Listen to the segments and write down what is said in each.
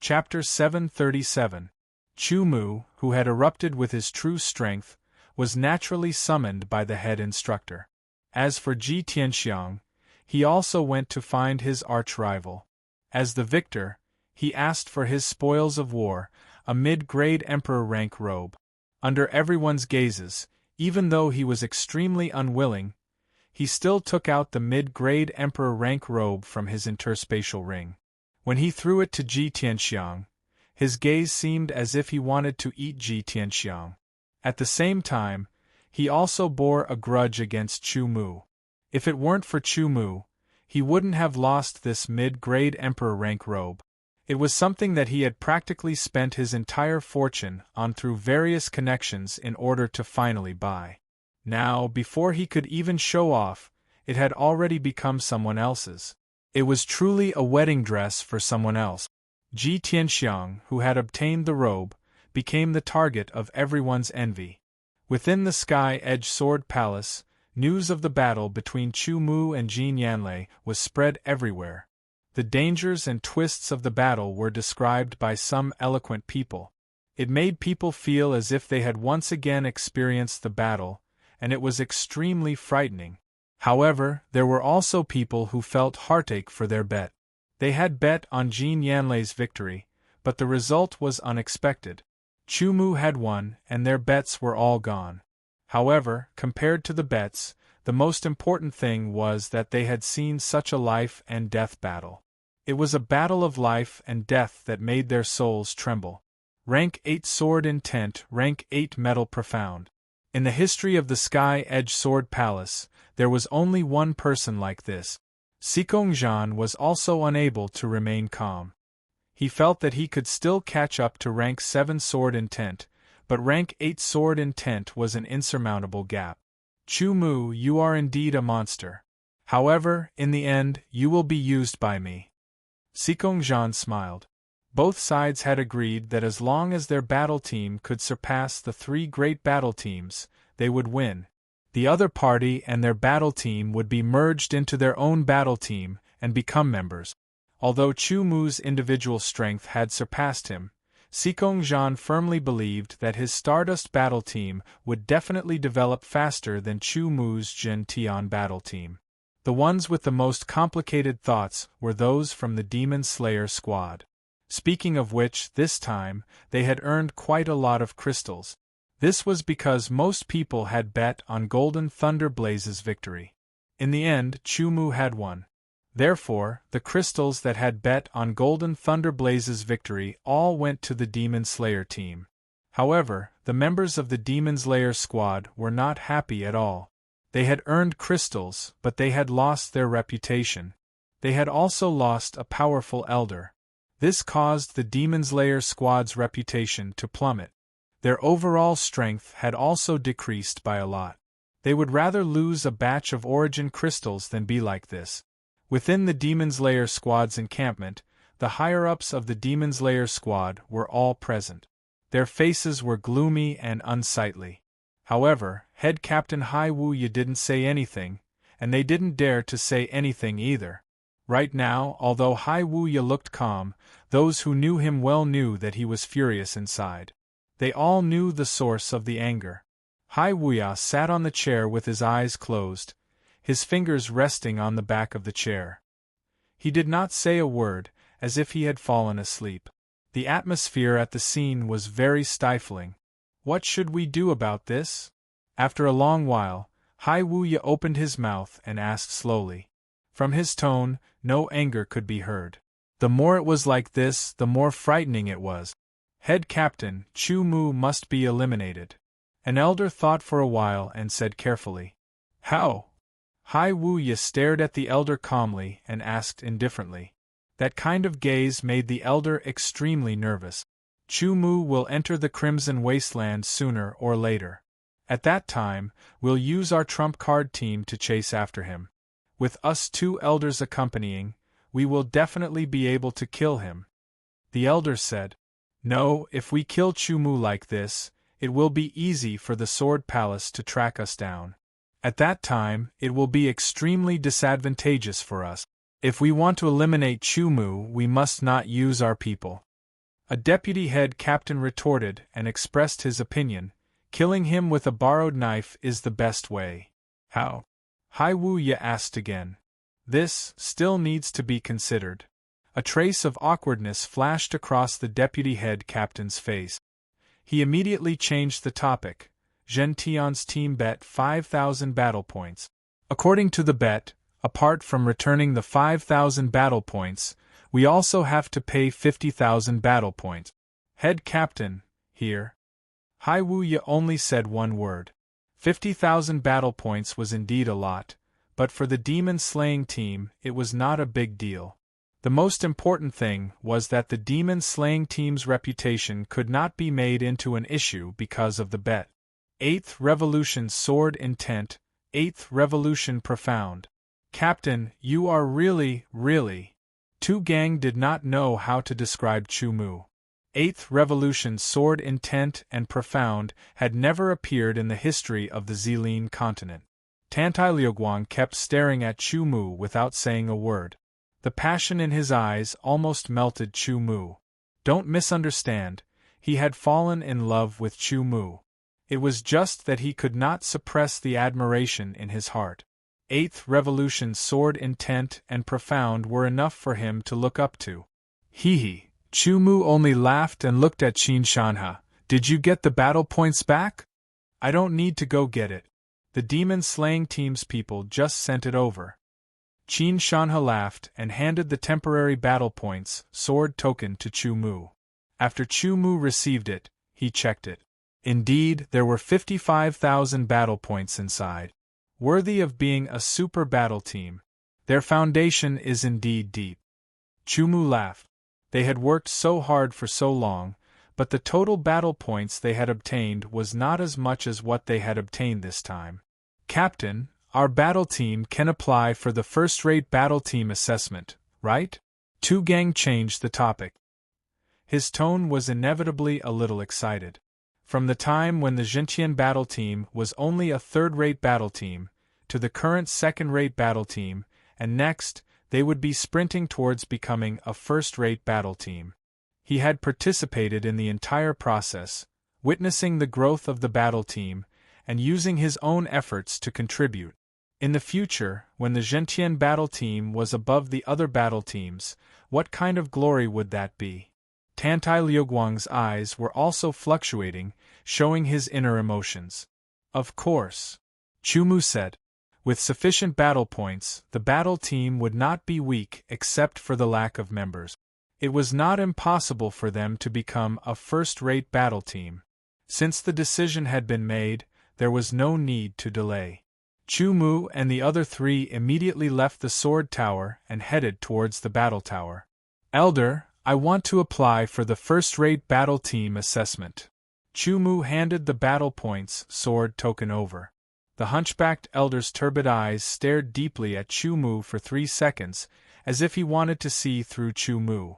Chapter 737. Chu Mu, who had erupted with his true strength, was naturally summoned by the head instructor. As for Ji Tianxiang, he also went to find his arch-rival. As the victor, he asked for his spoils of war, a mid-grade emperor rank robe. Under everyone's gazes, even though he was extremely unwilling, he still took out the mid-grade emperor rank robe from his interspatial ring. When he threw it to Ji Tianxiang, his gaze seemed as if he wanted to eat Ji Tianxiang. At the same time, he also bore a grudge against Chu Mu. If it weren't for Chu Mu, he wouldn't have lost this mid-grade emperor rank robe. It was something that he had practically spent his entire fortune on through various connections in order to finally buy. Now, before he could even show off, it had already become someone else's. It was truly a wedding dress for someone else. Ji Tianxiang, who had obtained the robe, became the target of everyone's envy. Within the Sky-Edge Sword Palace, news of the battle between Chu Mu and Jin Yanlei was spread everywhere. The dangers and twists of the battle were described by some eloquent people. It made people feel as if they had once again experienced the battle, and it was extremely frightening. However, there were also people who felt heartache for their bet. They had bet on Jin Yanlei's victory, but the result was unexpected. Chu Mu had won, and their bets were all gone. However, compared to the bets, the most important thing was that they had seen such a life and death battle. It was a battle of life and death that made their souls tremble. Rank 8 Sword Intent, Rank 8 Metal Profound. In the history of the Sky-Edge Sword Palace, there was only one person like this. Zhang was also unable to remain calm. He felt that he could still catch up to Rank 7 Sword Intent, but Rank 8 Sword Intent was an insurmountable gap. Chu Mu, you are indeed a monster. However, in the end, you will be used by me. Zhang smiled. Both sides had agreed that as long as their battle team could surpass the 3 great battle teams, they would win. The other party and their battle team would be merged into their own battle team and become members. Although Chu Mu's individual strength had surpassed him, Zhang firmly believed that his Stardust battle team would definitely develop faster than Chu Mu's Jin Tian battle team. The ones with the most complicated thoughts were those from the Demon Slayer squad. Speaking of which, this time, they had earned quite a lot of crystals. This was because most people had bet on Golden Thunder Blaze's victory. In the end, Chu Mu had won. Therefore, the crystals that had bet on Golden Thunder Blaze's victory all went to the Demon Slayer team. However, the members of the Demon Slayer squad were not happy at all. They had earned crystals, but they had lost their reputation. They had also lost a powerful elder. This caused the Demon Slayer squad's reputation to plummet. Their overall strength had also decreased by a lot. They would rather lose a batch of origin crystals than be like this. Within the Demon Slayer squad's encampment, the higher-ups of the Demon Slayer squad were all present. Their faces were gloomy and unsightly. However, Head Captain Hai Wuya didn't say anything, and they didn't dare to say anything either. Right now, although Hai Wuya looked calm, those who knew him well knew that he was furious inside. They all knew the source of the anger. Hai Wuya sat on the chair with his eyes closed, his fingers resting on the back of the chair. He did not say a word, as if he had fallen asleep. The atmosphere at the scene was very stifling. What should we do about this? After a long while, Hai Wuya opened his mouth and asked slowly. From his tone, no anger could be heard. The more it was like this, the more frightening it was. Head Captain, Chu Mu must be eliminated. An elder thought for a while and said carefully. How? Hai Wuya stared at the elder calmly and asked indifferently. That kind of gaze made the elder extremely nervous. Chu Mu will enter the Crimson Wasteland sooner or later. At that time, we'll use our trump card team to chase after him. With us 2 elders accompanying, we will definitely be able to kill him. The elder said. No, if we kill Chu Mu like this, it will be easy for the Sword Palace to track us down. At that time, it will be extremely disadvantageous for us. If we want to eliminate Chu Mu, we must not use our people. A deputy head captain retorted and expressed his opinion. Killing him with a borrowed knife is the best way. How? Hai Wu Ye asked again. This still needs to be considered. A trace of awkwardness flashed across the deputy head captain's face. He immediately changed the topic. Zhen Tian's team bet 5,000 battle points. According to the bet, apart from returning the 5,000 battle points, we also have to pay 50,000 battle points. Head captain, here. Hai Wu Ye only said one word. 50,000 battle points was indeed a lot, but for the demon-slaying team it was not a big deal. The most important thing was that the demon-slaying team's reputation could not be made into an issue because of the bet. 8th Revolution Sword Intent, 8th Revolution Profound. Captain, you are really. Tu Gang did not know how to describe Chu Mu. 8th Revolution Sword Intent and Profound had never appeared in the history of the Zilin continent. Tantai Liuguang kept staring at Chu Mu without saying a word. The passion in his eyes almost melted Chu Mu. Don't misunderstand, he had fallen in love with Chu Mu. It was just that he could not suppress the admiration in his heart. 8th Revolution Sword Intent and Profound were enough for him to look up to. Hee. Chu Mu only laughed and looked at Qin Shanhe. Did you get the battle points back? I don't need to go get it. The demon-slaying team's people just sent it over. Qin Shanhe laughed and handed the temporary battle points sword token to Chu Mu. After Chu Mu received it, he checked it. Indeed, there were 55,000 battle points inside. Worthy of being a super battle team. Their foundation is indeed deep. Chu Mu laughed. They had worked so hard for so long, but the total battle points they had obtained was not as much as what they had obtained this time. Captain, our battle team can apply for the first-rate battle team assessment, right? Tu Gang changed the topic. His tone was inevitably a little excited. From the time when the Zhentian battle team was only a third-rate battle team, to the current second-rate battle team, and next, they would be sprinting towards becoming a first-rate battle team. He had participated in the entire process, witnessing the growth of the battle team, and using his own efforts to contribute. In the future, when the Zhentian battle team was above the other battle teams, what kind of glory would that be? Tantai Liuguang's eyes were also fluctuating, showing his inner emotions. Of course. Chu Mu said. With sufficient battle points, the battle team would not be weak except for the lack of members. It was not impossible for them to become a first-rate battle team. Since the decision had been made, there was no need to delay. Chu Mu and the other three immediately left the sword tower and headed towards the battle tower. Elder, I want to apply for the first-rate battle team assessment. Chu Mu handed the battle points sword token over. The hunchbacked elder's turbid eyes stared deeply at Chu Mu for 3 seconds, as if he wanted to see through Chu Mu.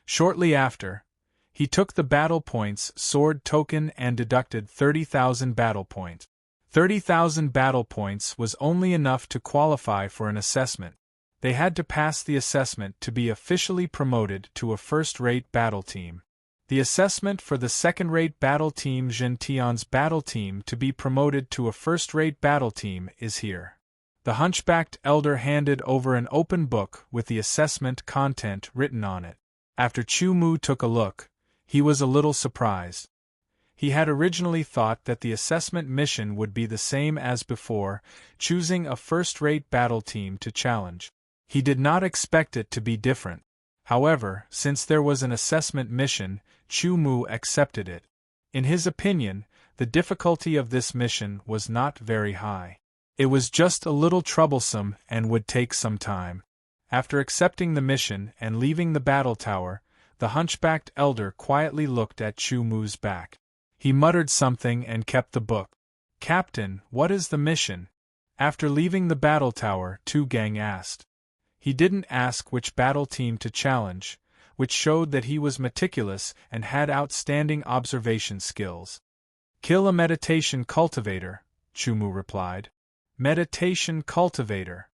Shortly after, he took the battle points sword token and deducted 30,000 battle points. 30,000 battle points was only enough to qualify for an assessment. They had to pass the assessment to be officially promoted to a first-rate battle team. The assessment for the second-rate battle team Zhentian's battle team to be promoted to a first-rate battle team is here. The hunchbacked elder handed over an open book with the assessment content written on it. After Chu Mu took a look, he was a little surprised. He had originally thought that the assessment mission would be the same as before, choosing a first-rate battle team to challenge. He did not expect it to be different. However, since there was an assessment mission, Chu Mu accepted it. In his opinion, the difficulty of this mission was not very high. It was just a little troublesome and would take some time. After accepting the mission and leaving the battle tower, the hunchbacked elder quietly looked at Chu Mu's back. He muttered something and kept the book. Captain, what is the mission? After leaving the battle tower, Tu Gang asked. He didn't ask which battle team to challenge, which showed that he was meticulous and had outstanding observation skills. Kill a meditation cultivator, Chu Mu replied. Meditation cultivator.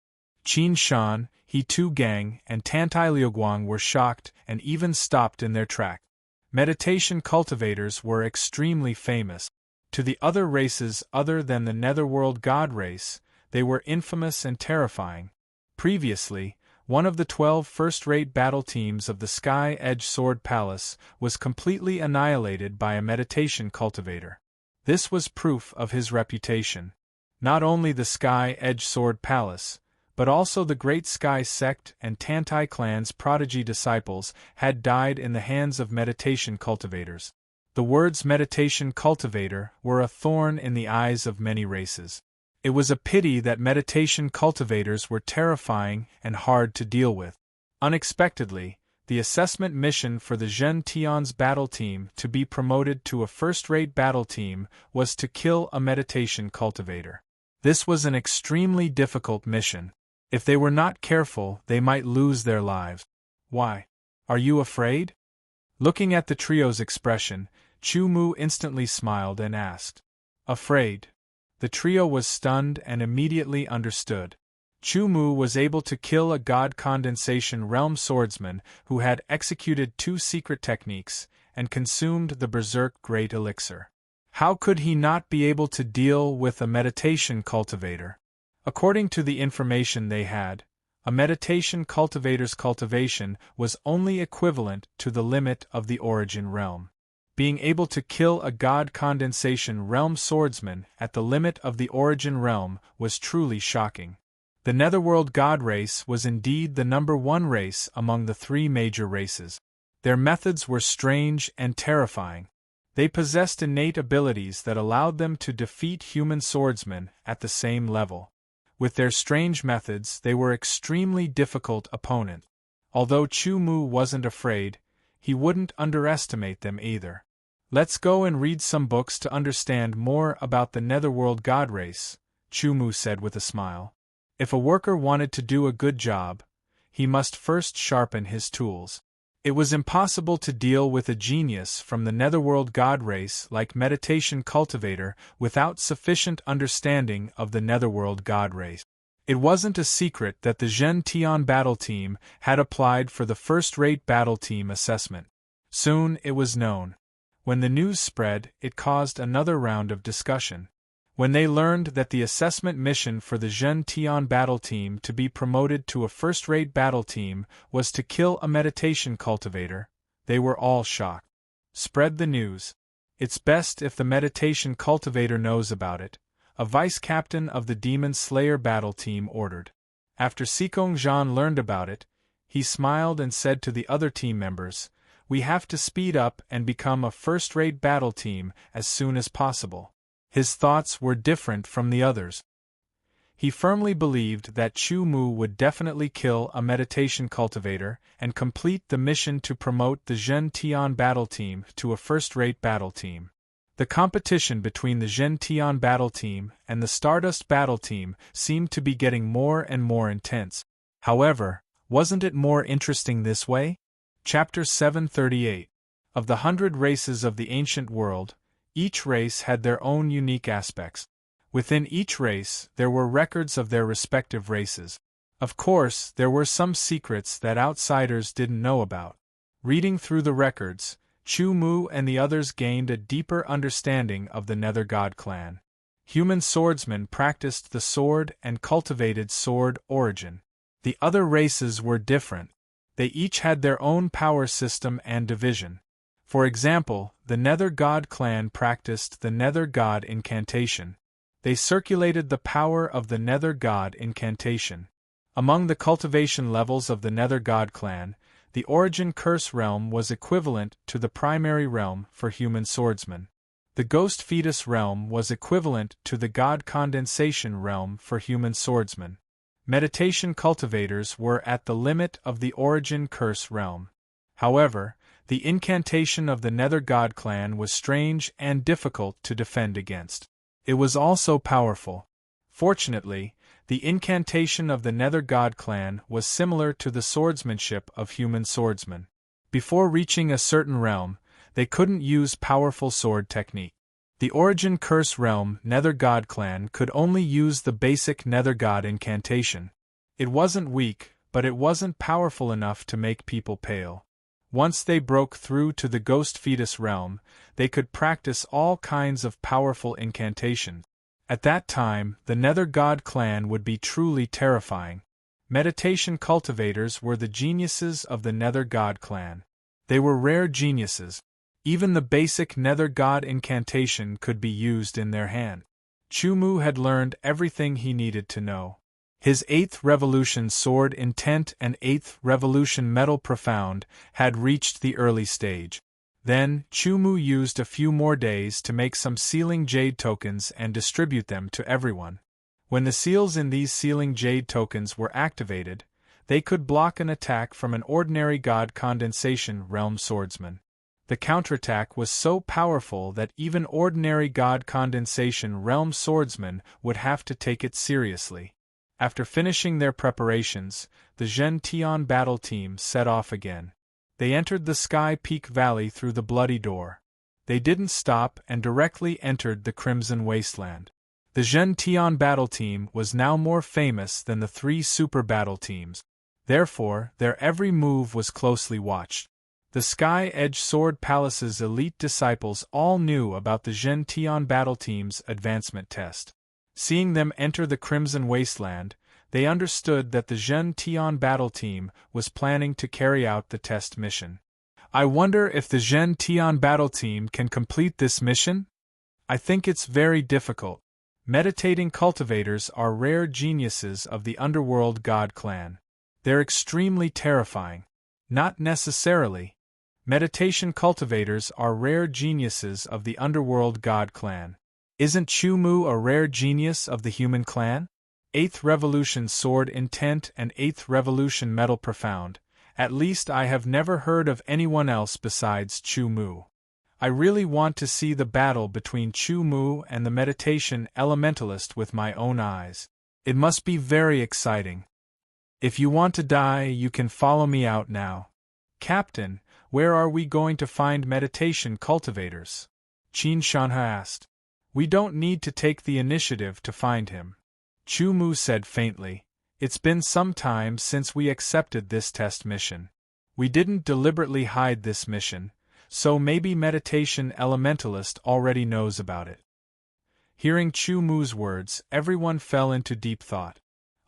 Qin Shan, Tu Gang, and Tantai Liuguang were shocked and even stopped in their track. Meditation cultivators were extremely famous. To the other races other than the Netherworld God race, they were infamous and terrifying. Previously, one of the 12 first-rate battle teams of the Sky Edge Sword Palace was completely annihilated by a meditation cultivator. This was proof of his reputation. Not only the Sky Edge Sword Palace, but also the Great Sky Sect and Tantai Clan's prodigy disciples had died in the hands of meditation cultivators. The words meditation cultivator were a thorn in the eyes of many races. It was a pity that meditation cultivators were terrifying and hard to deal with. Unexpectedly, the assessment mission for the Zhen Tian's battle team to be promoted to a first-rate battle team was to kill a meditation cultivator. This was an extremely difficult mission. If they were not careful, they might lose their lives. Why? Are you afraid? Looking at the trio's expression, Chu Mu instantly smiled and asked. Afraid? The trio was stunned and immediately understood. Chu Mu was able to kill a God Condensation Realm swordsman who had executed 2 secret techniques and consumed the Berserk Great Elixir. How could he not be able to deal with a meditation cultivator? According to the information they had, a meditation cultivator's cultivation was only equivalent to the limit of the origin realm. Being able to kill a God Condensation Realm swordsman at the limit of the origin realm was truly shocking. The Netherworld God race was indeed the #1 race among the 3 major races. Their methods were strange and terrifying. They possessed innate abilities that allowed them to defeat human swordsmen at the same level. With their strange methods, they were extremely difficult opponents. Although Chu Mu wasn't afraid, he wouldn't underestimate them either. Let's go and read some books to understand more about the Netherworld God race, Chu Mu said with a smile. If a worker wanted to do a good job, he must first sharpen his tools. It was impossible to deal with a genius from the Netherworld God race like Meditation Cultivator without sufficient understanding of the Netherworld God race. It wasn't a secret that the Zhen Tian battle team had applied for the first-rate battle team assessment. Soon it was known. When the news spread, it caused another round of discussion. When they learned that the assessment mission for the Zhen Tian battle team to be promoted to a first-rate battle team was to kill a meditation cultivator, they were all shocked. Spread the news. It's best if the meditation cultivator knows about it, a vice-captain of the Demon Slayer battle team ordered. After Sikong Zhan learned about it, he smiled and said to the other team members, "We have to speed up and become a first-rate battle team as soon as possible." His thoughts were different from the others. He firmly believed that Chu Mu would definitely kill a meditation cultivator and complete the mission to promote the Zhen Tian battle team to a first-rate battle team. The competition between the Zhen Tian battle team and the Stardust battle team seemed to be getting more and more intense. However, wasn't it more interesting this way? Chapter 738. Of the 100 races of the ancient world, each race had their own unique aspects. Within each race, there were records of their respective races. Of course, there were some secrets that outsiders didn't know about. Reading through the records, Chu Mu and the others gained a deeper understanding of the Nether God clan. Human swordsmen practiced the sword and cultivated sword origin. The other races were different. They each had their own power system and division. For example, the Nether God clan practiced the Nether God incantation. They circulated the power of the Nether God incantation. Among the cultivation levels of the Nether God clan, the Origin Curse realm was equivalent to the primary realm for human swordsmen. The Ghost Fetus realm was equivalent to the God Condensation realm for human swordsmen. Meditation cultivators were at the limit of the Origin Curse realm. However, the incantation of the Nether God clan was strange and difficult to defend against. It was also powerful. Fortunately, the incantation of the Nether God clan was similar to the swordsmanship of human swordsmen. Before reaching a certain realm, they couldn't use powerful sword technique. The Origin Curse realm Nether God clan could only use the basic Nether God incantation. It wasn't weak, but it wasn't powerful enough to make people pale. Once they broke through to the ghost fetus realm, they could practice all kinds of powerful incantations. At that time, the Nether God clan would be truly terrifying. Meditation cultivators were the geniuses of the Nether God clan. They were rare geniuses. Even the basic Nether God incantation could be used in their hand. Chu-Mu had learned everything he needed to know. His 8th Revolution Sword Intent and 8th Revolution Metal Profound had reached the early stage. Then, Chu-Mu used a few more days to make some sealing jade tokens and distribute them to everyone. When the seals in these sealing jade tokens were activated, they could block an attack from an ordinary God Condensation Realm swordsman. The counterattack was so powerful that even ordinary God Condensation Realm swordsmen would have to take it seriously. After finishing their preparations, the Zhen Tian battle team set off again. They entered the Sky Peak Valley through the Bloody Door. They didn't stop and directly entered the Crimson Wasteland. The Zhen Tian battle team was now more famous than the 3 super battle teams. Therefore, their every move was closely watched. The Sky Edge Sword Palace's elite disciples all knew about the Zhen Tian battle team's advancement test. Seeing them enter the Crimson Wasteland, they understood that the Zhen Tian battle team was planning to carry out the test mission. I wonder if the Zhen Tian battle team can complete this mission? I think it's very difficult. Meditating cultivators are rare geniuses of the Underworld God clan. They're extremely terrifying. Not necessarily. Meditation cultivators are rare geniuses of the Underworld God clan. Isn't Chu-Mu a rare genius of the human clan? 8th Revolution Sword Intent and 8th Revolution Metal Profound. At least I have never heard of anyone else besides Chu-Mu. I really want to see the battle between Chu-Mu and the Meditation Elementalist with my own eyes. It must be very exciting. If you want to die, you can follow me out now. Captain, where are we going to find meditation cultivators? Qin Shanha asked. We don't need to take the initiative to find him. Chu-Mu said faintly. It's been some time since we accepted this test mission. We didn't deliberately hide this mission, so maybe Meditation Elementalist already knows about it. Hearing Chu-Mu's words, everyone fell into deep thought.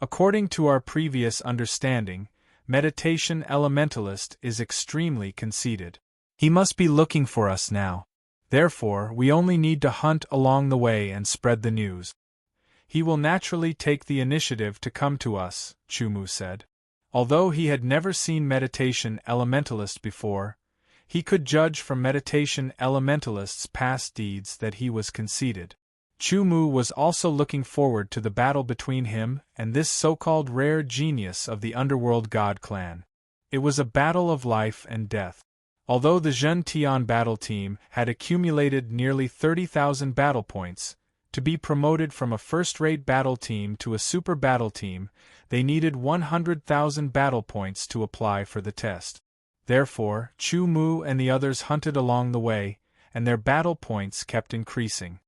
According to our previous understanding, Meditation Elementalist is extremely conceited. He must be looking for us now. Therefore, we only need to hunt along the way and spread the news. He will naturally take the initiative to come to us, Chu-Mu said. Although he had never seen Meditation Elementalist before, he could judge from Meditation Elementalist's past deeds that he was conceited. Chu-Mu was also looking forward to the battle between him and this so-called rare genius of the Underworld God clan. It was a battle of life and death. Although the Zhen Tian battle team had accumulated nearly 30,000 battle points, to be promoted from a first-rate battle team to a super battle team, they needed 100,000 battle points to apply for the test. Therefore, Chu-Mu and the others hunted along the way, and their battle points kept increasing.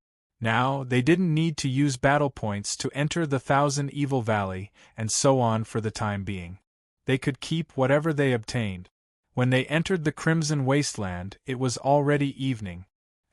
Now, they didn't need to use battle points to enter the Thousand Evil Valley, and so on for the time being. They could keep whatever they obtained. When they entered the Crimson Wasteland, it was already evening.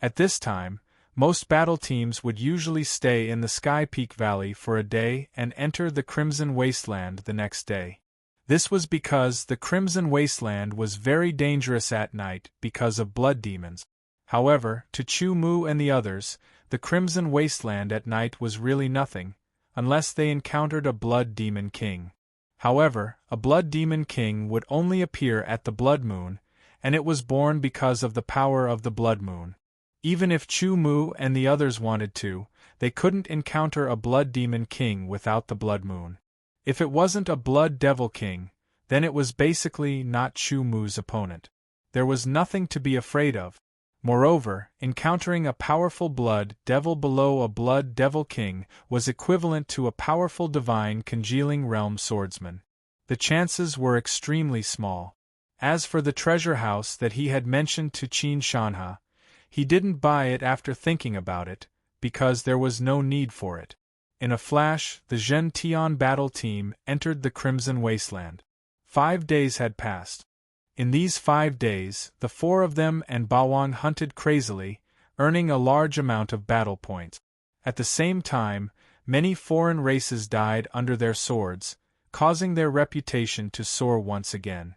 At this time, most battle teams would usually stay in the Sky Peak Valley for a day and enter the Crimson Wasteland the next day. This was because the Crimson Wasteland was very dangerous at night because of blood demons. However, to Chu-Mu and the others, the Crimson Wasteland at night was really nothing, unless they encountered a Blood Demon King. However, a Blood Demon King would only appear at the Blood Moon, and it was born because of the power of the Blood Moon. Even if Chu-Mu and the others wanted to, they couldn't encounter a Blood Demon King without the Blood Moon. If it wasn't a Blood Devil King, then it was basically not Chu-Mu's opponent. There was nothing to be afraid of. Moreover, encountering a powerful Blood Devil below a Blood Devil King was equivalent to a powerful divine congealing realm swordsman. The chances were extremely small. As for the treasure house that he had mentioned to Qin Shanha, he didn't buy it after thinking about it, because there was no need for it. In a flash, the Zhen Tian battle team entered the Crimson Wasteland. 5 days had passed. In these 5 days, the 4 of them and Bawang hunted crazily, earning a large amount of battle points. At the same time, many foreign races died under their swords, causing their reputation to soar once again.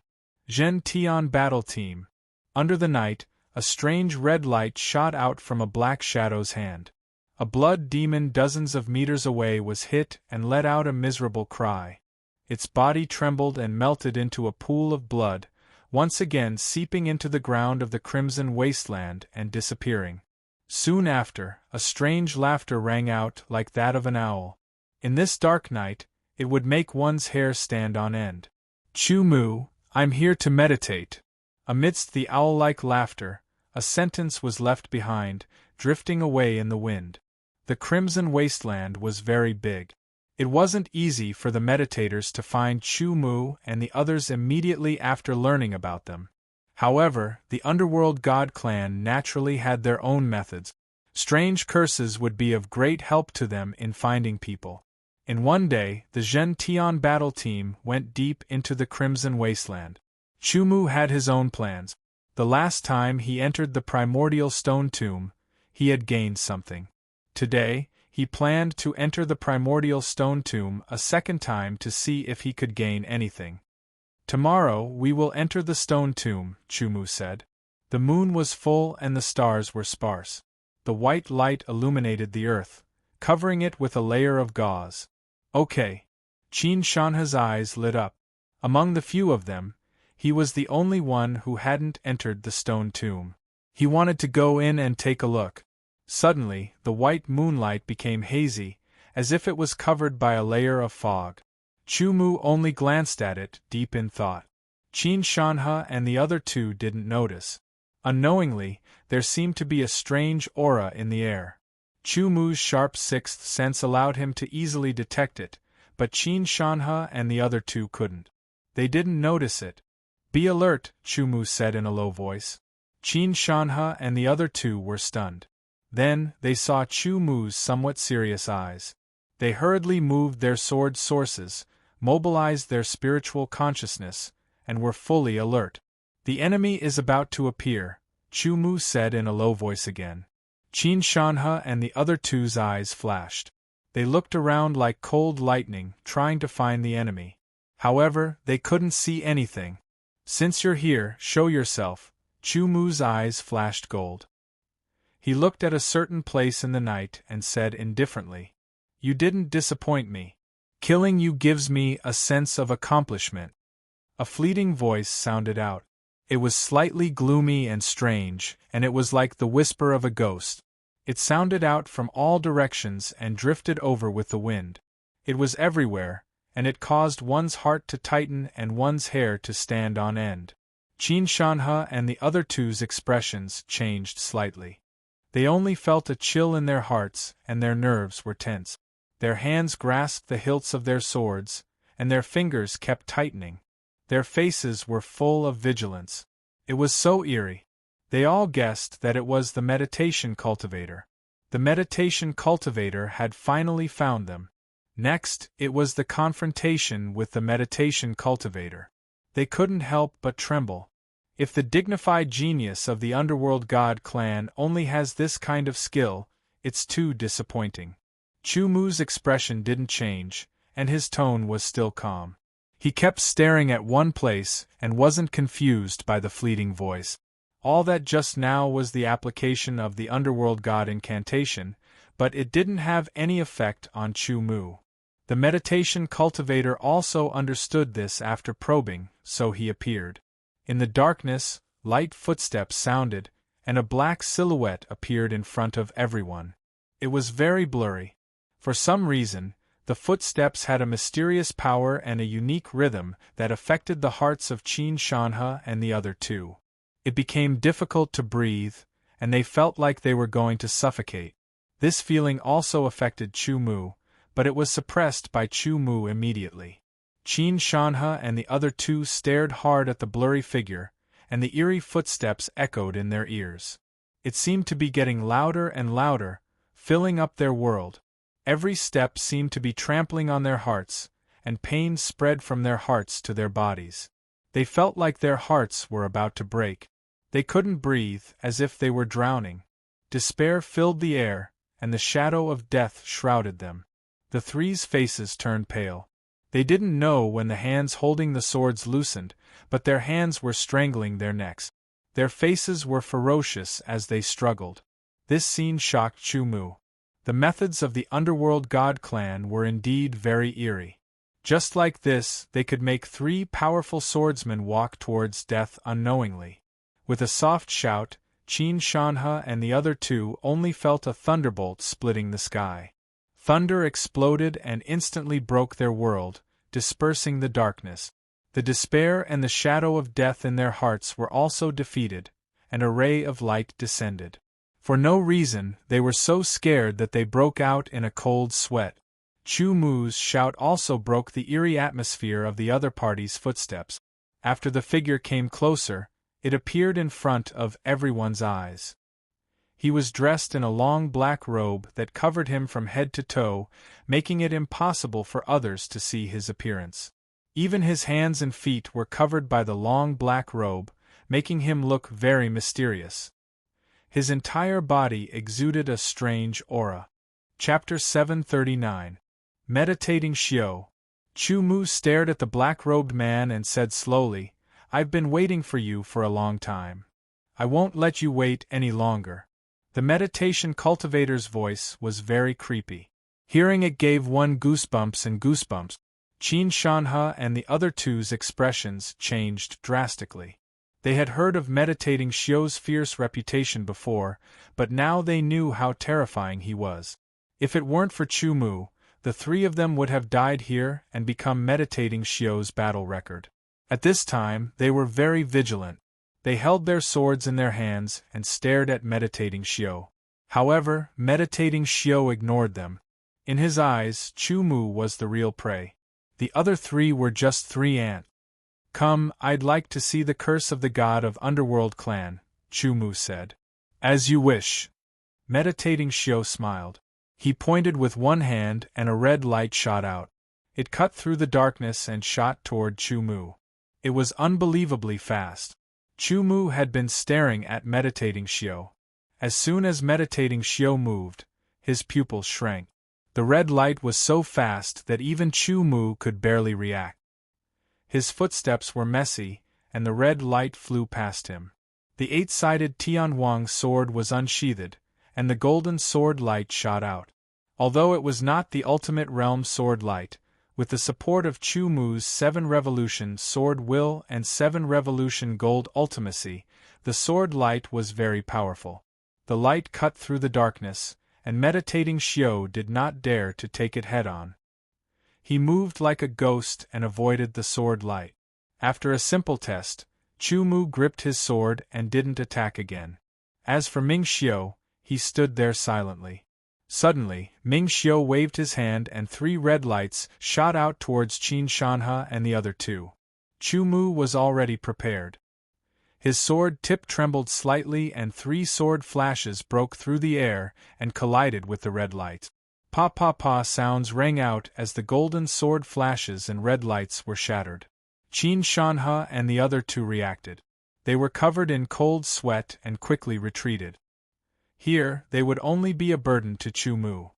Zhen Tian Battle Team. Under the night, a strange red light shot out from a black shadow's hand. A blood demon dozens of meters away was hit and let out a miserable cry. Its body trembled and melted into a pool of blood, once again seeping into the ground of the crimson wasteland and disappearing. Soon after, a strange laughter rang out like that of an owl. In this dark night, it would make one's hair stand on end. Chu Mu, I'm here to meditate. Amidst the owl-like laughter, a sentence was left behind, drifting away in the wind. The crimson wasteland was very big. It wasn't easy for the meditators to find Chu Mu and the others immediately after learning about them. However, the underworld god clan naturally had their own methods. Strange curses would be of great help to them in finding people. In one day, the Zhen Tian battle team went deep into the crimson wasteland. Chu Mu had his own plans. The last time he entered the primordial stone tomb, he had gained something. Today, he planned to enter the primordial stone tomb a second time to see if he could gain anything. Tomorrow we will enter the stone tomb, Chu Mu said. The moon was full and the stars were sparse. The white light illuminated the earth, covering it with a layer of gauze. Okay. Qin Shanhe's eyes lit up. Among the few of them, he was the only one who hadn't entered the stone tomb. He wanted to go in and take a look. Suddenly, the white moonlight became hazy, as if it was covered by a layer of fog. Chu Mu only glanced at it, deep in thought. Qin Shanhe and the other 2 didn't notice. Unknowingly, there seemed to be a strange aura in the air. Chu Mu's sharp sixth sense allowed him to easily detect it, but Qin Shanhe and the other 2 couldn't. They didn't notice it. Be alert, Chu Mu said in a low voice. Qin Shanhe and the other 2 were stunned. Then, they saw Chu Mu's somewhat serious eyes. They hurriedly moved their sword sources, mobilized their spiritual consciousness, and were fully alert. The enemy is about to appear, Chu Mu said in a low voice again. Qin Shanhe and the other 2's eyes flashed. They looked around like cold lightning, trying to find the enemy. However, they couldn't see anything. Since you're here, show yourself, Chu Mu's eyes flashed gold. He looked at a certain place in the night and said indifferently, You didn't disappoint me. Killing you gives me a sense of accomplishment. A fleeting voice sounded out. It was slightly gloomy and strange, and it was like the whisper of a ghost. It sounded out from all directions and drifted over with the wind. It was everywhere, and it caused one's heart to tighten and one's hair to stand on end. Qin Shanhe and the other 2's expressions changed slightly. They only felt a chill in their hearts, and their nerves were tense. Their hands grasped the hilts of their swords, and their fingers kept tightening. Their faces were full of vigilance. It was so eerie. They all guessed that it was the meditation cultivator. The meditation cultivator had finally found them. Next, it was the confrontation with the meditation cultivator. They couldn't help but tremble. If the dignified genius of the underworld god clan only has this kind of skill, it's too disappointing. Chu Mu's expression didn't change, and his tone was still calm. He kept staring at one place and wasn't confused by the fleeting voice. All that just now was the application of the underworld god incantation, but it didn't have any effect on Chu Mu. The meditation cultivator also understood this after probing, so he appeared. In the darkness, light footsteps sounded, and a black silhouette appeared in front of everyone. It was very blurry. For some reason, the footsteps had a mysterious power and a unique rhythm that affected the hearts of Qin Shanhe and the other 2. It became difficult to breathe, and they felt like they were going to suffocate. This feeling also affected Chu Mu, but it was suppressed by Chu Mu immediately. Qin Shanhe and the other 2 stared hard at the blurry figure, and the eerie footsteps echoed in their ears. It seemed to be getting louder and louder, filling up their world. Every step seemed to be trampling on their hearts, and pain spread from their hearts to their bodies. They felt like their hearts were about to break. They couldn't breathe, as if they were drowning. Despair filled the air, and the shadow of death shrouded them. The three's faces turned pale. They didn't know when the hands holding the swords loosened, but their hands were strangling their necks. Their faces were ferocious as they struggled. This scene shocked Chu-Mu. The methods of the underworld god clan were indeed very eerie. Just like this, they could make three powerful swordsmen walk towards death unknowingly. With a soft shout, Qin Shanhe and the other two only felt a thunderbolt splitting the sky. Thunder exploded and instantly broke their world, dispersing the darkness. The despair and the shadow of death in their hearts were also defeated, and a ray of light descended. For no reason, they were so scared that they broke out in a cold sweat. Chu-Mu's shout also broke the eerie atmosphere of the other party's footsteps. After the figure came closer, it appeared in front of everyone's eyes. He was dressed in a long black robe that covered him from head to toe, making it impossible for others to see his appearance. Even his hands and feet were covered by the long black robe, making him look very mysterious. His entire body exuded a strange aura. Chapter 739. Meditating Xiao. Chu-Mu stared at the black-robed man and said slowly, "I've been waiting for you for a long time. I won't let you wait any longer." The meditation cultivator's voice was very creepy. Hearing it gave one goosebumps and goosebumps. Qin Shanhe and the other two's expressions changed drastically. They had heard of meditating Xiao's fierce reputation before, but now they knew how terrifying he was. If it weren't for Chu-Mu, the three of them would have died here and become meditating Xiao's battle record. At this time, they were very vigilant. They held their swords in their hands and stared at meditating Xiao. However, meditating Xiao ignored them. In his eyes, Chu-Mu was the real prey. The other three were just three ants. "Come, I'd like to see the curse of the god of Underworld clan," Chu-Mu said. "As you wish." Meditating Xiao smiled. He pointed with one hand and a red light shot out. It cut through the darkness and shot toward Chu-Mu. It was unbelievably fast. Chu-Mu had been staring at meditating Xiao. As soon as meditating Xiao moved, his pupils shrank. The red light was so fast that even Chu-Mu could barely react. His footsteps were messy, and the red light flew past him. The eight-sided Tianhuang sword was unsheathed, and the golden sword light shot out. Although it was not the ultimate realm sword light, with the support of Chu-Mu's 7-revolution sword will and 7-revolution gold ultimacy, the sword light was very powerful. The light cut through the darkness, and meditating Xiao did not dare to take it head-on. He moved like a ghost and avoided the sword light. After a simple test, Chu-Mu gripped his sword and didn't attack again. As for Ming Xiao, he stood there silently. Suddenly, Ming Xiao waved his hand and 3 red lights shot out towards Qin Shanhe and the other two. Chu-Mu was already prepared. His sword tip trembled slightly and 3 sword flashes broke through the air and collided with the red lights. Pa-pa-pa sounds rang out as the golden sword flashes and red lights were shattered. Qin Shanhe and the other two reacted. They were covered in cold sweat and quickly retreated. Here, they would only be a burden to Chu-Mu.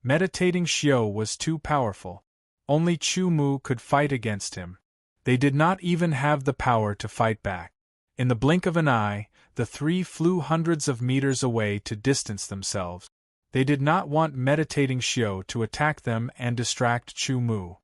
Meditating Xiao was too powerful. Only Chu-Mu could fight against him. They did not even have the power to fight back. In the blink of an eye, the three flew hundreds of meters away to distance themselves. They did not want Meditating Xiao to attack them and distract Chu-Mu.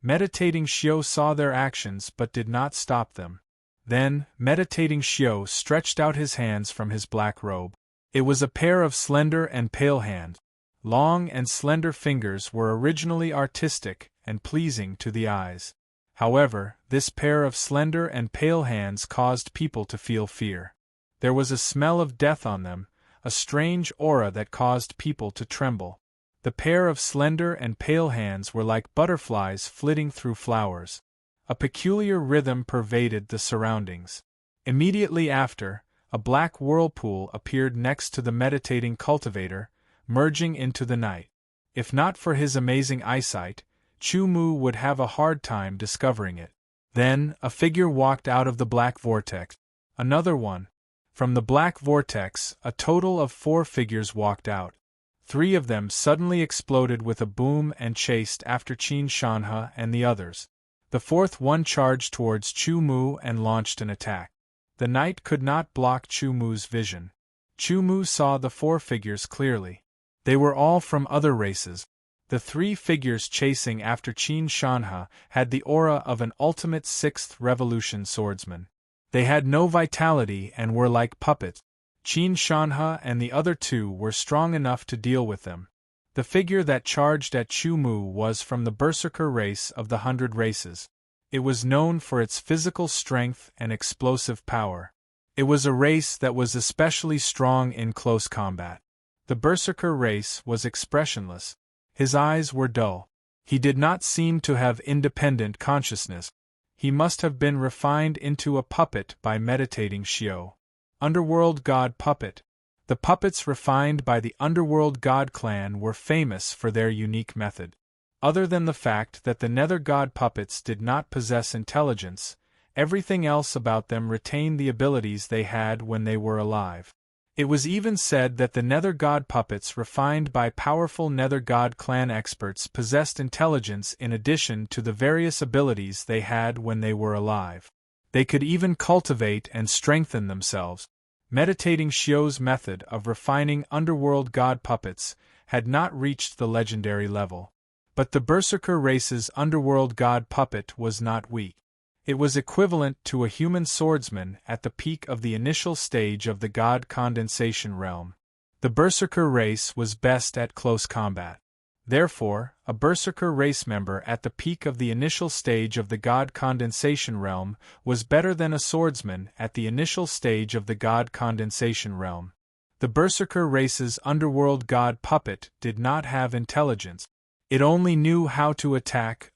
Meditating Xiao saw their actions but did not stop them. Then, Meditating Xiao stretched out his hands from his black robe. It was a pair of slender and pale hands. Long and slender fingers were originally artistic and pleasing to the eyes. However, this pair of slender and pale hands caused people to feel fear. There was a smell of death on them, a strange aura that caused people to tremble. The pair of slender and pale hands were like butterflies flitting through flowers. A peculiar rhythm pervaded the surroundings. Immediately after, a black whirlpool appeared next to the meditating cultivator, merging into the night. If not for his amazing eyesight, Chu-Mu would have a hard time discovering it. Then, a figure walked out of the black vortex. Another one. From the black vortex, a total of 4 figures walked out. 3 of them suddenly exploded with a boom and chased after Qin Shanhe and the others. The 4th one charged towards Chu Mu and launched an attack. The night could not block Chu Mu's vision. Chu Mu saw the 4 figures clearly. They were all from other races. The 3 figures chasing after Qin Shanhe had the aura of an ultimate 6th revolution swordsman. They had no vitality and were like puppets. Qin Shanhe and the other 2 were strong enough to deal with them. The figure that charged at Chu Mu was from the Berserker race of the 100 races. It was known for its physical strength and explosive power. It was a race that was especially strong in close combat. The Berserker race was expressionless. His eyes were dull. He did not seem to have independent consciousness. He must have been refined into a puppet by meditating Xiao. Underworld God Puppet. The puppets refined by the Underworld God clan were famous for their unique method. Other than the fact that the Nether God puppets did not possess intelligence, everything else about them retained the abilities they had when they were alive. It was even said that the Nether God puppets refined by powerful Nether God clan experts possessed intelligence in addition to the various abilities they had when they were alive. They could even cultivate and strengthen themselves. Meditating Xiao's method of refining Underworld God puppets had not reached the legendary level. But the Berserker race's Underworld God puppet was not weak. It was equivalent to a human swordsman at the peak of the initial stage of the God condensation realm. The Berserker race was best at close combat. Therefore, a Berserker race member at the peak of the initial stage of the God condensation realm was better than a swordsman at the initial stage of the God condensation realm. The Berserker race's Underworld God puppet did not have intelligence. It only knew how to attack,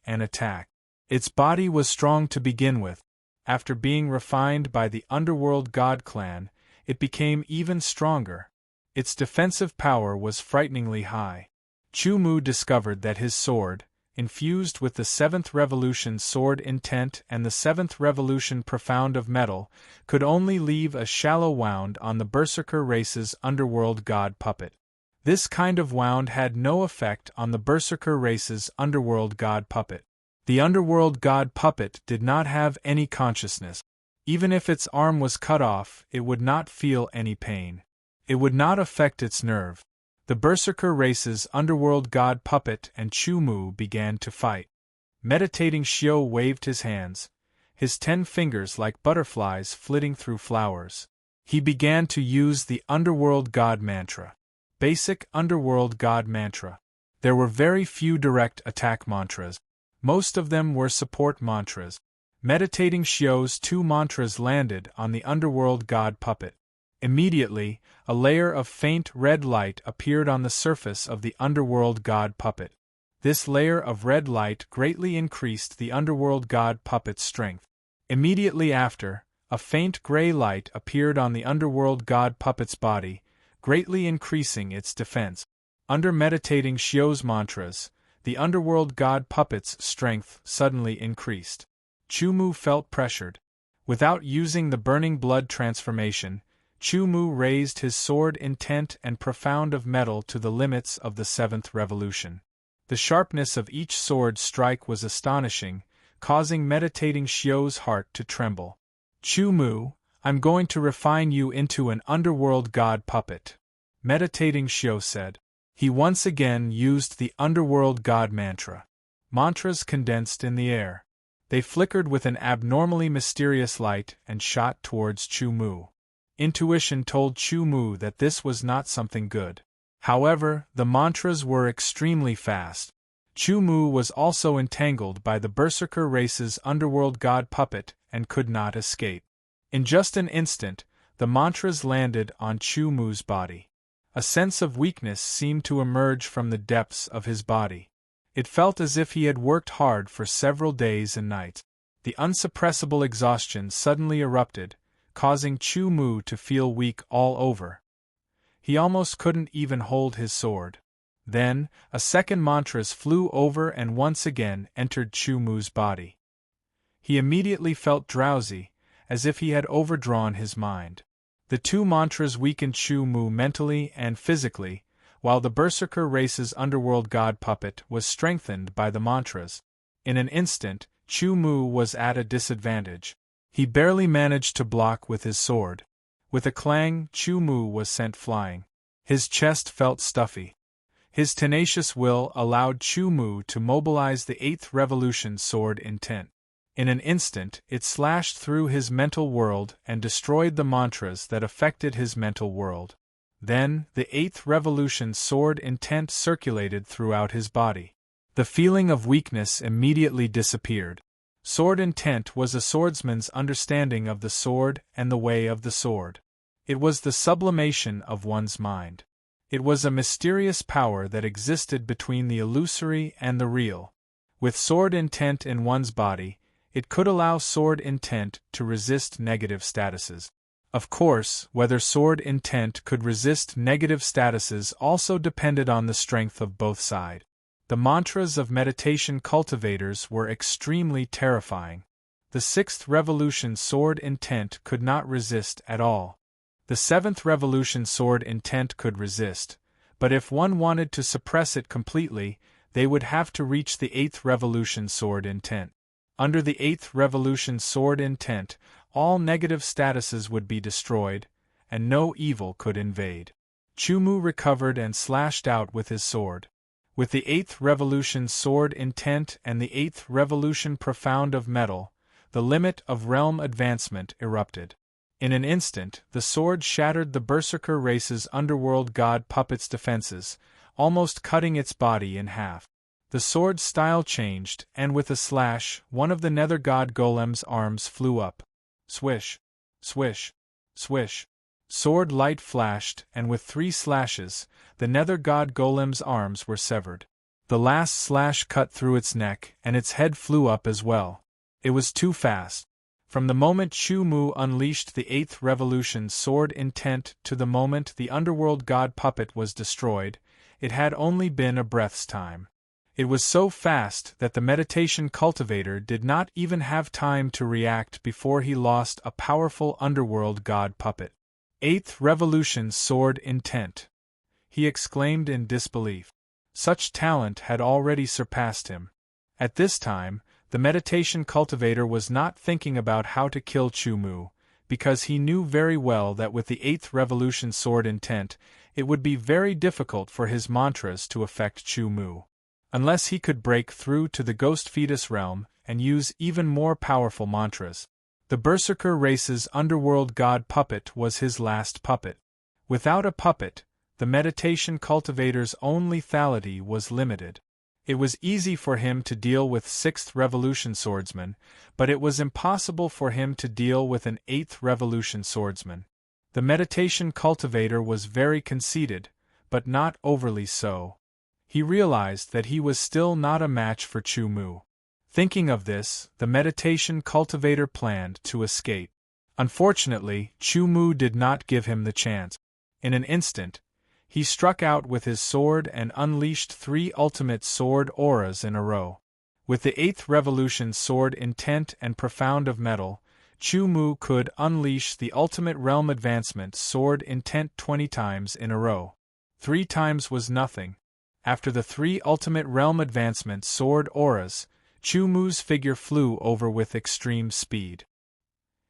and attack. Its body was strong to begin with. After being refined by the Underworld God clan, it became even stronger. Its defensive power was frighteningly high. Chu Mu discovered that his sword, infused with the 7th Revolution Sword Intent and the 7th Revolution Profound of Metal, could only leave a shallow wound on the Berserker race's Underworld God puppet. This kind of wound had no effect on the Berserker race's Underworld God puppet. The Underworld God puppet did not have any consciousness. Even if its arm was cut off, it would not feel any pain. It would not affect its nerve. The Berserker race's Underworld God puppet and Chu Mu began to fight. Meditating Xiao waved his hands, his 10 fingers like butterflies flitting through flowers. He began to use the Underworld God mantra. Basic Underworld God mantra. There were very few direct attack mantras. Most of them were support mantras. Meditating Xiao's 2 mantras landed on the Underworld God puppet. Immediately, a layer of faint red light appeared on the surface of the Underworld God puppet. This layer of red light greatly increased the Underworld God puppet's strength. Immediately after, a faint gray light appeared on the Underworld God puppet's body, greatly increasing its defense. Under Meditating Xiao's mantras, the Underworld God puppet's strength suddenly increased. Chu Mu felt pressured. Without using the burning blood transformation, Chu Mu raised his sword intent and profound of metal to the limits of the 7th revolution. The sharpness of each sword strike was astonishing, causing Meditating Xiao's heart to tremble. Chu Mu, I'm going to refine you into an Underworld God puppet, Meditating Xiao said. He once again used the Underworld God mantra. Mantras condensed in the air. They flickered with an abnormally mysterious light and shot towards Chu Mu. Intuition told Chu Mu that this was not something good. However, the mantras were extremely fast. Chu Mu was also entangled by the Berserker race's Underworld God puppet and could not escape. In just an instant, the mantras landed on Chu Mu's body. A sense of weakness seemed to emerge from the depths of his body. It felt as if he had worked hard for several days and nights. The unsuppressible exhaustion suddenly erupted, causing Chu Mu to feel weak all over. He almost couldn't even hold his sword. Then, a second mantras flew over and once again entered Chu Mu's body. He immediately felt drowsy, as if he had overdrawn his mind. The two mantras weakened Chu Mu mentally and physically, while the Berserker race's underworld god puppet was strengthened by the mantras. In an instant, Chu Mu was at a disadvantage. He barely managed to block with his sword. With a clang, Chu Mu was sent flying. His chest felt stuffy. His tenacious will allowed Chu Mu to mobilize the 8th Revolution sword intent. In an instant, it slashed through his mental world and destroyed the mantras that affected his mental world. Then, the 8th Revolution sword intent circulated throughout his body. The feeling of weakness immediately disappeared. Sword intent was a swordsman's understanding of the sword and the way of the sword. It was the sublimation of one's mind. It was a mysterious power that existed between the illusory and the real. With sword intent in one's body, it could allow sword intent to resist negative statuses. Of course, whether sword intent could resist negative statuses also depended on the strength of both sides. The mantras of meditation cultivators were extremely terrifying. The 6th Revolution sword intent could not resist at all. The 7th Revolution sword intent could resist, but if one wanted to suppress it completely, they would have to reach the 8th Revolution sword intent. Under the 8th Revolution sword intent, all negative statuses would be destroyed, and no evil could invade. Chu Mu recovered and slashed out with his sword. With the 8th Revolution sword intent and the 8th Revolution profound of metal, the limit of realm advancement erupted. In an instant, the sword shattered the Berserker race's underworld god puppet's defenses, almost cutting its body in half. The sword's style changed, and with a slash, one of the nether god golem's arms flew up. Swish! Swish! Swish! Sword light flashed, and with 3 slashes, the nether god golem's arms were severed. The last slash cut through its neck, and its head flew up as well. It was too fast. From the moment Chu Mu unleashed the 8th Revolution sword intent to the moment the underworld god puppet was destroyed, it had only been a breath's time. It was so fast that the meditation cultivator did not even have time to react before he lost a powerful underworld god puppet. 8th Revolution sword intent! He exclaimed in disbelief. Such talent had already surpassed him. At this time, the meditation cultivator was not thinking about how to kill Chu Mu, because he knew very well that with the 8th Revolution sword intent, it would be very difficult for his mantras to affect Chu Mu. Unless he could break through to the ghost fetus realm and use even more powerful mantras. The Berserker race's underworld god puppet was his last puppet. Without a puppet, the meditation cultivator's own lethality was limited. It was easy for him to deal with 6th Revolution swordsmen, but it was impossible for him to deal with an 8th Revolution swordsman. The meditation cultivator was very conceited, but not overly so. He realized that he was still not a match for Chu Mu. Thinking of this, the meditation cultivator planned to escape. Unfortunately, Chu Mu did not give him the chance. In an instant, he struck out with his sword and unleashed 3 ultimate sword auras in a row. With the 8th Revolution sword intent and profound of metal, Chu Mu could unleash the ultimate realm advancement sword intent 20 times in a row. 3 times was nothing. After the 3 ultimate realm advancement sword auras, Chu Mu's figure flew over with extreme speed.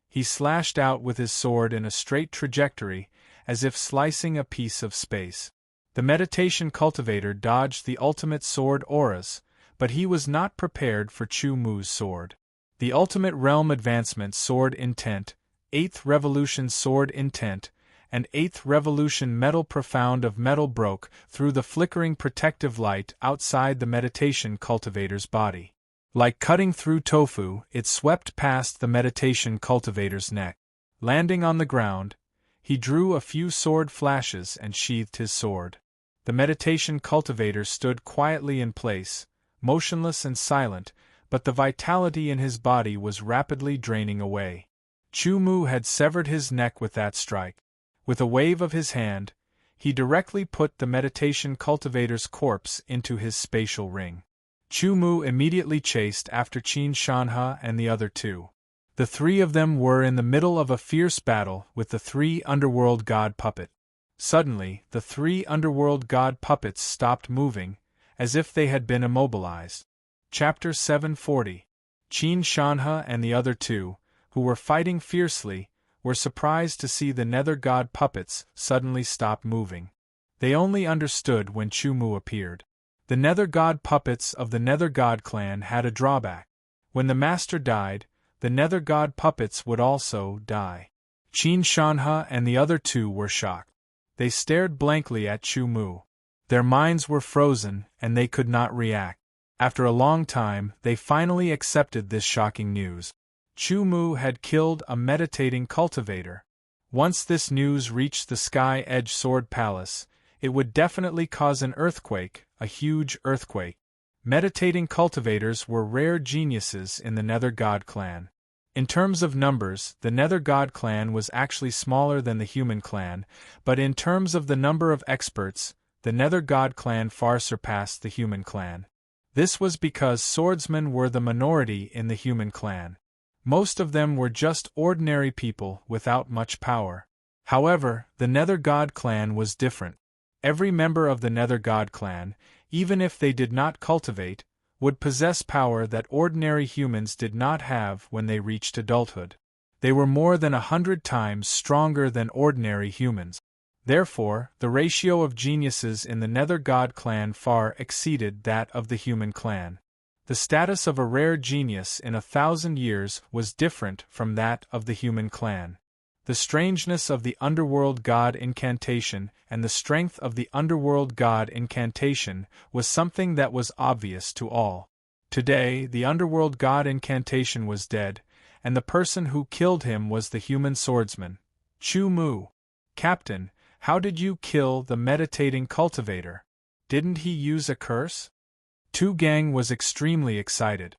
He slashed out with his sword in a straight trajectory, as if slicing a piece of space. The meditation cultivator dodged the ultimate sword auras, but he was not prepared for Chu Mu's sword. The ultimate realm advancement sword intent, 8th Revolution sword intent, and 8th Revolution metal profound of metal broke through the flickering protective light outside the meditation cultivator's body. Like cutting through tofu, it swept past the meditation cultivator's neck. Landing on the ground, he drew a few sword flashes and sheathed his sword. The meditation cultivator stood quietly in place, motionless and silent, but the vitality in his body was rapidly draining away. Chu Mu had severed his neck with that strike. With a wave of his hand, he directly put the meditation cultivator's corpse into his spatial ring. Chu Mu immediately chased after Qin Shanhe and the other two. The three of them were in the middle of a fierce battle with the three underworld god puppets. Suddenly, the three underworld god puppets stopped moving, as if they had been immobilized. Chapter 740. Qin Shanhe and the other two, who were fighting fiercely, were surprised to see the nether god puppets suddenly stop moving. They only understood when Chu Mu appeared. The nether god puppets of the nether god clan had a drawback. When the master died, the nether god puppets would also die. Qin Shanhe and the other two were shocked. They stared blankly at Chu Mu. Their minds were frozen, and they could not react. After a long time, they finally accepted this shocking news. Chu Mu had killed a meditating cultivator. Once this news reached the Sky Edge Sword Palace, it would definitely cause an earthquake, a huge earthquake. Meditating cultivators were rare geniuses in the Nether God clan. In terms of numbers, the Nether God clan was actually smaller than the human clan, but in terms of the number of experts, the Nether God clan far surpassed the human clan. This was because swordsmen were the minority in the human clan. Most of them were just ordinary people without much power. However, the Nether God clan was different. Every member of the Nether God clan, even if they did not cultivate, would possess power that ordinary humans did not have when they reached adulthood. They were more than 100 times stronger than ordinary humans. Therefore, the ratio of geniuses in the Nether God clan far exceeded that of the human clan. The status of a rare genius in 1,000 years was different from that of the human clan. The strangeness of the underworld god incantation and the strength of the underworld god incantation was something that was obvious to all. Today, the underworld god incantation was dead, and the person who killed him was the human swordsman, Chu Mu. Captain, how did you kill the meditating cultivator? Didn't he use a curse? Tu Gang was extremely excited.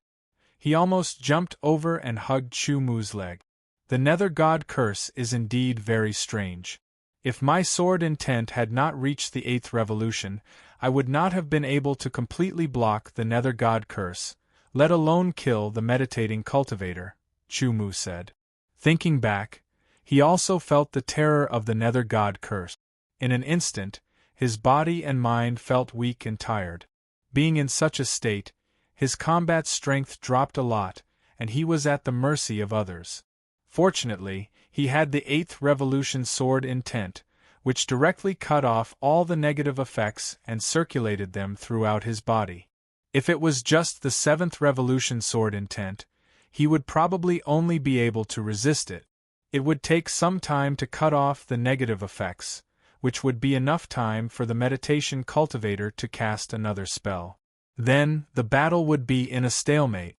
He almost jumped over and hugged Chu Mu's leg. The Nether God curse is indeed very strange. If my sword intent had not reached the 8th revolution, I would not have been able to completely block the Nether God curse, let alone kill the meditating cultivator, Chu Mu said. Thinking back, he also felt the terror of the Nether God curse. In an instant, his body and mind felt weak and tired. Being in such a state, his combat strength dropped a lot, and he was at the mercy of others. Fortunately, he had the 8th revolution sword intent, which directly cut off all the negative effects and circulated them throughout his body. If it was just the 7th revolution sword intent, he would probably only be able to resist it. It would take some time to cut off the negative effects, which would be enough time for the meditation cultivator to cast another spell. Then, the battle would be in a stalemate.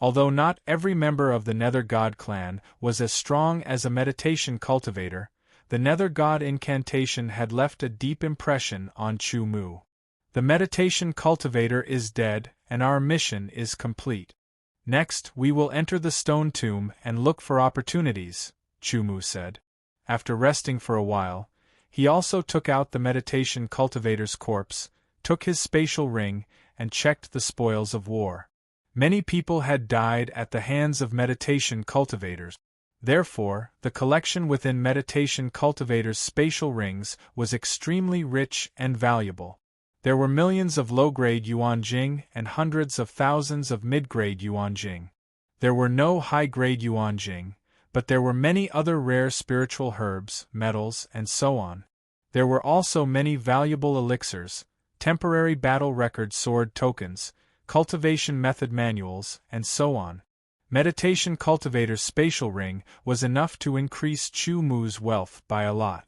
Although not every member of the Nether God clan was as strong as a meditation cultivator, the Nether God incantation had left a deep impression on Chu Mu. The meditation cultivator is dead, and our mission is complete. Next, we will enter the stone tomb and look for opportunities, Chu Mu said. After resting for a while, he also took out the meditation cultivator's corpse, took his spatial ring, and checked the spoils of war. Many people had died at the hands of meditation cultivators. Therefore, the collection within meditation cultivators' spatial rings was extremely rich and valuable. There were millions of low-grade yuanjing and hundreds of thousands of mid-grade yuanjing. There were no high-grade yuanjing, but there were many other rare spiritual herbs, metals, and so on. There were also many valuable elixirs, temporary battle record sword tokens, cultivation method manuals, and so on. Meditation Cultivator's spatial ring was enough to increase Chu Mu's wealth by a lot.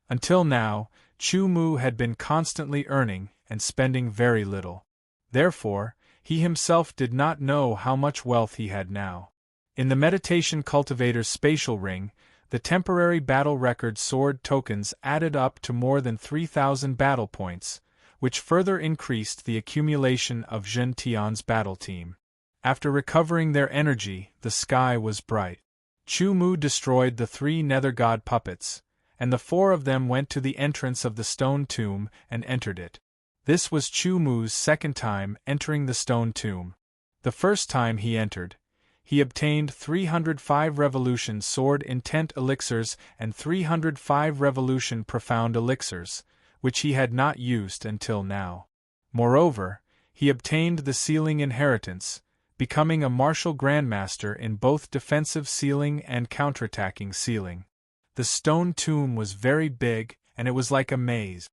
Until now, Chu Mu had been constantly earning and spending very little. Therefore, he himself did not know how much wealth he had now. In the Meditation Cultivator's spatial ring, the temporary battle record sword tokens added up to more than 3,000 battle points, which further increased the accumulation of Zhen Tian's battle team. After recovering their energy, the sky was bright. Chu Mu destroyed the 3 Nether God puppets, and the 4 of them went to the entrance of the stone tomb and entered it. This was Chu Mu's second time entering the stone tomb. The first time he entered, he obtained 305 revolution sword intent elixirs and 305 revolution profound elixirs, which he had not used until now. Moreover, he obtained the sealing inheritance, becoming a martial grandmaster in both defensive sealing and counterattacking sealing. The stone tomb was very big, and it was like a maze.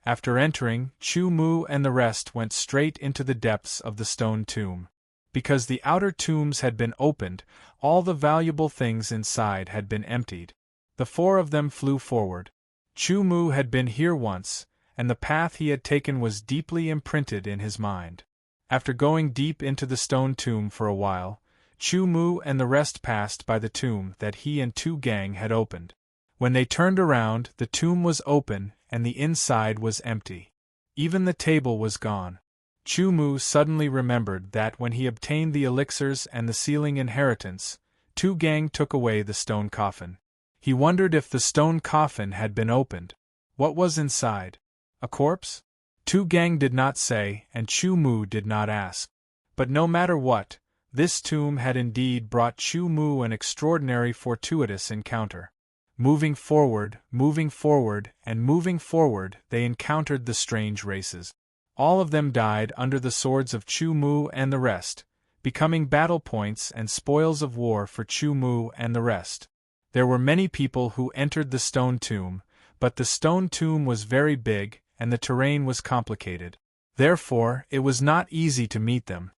After entering, Chu Mu and the rest went straight into the depths of the stone tomb. Because the outer tombs had been opened, all the valuable things inside had been emptied. The four of them flew forward. Chu Mu had been here once, and the path he had taken was deeply imprinted in his mind. After going deep into the stone tomb for a while, Chu Mu and the rest passed by the tomb that he and Tu Gang had opened. When they turned around, the tomb was open, and the inside was empty. Even the table was gone. Chu Mu suddenly remembered that when he obtained the elixirs and the sealing inheritance, Tu Gang took away the stone coffin. He wondered if the stone coffin had been opened. What was inside? A corpse? Tu Gang did not say, and Chu Mu did not ask. But no matter what, this tomb had indeed brought Chu Mu an extraordinary fortuitous encounter. Moving forward, and moving forward, they encountered the strange races. All of them died under the swords of Chu Mu and the rest, becoming battle points and spoils of war for Chu Mu and the rest. There were many people who entered the stone tomb, but the stone tomb was very big, and the terrain was complicated. Therefore, it was not easy to meet them.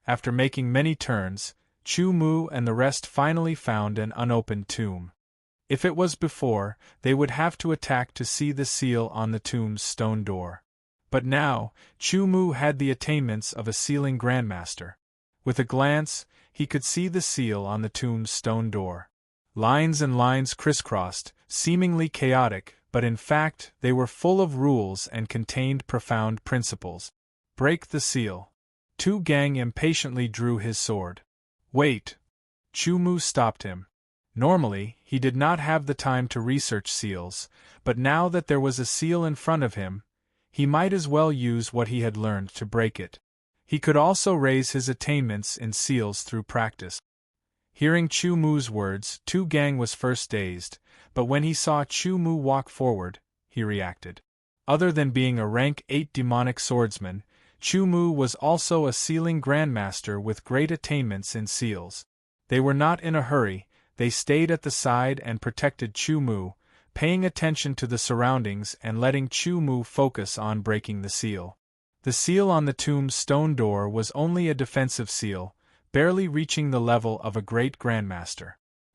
After making many turns, Chu Mu and the rest finally found an unopened tomb. If it was before, they would have to attack to see the seal on the tomb's stone door. But now, Chu Mu had the attainments of a sealing grandmaster. With a glance, he could see the seal on the tomb's stone door. Lines and lines crisscrossed, seemingly chaotic, but in fact they were full of rules and contained profound principles. Break the seal. Tu Gang impatiently drew his sword. Wait! Chu Mu stopped him. Normally, he did not have the time to research seals, but now that there was a seal in front of him, he might as well use what he had learned to break it. He could also raise his attainments in seals through practice. Hearing Chu Mu's words, Tu Gang was first dazed, but when he saw Chu Mu walk forward, he reacted. Other than being a rank 8 demonic swordsman, Chu Mu was also a sealing grandmaster with great attainments in seals. They were not in a hurry, they stayed at the side and protected Chu Mu, paying attention to the surroundings and letting Chu Mu focus on breaking the seal. The seal on the tomb's stone door was only a defensive seal, barely reaching the level of a great grandmaster.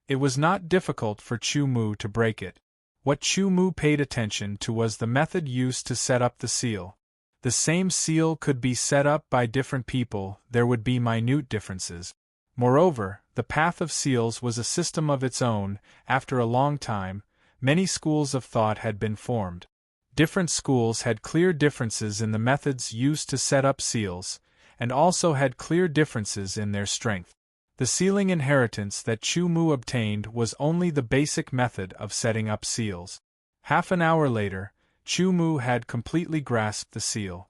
It was not difficult for Chu Mu to break it. What Chu Mu paid attention to was the method used to set up the seal. The same seal could be set up by different people, there would be minute differences. Moreover, the path of seals was a system of its own. After a long time, many schools of thought had been formed. Different schools had clear differences in the methods used to set up seals, and also had clear differences in their strength. The sealing inheritance that Chu Mu obtained was only the basic method of setting up seals. Half an hour later, Chu Mu had completely grasped the seal.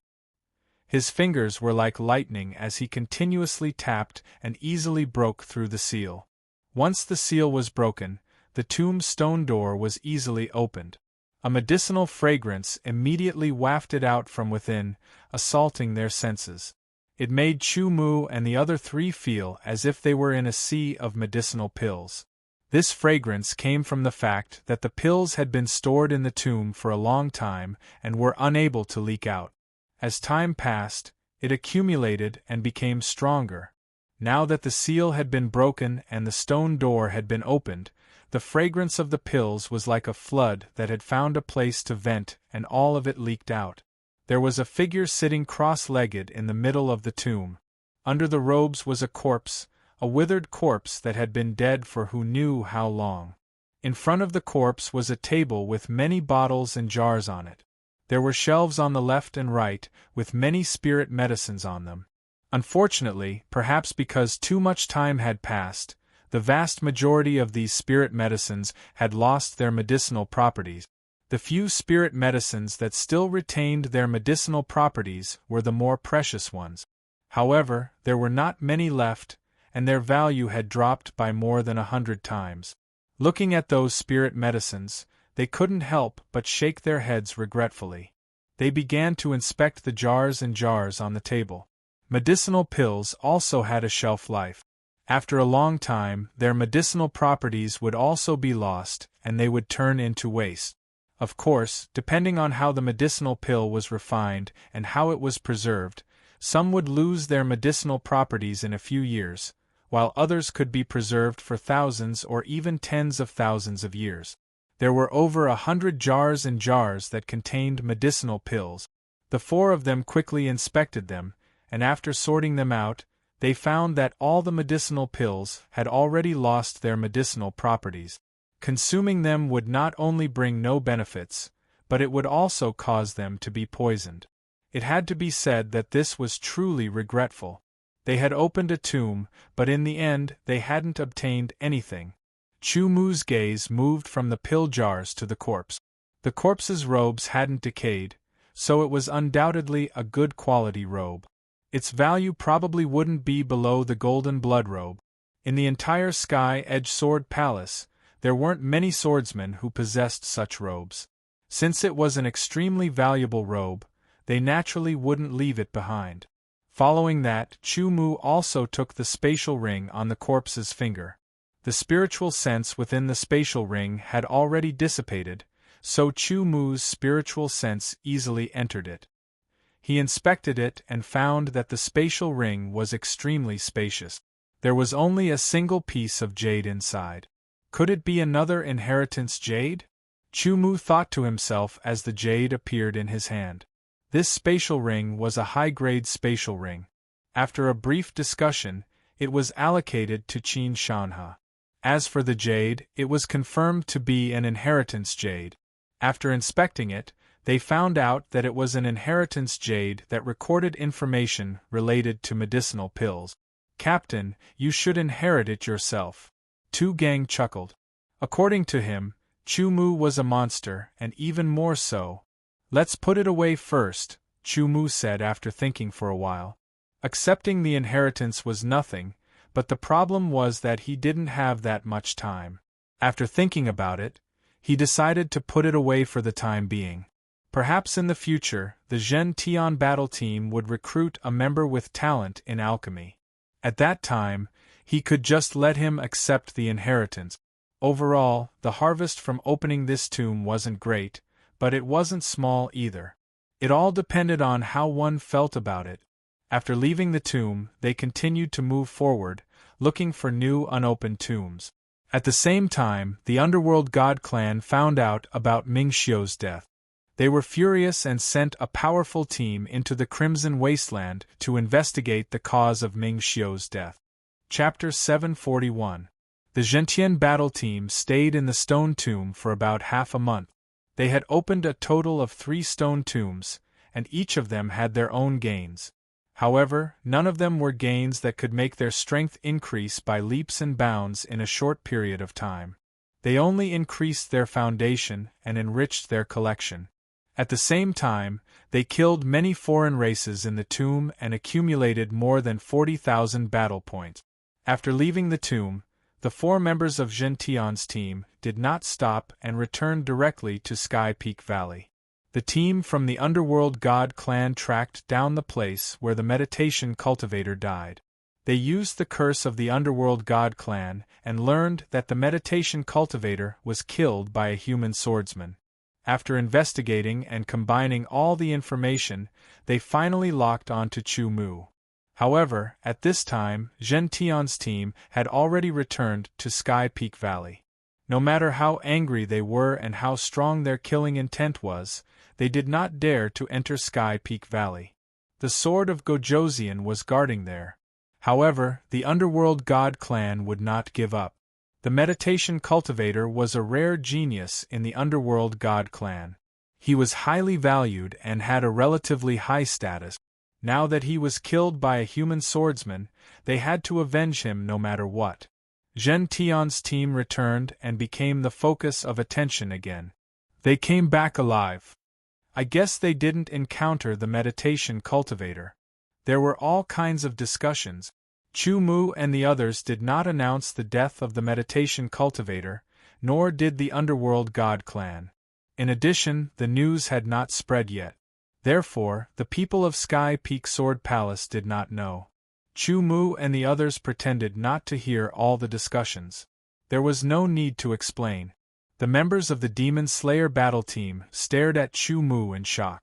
His fingers were like lightning as he continuously tapped and easily broke through the seal. Once the seal was broken, the tomb's stone door was easily opened. A medicinal fragrance immediately wafted out from within, assaulting their senses. It made Chu Mu and the other three feel as if they were in a sea of medicinal pills. This fragrance came from the fact that the pills had been stored in the tomb for a long time and were unable to leak out. As time passed, it accumulated and became stronger. Now that the seal had been broken and the stone door had been opened, the fragrance of the pills was like a flood that had found a place to vent, and all of it leaked out. There was a figure sitting cross-legged in the middle of the tomb. Under the robes was a corpse, a withered corpse that had been dead for who knew how long. In front of the corpse was a table with many bottles and jars on it. There were shelves on the left and right, with many spirit medicines on them. Unfortunately, perhaps because too much time had passed, the vast majority of these spirit medicines had lost their medicinal properties. The few spirit medicines that still retained their medicinal properties were the more precious ones. However, there were not many left, and their value had dropped by more than 100 times. Looking at those spirit medicines, they couldn't help but shake their heads regretfully. They began to inspect the jars and jars on the table. Medicinal pills also had a shelf life. After a long time, their medicinal properties would also be lost, and they would turn into waste. Of course, depending on how the medicinal pill was refined and how it was preserved, some would lose their medicinal properties in a few years, while others could be preserved for thousands or even tens of thousands of years. There were over 100 jars and jars that contained medicinal pills. The four of them quickly inspected them, and after sorting them out, they found that all the medicinal pills had already lost their medicinal properties. Consuming them would not only bring no benefits, but it would also cause them to be poisoned. It had to be said that this was truly regretful. They had opened a tomb, but in the end they hadn't obtained anything. Chu Mu's gaze moved from the pill jars to the corpse. The corpse's robes hadn't decayed, so it was undoubtedly a good quality robe. Its value probably wouldn't be below the golden blood robe. In the entire Sky-Edge Sword Palace, there weren't many swordsmen who possessed such robes. Since it was an extremely valuable robe, they naturally wouldn't leave it behind. Following that, Chu Mu also took the spatial ring on the corpse's finger. The spiritual sense within the spatial ring had already dissipated, so Chu Mu's spiritual sense easily entered it. He inspected it and found that the spatial ring was extremely spacious. There was only a single piece of jade inside. Could it be another inheritance jade? Chu Mu thought to himself as the jade appeared in his hand. This spatial ring was a high-grade spatial ring. After a brief discussion, it was allocated to Qin Shanhe. As for the jade, it was confirmed to be an inheritance jade. After inspecting it, they found out that it was an inheritance jade that recorded information related to medicinal pills. "Captain, you should inherit it yourself." Tu Gang chuckled. According to him, Chu Mu was a monster, and even more so. "Let's put it away first," Chu Mu said after thinking for a while. Accepting the inheritance was nothing, but the problem was that he didn't have that much time. After thinking about it, he decided to put it away for the time being. Perhaps in the future, the Zhen Tian battle team would recruit a member with talent in alchemy. At that time, he could just let him accept the inheritance. Overall, the harvest from opening this tomb wasn't great, but it wasn't small either. It all depended on how one felt about it. After leaving the tomb, they continued to move forward, looking for new unopened tombs. At the same time, the Underworld God clan found out about Ming Xiu's death. They were furious and sent a powerful team into the Crimson Wasteland to investigate the cause of Ming Xiu's death. Chapter 741. The Zhentian battle team stayed in the stone tomb for about half a month. They had opened a total of 3 stone tombs, and each of them had their own gains. However, none of them were gains that could make their strength increase by leaps and bounds in a short period of time. They only increased their foundation and enriched their collection. At the same time, they killed many foreign races in the tomb and accumulated more than 40,000 battle points. After leaving the tomb, the 4 members of Zhen Tian's team did not stop and returned directly to Sky Peak Valley. The team from the Underworld God clan tracked down the place where the meditation cultivator died. They used the curse of the Underworld God clan and learned that the meditation cultivator was killed by a human swordsman. After investigating and combining all the information, they finally locked onto Chu Mu. However, at this time, Zhen Tian's team had already returned to Sky Peak Valley. No matter how angry they were and how strong their killing intent was, they did not dare to enter Sky Peak Valley. The sword of Gojoseon was guarding there. However, the Underworld God clan would not give up. The meditation cultivator was a rare genius in the Underworld God clan. He was highly valued and had a relatively high status. Now that he was killed by a human swordsman, they had to avenge him no matter what. Zhen Tian's team returned and became the focus of attention again. They came back alive. I guess they didn't encounter the meditation cultivator. There were all kinds of discussions. Chu Mu and the others did not announce the death of the meditation cultivator, nor did the underworld god clan. In addition, the news had not spread yet. Therefore, the people of Sky Peak Sword Palace did not know. Chu Mu and the others pretended not to hear all the discussions. There was no need to explain. The members of the Demon Slayer battle team stared at Chu Mu in shock.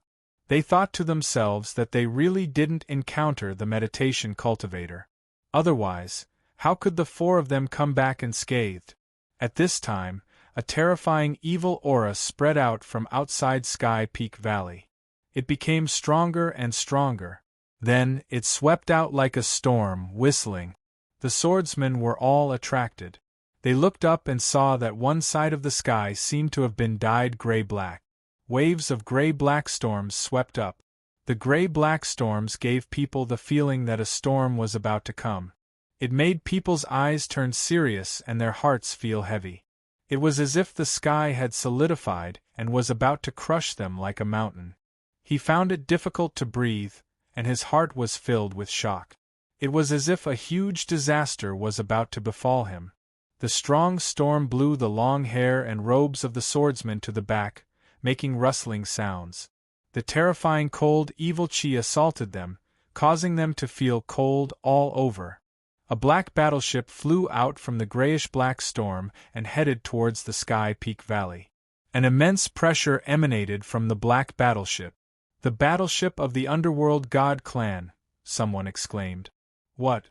They thought to themselves that they really didn't encounter the meditation cultivator. Otherwise, how could the four of them come back unscathed? At this time, a terrifying evil aura spread out from outside Sky Peak Valley. It became stronger and stronger. Then, it swept out like a storm, whistling. The swordsmen were all attracted. They looked up and saw that one side of the sky seemed to have been dyed gray-black. Waves of gray-black storms swept up. The gray-black storms gave people the feeling that a storm was about to come. It made people's eyes turn serious and their hearts feel heavy. It was as if the sky had solidified and was about to crush them like a mountain. He found it difficult to breathe, and his heart was filled with shock. It was as if a huge disaster was about to befall him. The strong storm blew the long hair and robes of the swordsmen to the back, making rustling sounds. The terrifying cold evil chi assaulted them, causing them to feel cold all over. A black battleship flew out from the grayish-black storm and headed towards the Sky Peak Valley. An immense pressure emanated from the black battleship. "The battleship of the Underworld God Clan," someone exclaimed. "What?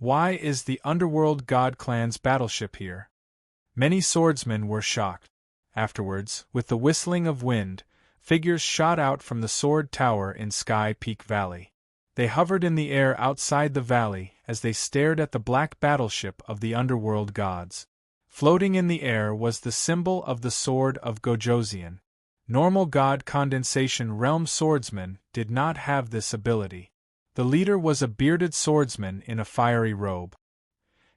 Why is the Underworld God Clan's battleship here?" Many swordsmen were shocked. Afterwards, with the whistling of wind, figures shot out from the sword tower in Sky Peak Valley. They hovered in the air outside the valley as they stared at the black battleship of the Underworld gods. Floating in the air was the symbol of the sword of Gojoseon. Normal God Condensation Realm swordsmen did not have this ability. The leader was a bearded swordsman in a fiery robe.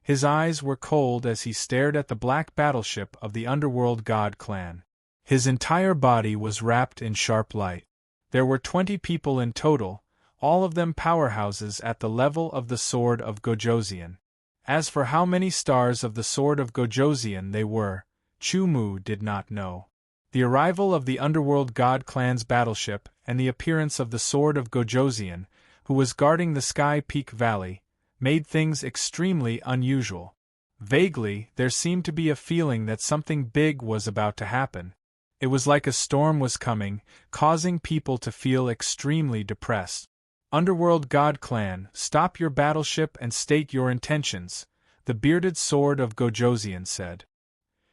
His eyes were cold as he stared at the black battleship of the Underworld God Clan. His entire body was wrapped in sharp light. There were 20 people in total, all of them powerhouses at the level of the sword of Gojoseon. As for how many stars of the sword of Gojoseon they were, Chu Mu did not know. The arrival of the Underworld God Clan's battleship and the appearance of the sword of Gojoseon, who was guarding the Sky Peak Valley, made things extremely unusual. Vaguely, there seemed to be a feeling that something big was about to happen. It was like a storm was coming, causing people to feel extremely depressed. "Underworld God Clan, stop your battleship and state your intentions," the bearded sword of Gojoseon said.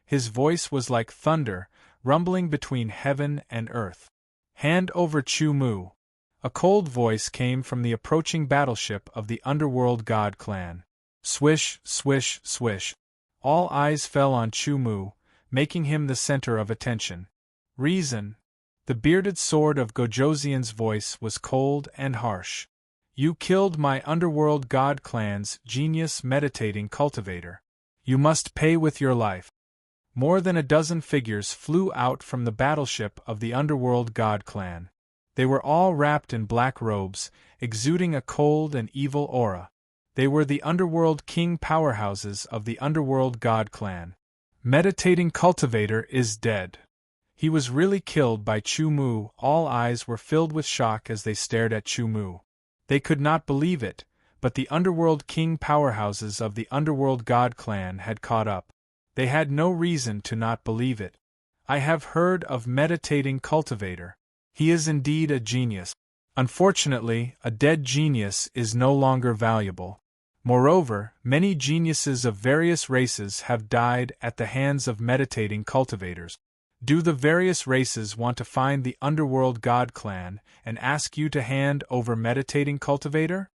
His voice was like thunder, rumbling between heaven and earth. "Hand over Chu Mu." A cold voice came from the approaching battleship of the Underworld God Clan. Swish, swish, swish. All eyes fell on Chu Mu, making him the center of attention. "Reason." The bearded sword of Gojoseon's voice was cold and harsh. "You killed my Underworld God Clan's genius meditating cultivator. You must pay with your life." More than a dozen figures flew out from the battleship of the Underworld God Clan. They were all wrapped in black robes, exuding a cold and evil aura. They were the Underworld King powerhouses of the Underworld God Clan. "Meditating cultivator is dead." He was really killed by Chu Mu. All eyes were filled with shock as they stared at Chu Mu. They could not believe it, but the Underworld King powerhouses of the Underworld God Clan had caught up. They had no reason to not believe it. "I have heard of Meditating Cultivator. He is indeed a genius. Unfortunately, a dead genius is no longer valuable. Moreover, many geniuses of various races have died at the hands of meditating cultivators. Do the various races want to find the Underworld God Clan and ask you to hand over Meditating Cultivator?"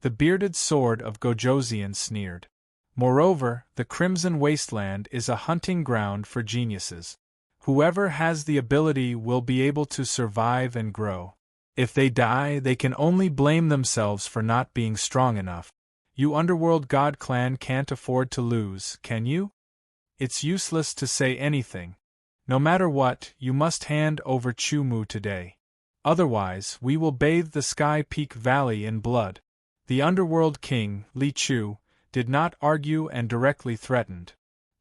The bearded sword of Gojoseon sneered. "Moreover, the Crimson Wasteland is a hunting ground for geniuses. Whoever has the ability will be able to survive and grow. If they die, they can only blame themselves for not being strong enough. You Underworld God Clan can't afford to lose, can you? It's useless to say anything. No matter what, you must hand over Chu Mu today. Otherwise, we will bathe the Sky Peak Valley in blood. The underworld king, Li Chu, did not argue and directly threatened.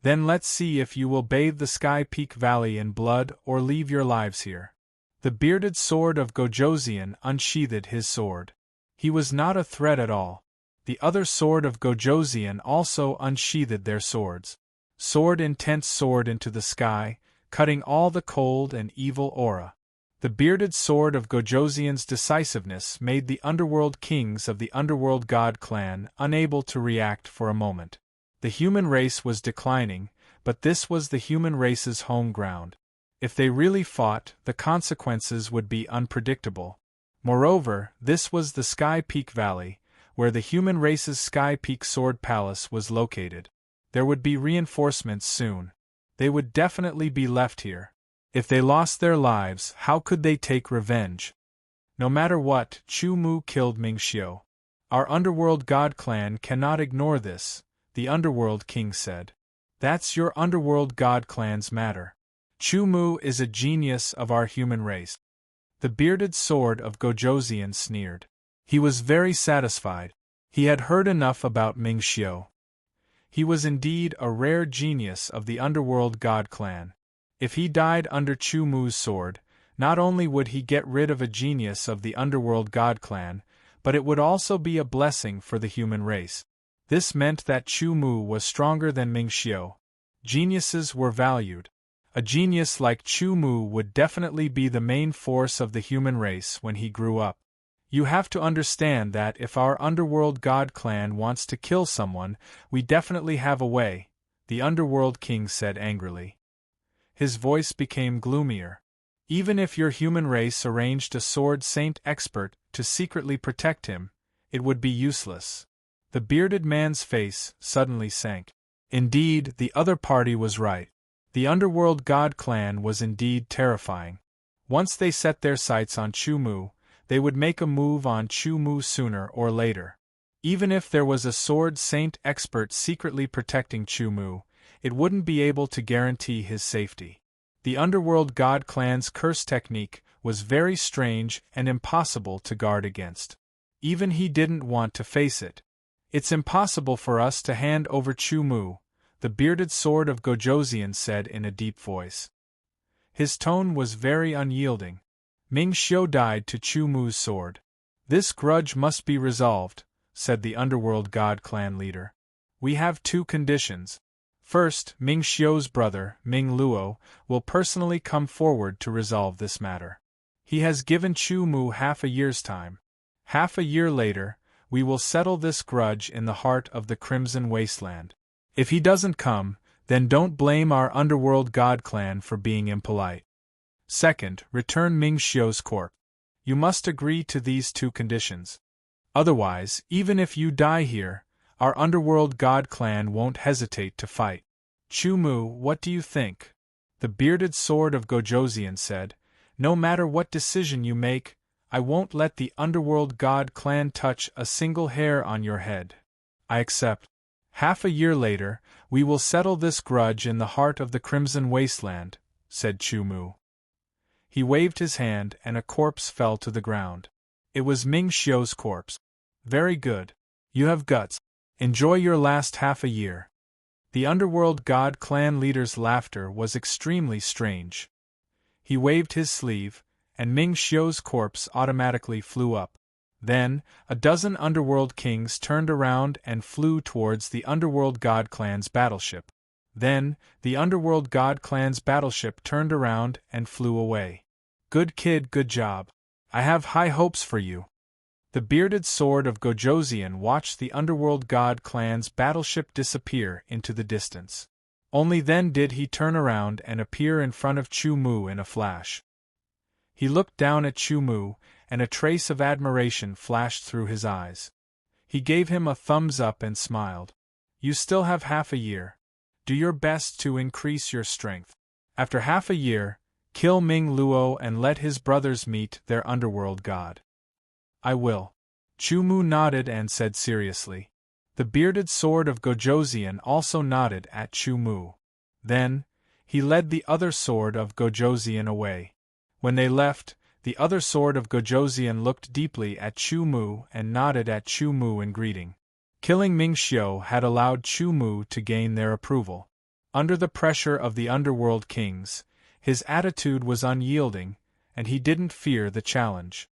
Then let's see if you will bathe the Sky Peak Valley in blood or leave your lives here. The bearded sword of Gojoseon unsheathed his sword. He was not a threat at all. The other sword of Gojoseon also unsheathed their swords. Sword intense soared into the sky, cutting all the cold and evil aura. The bearded sword of Gojoseon's decisiveness made the underworld kings of the underworld god clan unable to react for a moment. The human race was declining, but this was the human race's home ground. If they really fought, the consequences would be unpredictable. Moreover, this was the Sky Peak Valley, where the human race's Sky Peak Sword Palace was located. There would be reinforcements soon. They would definitely be left here. If they lost their lives, how could they take revenge? No matter what, Chu Mu killed Ming Xiu. Our underworld god clan cannot ignore this, the underworld king said. That's your underworld god clan's matter. Chu Mu is a genius of our human race. The bearded sword of Gojoseon sneered. He was very satisfied. He had heard enough about Ming Xiu. He was indeed a rare genius of the underworld god clan. If he died under Chu Mu's sword, not only would he get rid of a genius of the underworld god clan, but it would also be a blessing for the human race. This meant that Chu Mu was stronger than Ming Xiu. Geniuses were valued. A genius like Chu Mu would definitely be the main force of the human race when he grew up. You have to understand that if our underworld god clan wants to kill someone, we definitely have a way, the underworld king said angrily. His voice became gloomier. Even if your human race arranged a sword saint expert to secretly protect him, it would be useless. The bearded man's face suddenly sank. Indeed, the other party was right. The underworld god clan was indeed terrifying. Once they set their sights on Chu Mu, they would make a move on Chu Mu sooner or later. Even if there was a sword saint expert secretly protecting Chu Mu, it wouldn't be able to guarantee his safety. The underworld god clan's curse technique was very strange and impossible to guard against. Even he didn't want to face it. It's impossible for us to hand over Chu Mu, the bearded sword of Gojoseon said in a deep voice. His tone was very unyielding. Ming Xiu died to Chu Mu's sword. This grudge must be resolved, said the underworld god clan leader. We have two conditions. First, Ming Xiu's brother, Ming Luo, will personally come forward to resolve this matter. He has given Chu Mu half a year's time. Half a year later, we will settle this grudge in the heart of the Crimson Wasteland. If he doesn't come, then don't blame our underworld god clan for being impolite. Second, return Ming Xiu's corpse. You must agree to these two conditions. Otherwise, even if you die here, our underworld god clan won't hesitate to fight. Chu Mu, what do you think? The bearded sword of Gojoseon said, no matter what decision you make, I won't let the underworld god clan touch a single hair on your head. I accept. Half a year later, we will settle this grudge in the heart of the Crimson Wasteland, said Chu Mu. He waved his hand and a corpse fell to the ground. It was Ming Xiu's corpse. Very good. You have guts. Enjoy your last half a year. The underworld god clan leader's laughter was extremely strange. He waved his sleeve, and Ming Xiu's corpse automatically flew up. Then, a dozen underworld kings turned around and flew towards the underworld god clan's battleship. Then, the underworld god clan's battleship turned around and flew away. Good kid, good job. I have high hopes for you. The bearded sword of Gojoseon watched the underworld god clan's battleship disappear into the distance. Only then did he turn around and appear in front of Chu Mu in a flash. He looked down at Chu Mu, and a trace of admiration flashed through his eyes. He gave him a thumbs up and smiled. You still have half a year. Do your best to increase your strength. After half a year, kill Ming Luo and let his brothers meet their underworld god. I will. Chu Mu nodded and said seriously. The bearded sword of Gojoseon also nodded at Chu Mu. Then, he led the other sword of Gojoseon away. When they left, the other sword of Gojoseon looked deeply at Chu Mu and nodded at Chu Mu in greeting. Killing Ming Xiu had allowed Chu Mu to gain their approval. Under the pressure of the underworld kings, his attitude was unyielding, and he didn't fear the challenge.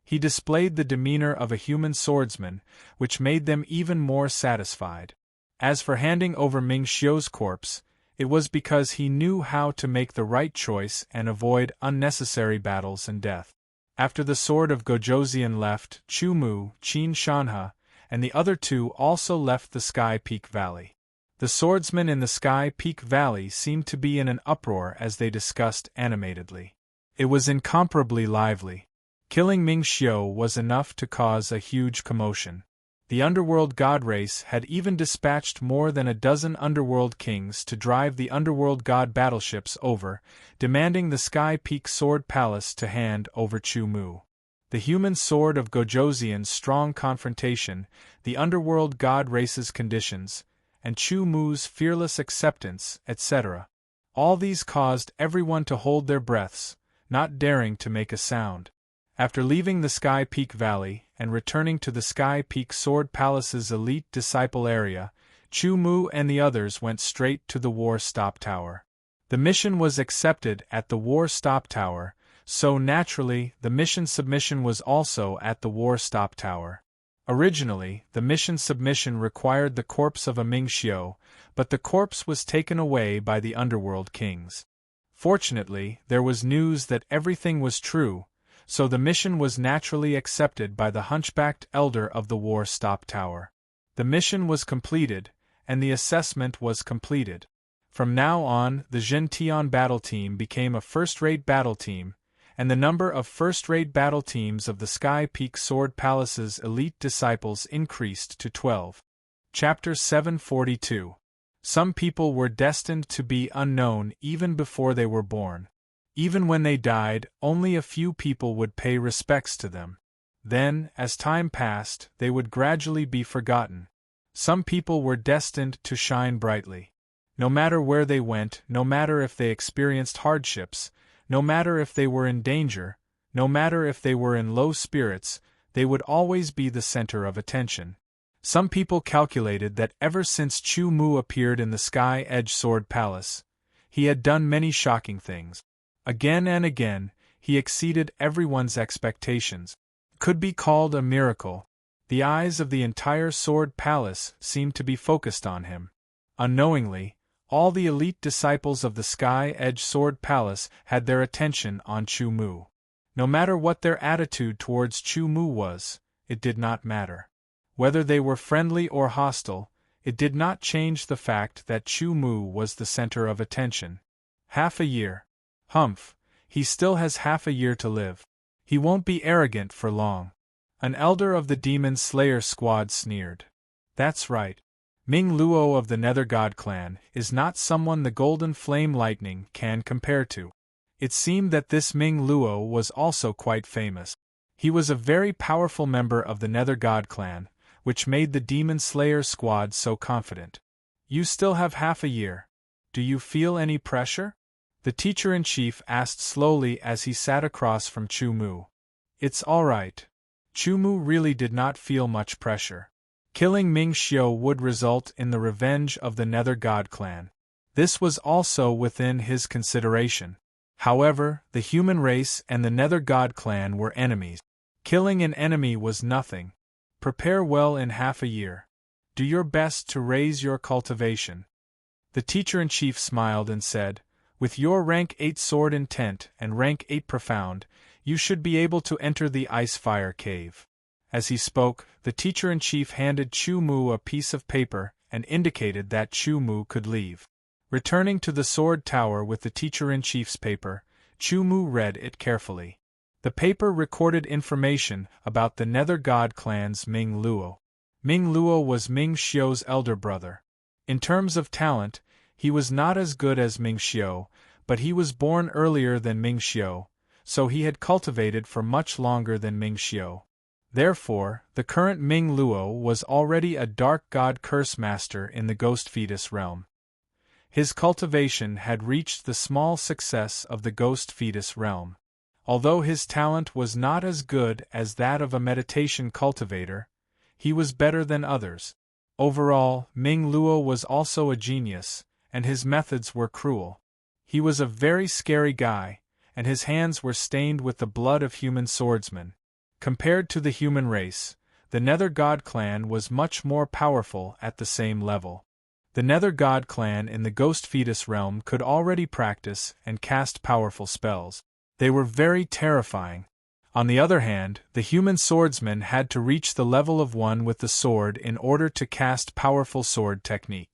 He displayed the demeanor of a human swordsman, which made them even more satisfied. As for handing over Ming Xiu's corpse, it was because he knew how to make the right choice and avoid unnecessary battles and death. After the sword of Gojoseon left, Chu Mu, Qin Shanhe, and the other two also left the Sky Peak Valley. The swordsmen in the Sky Peak Valley seemed to be in an uproar as they discussed animatedly. It was incomparably lively. Killing Ming Xiu was enough to cause a huge commotion. The underworld god race had even dispatched more than a dozen underworld kings to drive the underworld god battleships over, demanding the Sky Peak Sword Palace to hand over Chu Mu. The human sword of Gojoseon's strong confrontation, the underworld god race's conditions, and Chu Mu's fearless acceptance, etc. All these caused everyone to hold their breaths, not daring to make a sound. After leaving the Sky Peak Valley and returning to the Sky Peak Sword Palace's elite disciple area, Chu Mu and the others went straight to the War Stop Tower. The mission was accepted at the War Stop Tower, so naturally the mission submission was also at the War Stop Tower. Originally, the mission submission required the corpse of a Ming Xiu, but the corpse was taken away by the underworld kings. Fortunately, there was news that everything was true, so the mission was naturally accepted by the hunchbacked elder of the War Stop Tower. The mission was completed, and the assessment was completed. From now on, the Zhentian battle team became a first-rate battle team, and the number of first-rate battle teams of the Sky Peak Sword Palace's elite disciples increased to 12. Chapter 742. Some people were destined to be unknown even before they were born. Even when they died, only a few people would pay respects to them. Then, as time passed, they would gradually be forgotten. Some people were destined to shine brightly. No matter where they went, no matter if they experienced hardships, no matter if they were in danger, no matter if they were in low spirits, they would always be the center of attention. Some people calculated that ever since Chu Mu appeared in the Sky Edge Sword Palace, he had done many shocking things. Again and again, he exceeded everyone's expectations. Could be called a miracle. The eyes of the entire Sword Palace seemed to be focused on him. Unknowingly, all the elite disciples of the Sky Edge Sword Palace had their attention on Chu Mu. No matter what their attitude towards Chu Mu was, it did not matter. Whether they were friendly or hostile, it did not change the fact that Chu Mu was the center of attention. Half a year. Humph, he still has half a year to live. He won't be arrogant for long. An elder of the Demon Slayer squad sneered. That's right. Ming Luo of the Nether God clan is not someone the Golden Flame Lightning can compare to. It seemed that this Ming Luo was also quite famous. He was a very powerful member of the Nether God clan, which made the Demon Slayer squad so confident. You still have half a year. Do you feel any pressure? The teacher-in-chief asked slowly as he sat across from Chu Mu. It's all right. Chu Mu really did not feel much pressure. Killing Ming Xiu would result in the revenge of the Nether God clan. This was also within his consideration. However, the human race and the Nether God clan were enemies. Killing an enemy was nothing. Prepare well in half a year. Do your best to raise your cultivation. The teacher-in-chief smiled and said, with your rank 8 sword intent and rank 8 profound, you should be able to enter the Ice-Fire Cave. As he spoke, the teacher-in-chief handed Chu Mu a piece of paper and indicated that Chu Mu could leave. Returning to the sword tower with the teacher-in-chief's paper, Chu Mu read it carefully. The paper recorded information about the Nether God clan's Ming Luo. Ming Luo was Ming Xiu's elder brother. In terms of talent, he was not as good as Ming Xiu, but he was born earlier than Ming Xiu, so he had cultivated for much longer than Ming Xiu. Therefore, the current Ming Luo was already a dark god curse master in the ghost fetus realm. His cultivation had reached the small success of the ghost fetus realm. Although his talent was not as good as that of a meditation cultivator, he was better than others. Overall, Ming Luo was also a genius, and his methods were cruel. He was a very scary guy, and his hands were stained with the blood of human swordsmen. Compared to the human race, the Nether God clan was much more powerful at the same level. The Nether God clan in the ghost fetus realm could already practice and cast powerful spells. They were very terrifying. On the other hand, the human swordsmen had to reach the level of one with the sword in order to cast powerful sword technique.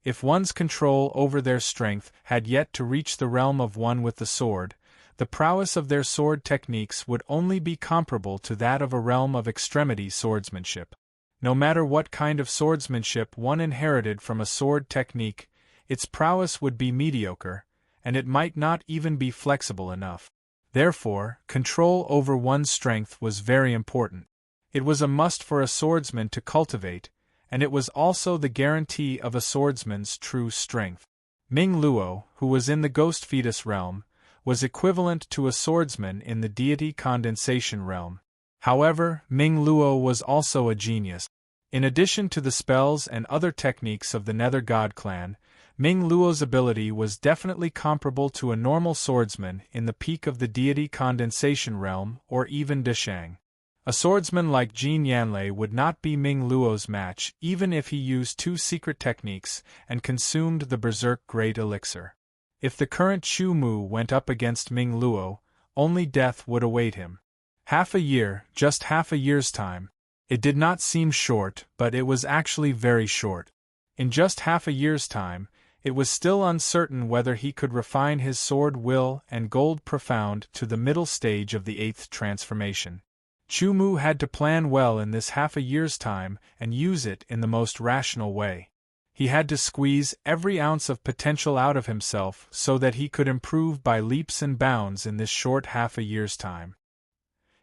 If one's control over their strength had yet to reach the realm of one with the sword, the prowess of their sword techniques would only be comparable to that of a realm of extremity swordsmanship. No matter what kind of swordsmanship one inherited from a sword technique, its prowess would be mediocre, and it might not even be flexible enough. Therefore, control over one's strength was very important. It was a must for a swordsman to cultivate, and it was also the guarantee of a swordsman's true strength. Ming Luo, who was in the ghost fetus realm, was equivalent to a swordsman in the deity condensation realm. However, Ming Luo was also a genius. In addition to the spells and other techniques of the Nether God clan, Ming Luo's ability was definitely comparable to a normal swordsman in the peak of the deity condensation realm or even Deshang. A swordsman like Jin Yanlei would not be Ming Luo's match even if he used two secret techniques and consumed the Berserk Great Elixir. If the current Chu Mu went up against Ming Luo, only death would await him. Half a year, just half a year's time. It did not seem short, but it was actually very short. In just half a year's time, it was still uncertain whether he could refine his sword will and gold profound to the middle stage of the 8th transformation. Chu Mu had to plan well in this half a year's time and use it in the most rational way. He had to squeeze every ounce of potential out of himself so that he could improve by leaps and bounds in this short half a year's time.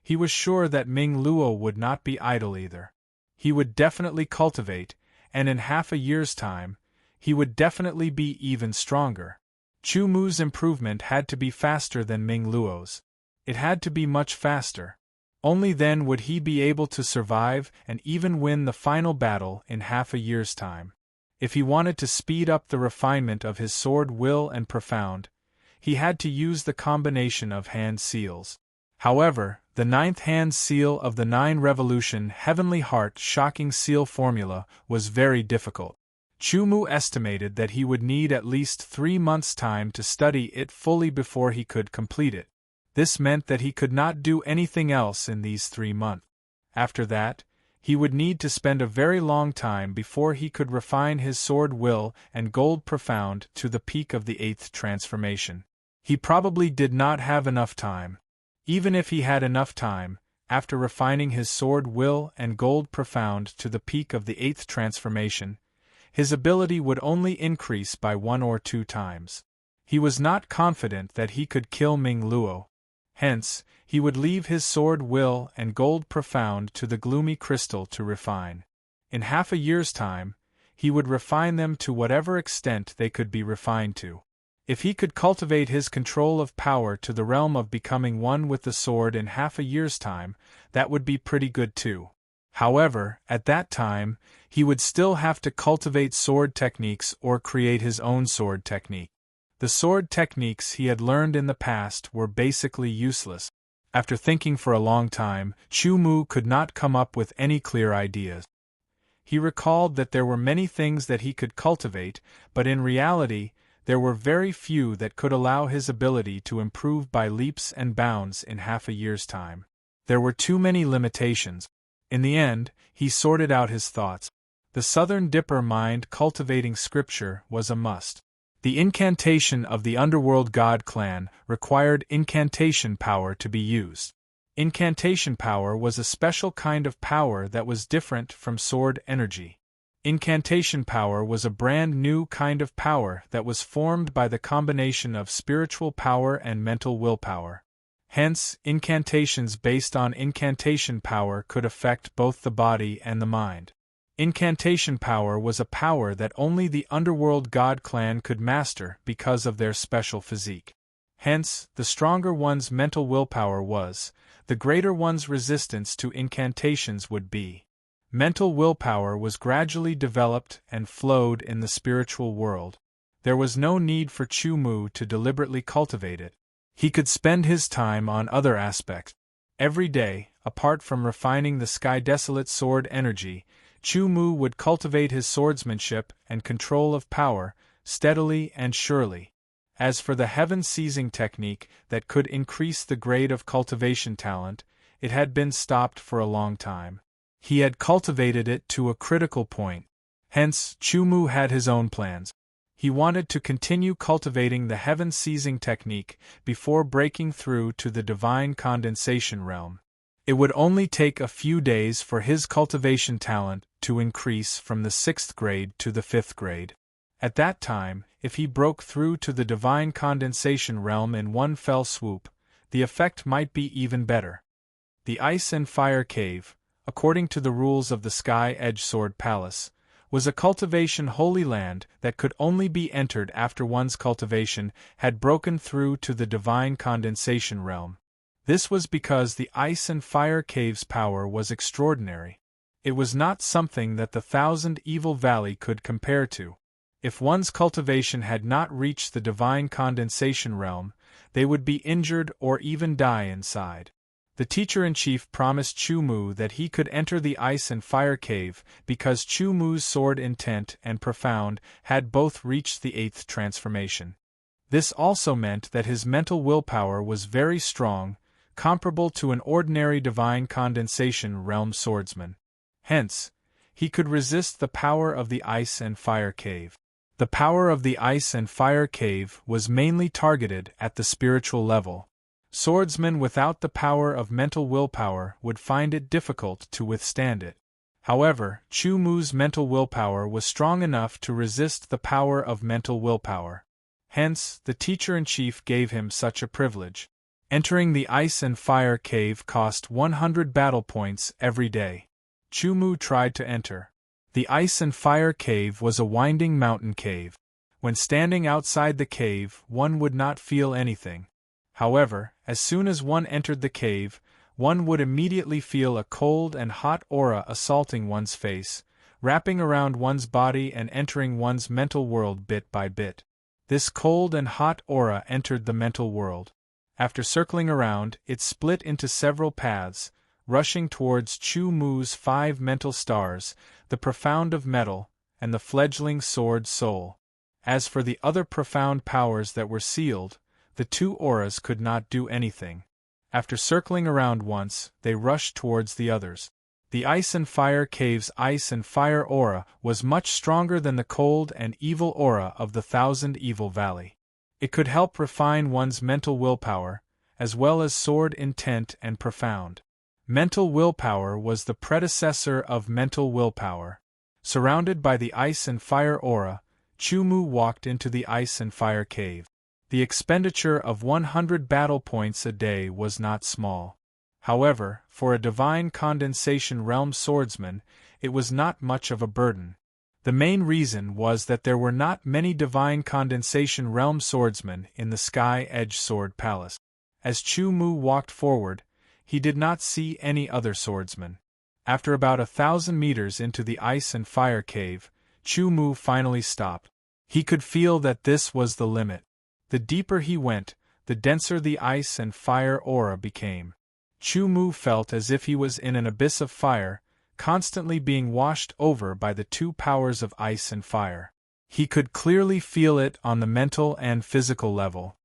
He was sure that Ming Luo would not be idle either. He would definitely cultivate, and in half a year's time, he would definitely be even stronger. Chu Mu's improvement had to be faster than Ming Luo's. It had to be much faster. Only then would he be able to survive and even win the final battle in half a year's time. If he wanted to speed up the refinement of his sword will and profound, he had to use the combination of hand seals. However, the 9th hand seal of the 9 Revolution Heavenly Heart Shocking Seal formula was very difficult. Chu Mu estimated that he would need at least 3 months' time to study it fully before he could complete it. This meant that he could not do anything else in these 3 months. After that, he would need to spend a very long time before he could refine his sword will and gold profound to the peak of the 8th transformation. He probably did not have enough time. Even if he had enough time, after refining his sword will and gold profound to the peak of the 8th transformation, his ability would only increase by 1 or 2 times. He was not confident that he could kill Ming Luo. Hence, he would leave his sword will and gold profound to the gloomy crystal to refine. In half a year's time, he would refine them to whatever extent they could be refined to. If he could cultivate his control of power to the realm of becoming one with the sword in half a year's time, that would be pretty good too. However, at that time, he would still have to cultivate sword techniques or create his own sword technique. The sword techniques he had learned in the past were basically useless. After thinking for a long time, Chu Mu could not come up with any clear ideas. He recalled that there were many things that he could cultivate, but in reality, there were very few that could allow his ability to improve by leaps and bounds in half a year's time. There were too many limitations. In the end, he sorted out his thoughts. The Southern Dipper mind cultivating scripture was a must. The incantation of the Underworld God clan required incantation power to be used. Incantation power was a special kind of power that was different from sword energy. Incantation power was a brand new kind of power that was formed by the combination of spiritual power and mental willpower. Hence, incantations based on incantation power could affect both the body and the mind. Incantation power was a power that only the underworld god clan could master because of their special physique. Hence, the stronger one's mental willpower was, the greater one's resistance to incantations would be. Mental willpower was gradually developed and flowed in the spiritual world. There was no need for Chu Mu to deliberately cultivate it. He could spend his time on other aspects. Every day, apart from refining the sky desolate sword energy, Chu Mu would cultivate his swordsmanship and control of power, steadily and surely. As for the heaven-seizing technique that could increase the grade of cultivation talent, it had been stopped for a long time. He had cultivated it to a critical point. Hence, Chu Mu had his own plans. He wanted to continue cultivating the heaven-seizing technique before breaking through to the divine condensation realm. It would only take a few days for his cultivation talent to increase from the 6th grade to the 5th grade. At that time, if he broke through to the divine condensation realm in one fell swoop, the effect might be even better. The Ice and Fire Cave, according to the rules of the Sky Edge Sword Palace, was a cultivation holy land that could only be entered after one's cultivation had broken through to the divine condensation realm. This was because the Ice and Fire Cave's power was extraordinary. It was not something that the Thousand Evil Valley could compare to. If one's cultivation had not reached the divine condensation realm, they would be injured or even die inside. The teacher-in-chief promised Chu Mu that he could enter the Ice and Fire Cave because Chu Mu's sword intent and profound had both reached the 8th transformation. This also meant that his mental willpower was very strong, comparable to an ordinary divine condensation realm swordsman. Hence, he could resist the power of the Ice and Fire Cave. The power of the Ice and Fire Cave was mainly targeted at the spiritual level. Swordsmen without the power of mental willpower would find it difficult to withstand it. However, Chu Mu's mental willpower was strong enough to resist the power of mental willpower. Hence, the teacher-in-chief gave him such a privilege. Entering the Ice and Fire Cave cost 100 battle points every day. Chu Mu tried to enter. The Ice and Fire Cave was a winding mountain cave. When standing outside the cave, one would not feel anything. However, as soon as one entered the cave, one would immediately feel a cold and hot aura assaulting one's face, wrapping around one's body and entering one's mental world bit by bit. This cold and hot aura entered the mental world. After circling around, it split into several paths, rushing towards Chu Mu's 5 mental stars, the profound of metal, and the fledgling sword soul. As for the other profound powers that were sealed, the 2 auras could not do anything. After circling around once, they rushed towards the others. The Ice and Fire Cave's Ice and Fire aura was much stronger than the cold and evil aura of the Thousand Evil Valley. It could help refine one's mental willpower, as well as sword intent and profound. Mental willpower was the predecessor of mental willpower. Surrounded by the Ice and Fire aura, Chu Mu walked into the Ice and Fire Cave. The expenditure of 100 battle points a day was not small. However, for a divine condensation realm swordsman, it was not much of a burden. The main reason was that there were not many divine condensation realm swordsmen in the Sky Edge Sword Palace. As Chu Mu walked forward, he did not see any other swordsman. After about 1,000 meters into the Ice and Fire Cave, Chu Mu finally stopped. He could feel that this was the limit. The deeper he went, the denser the Ice and Fire aura became. Chu Mu felt as if he was in an abyss of fire, constantly being washed over by the 2 powers of ice and fire. He could clearly feel it on the mental and physical level.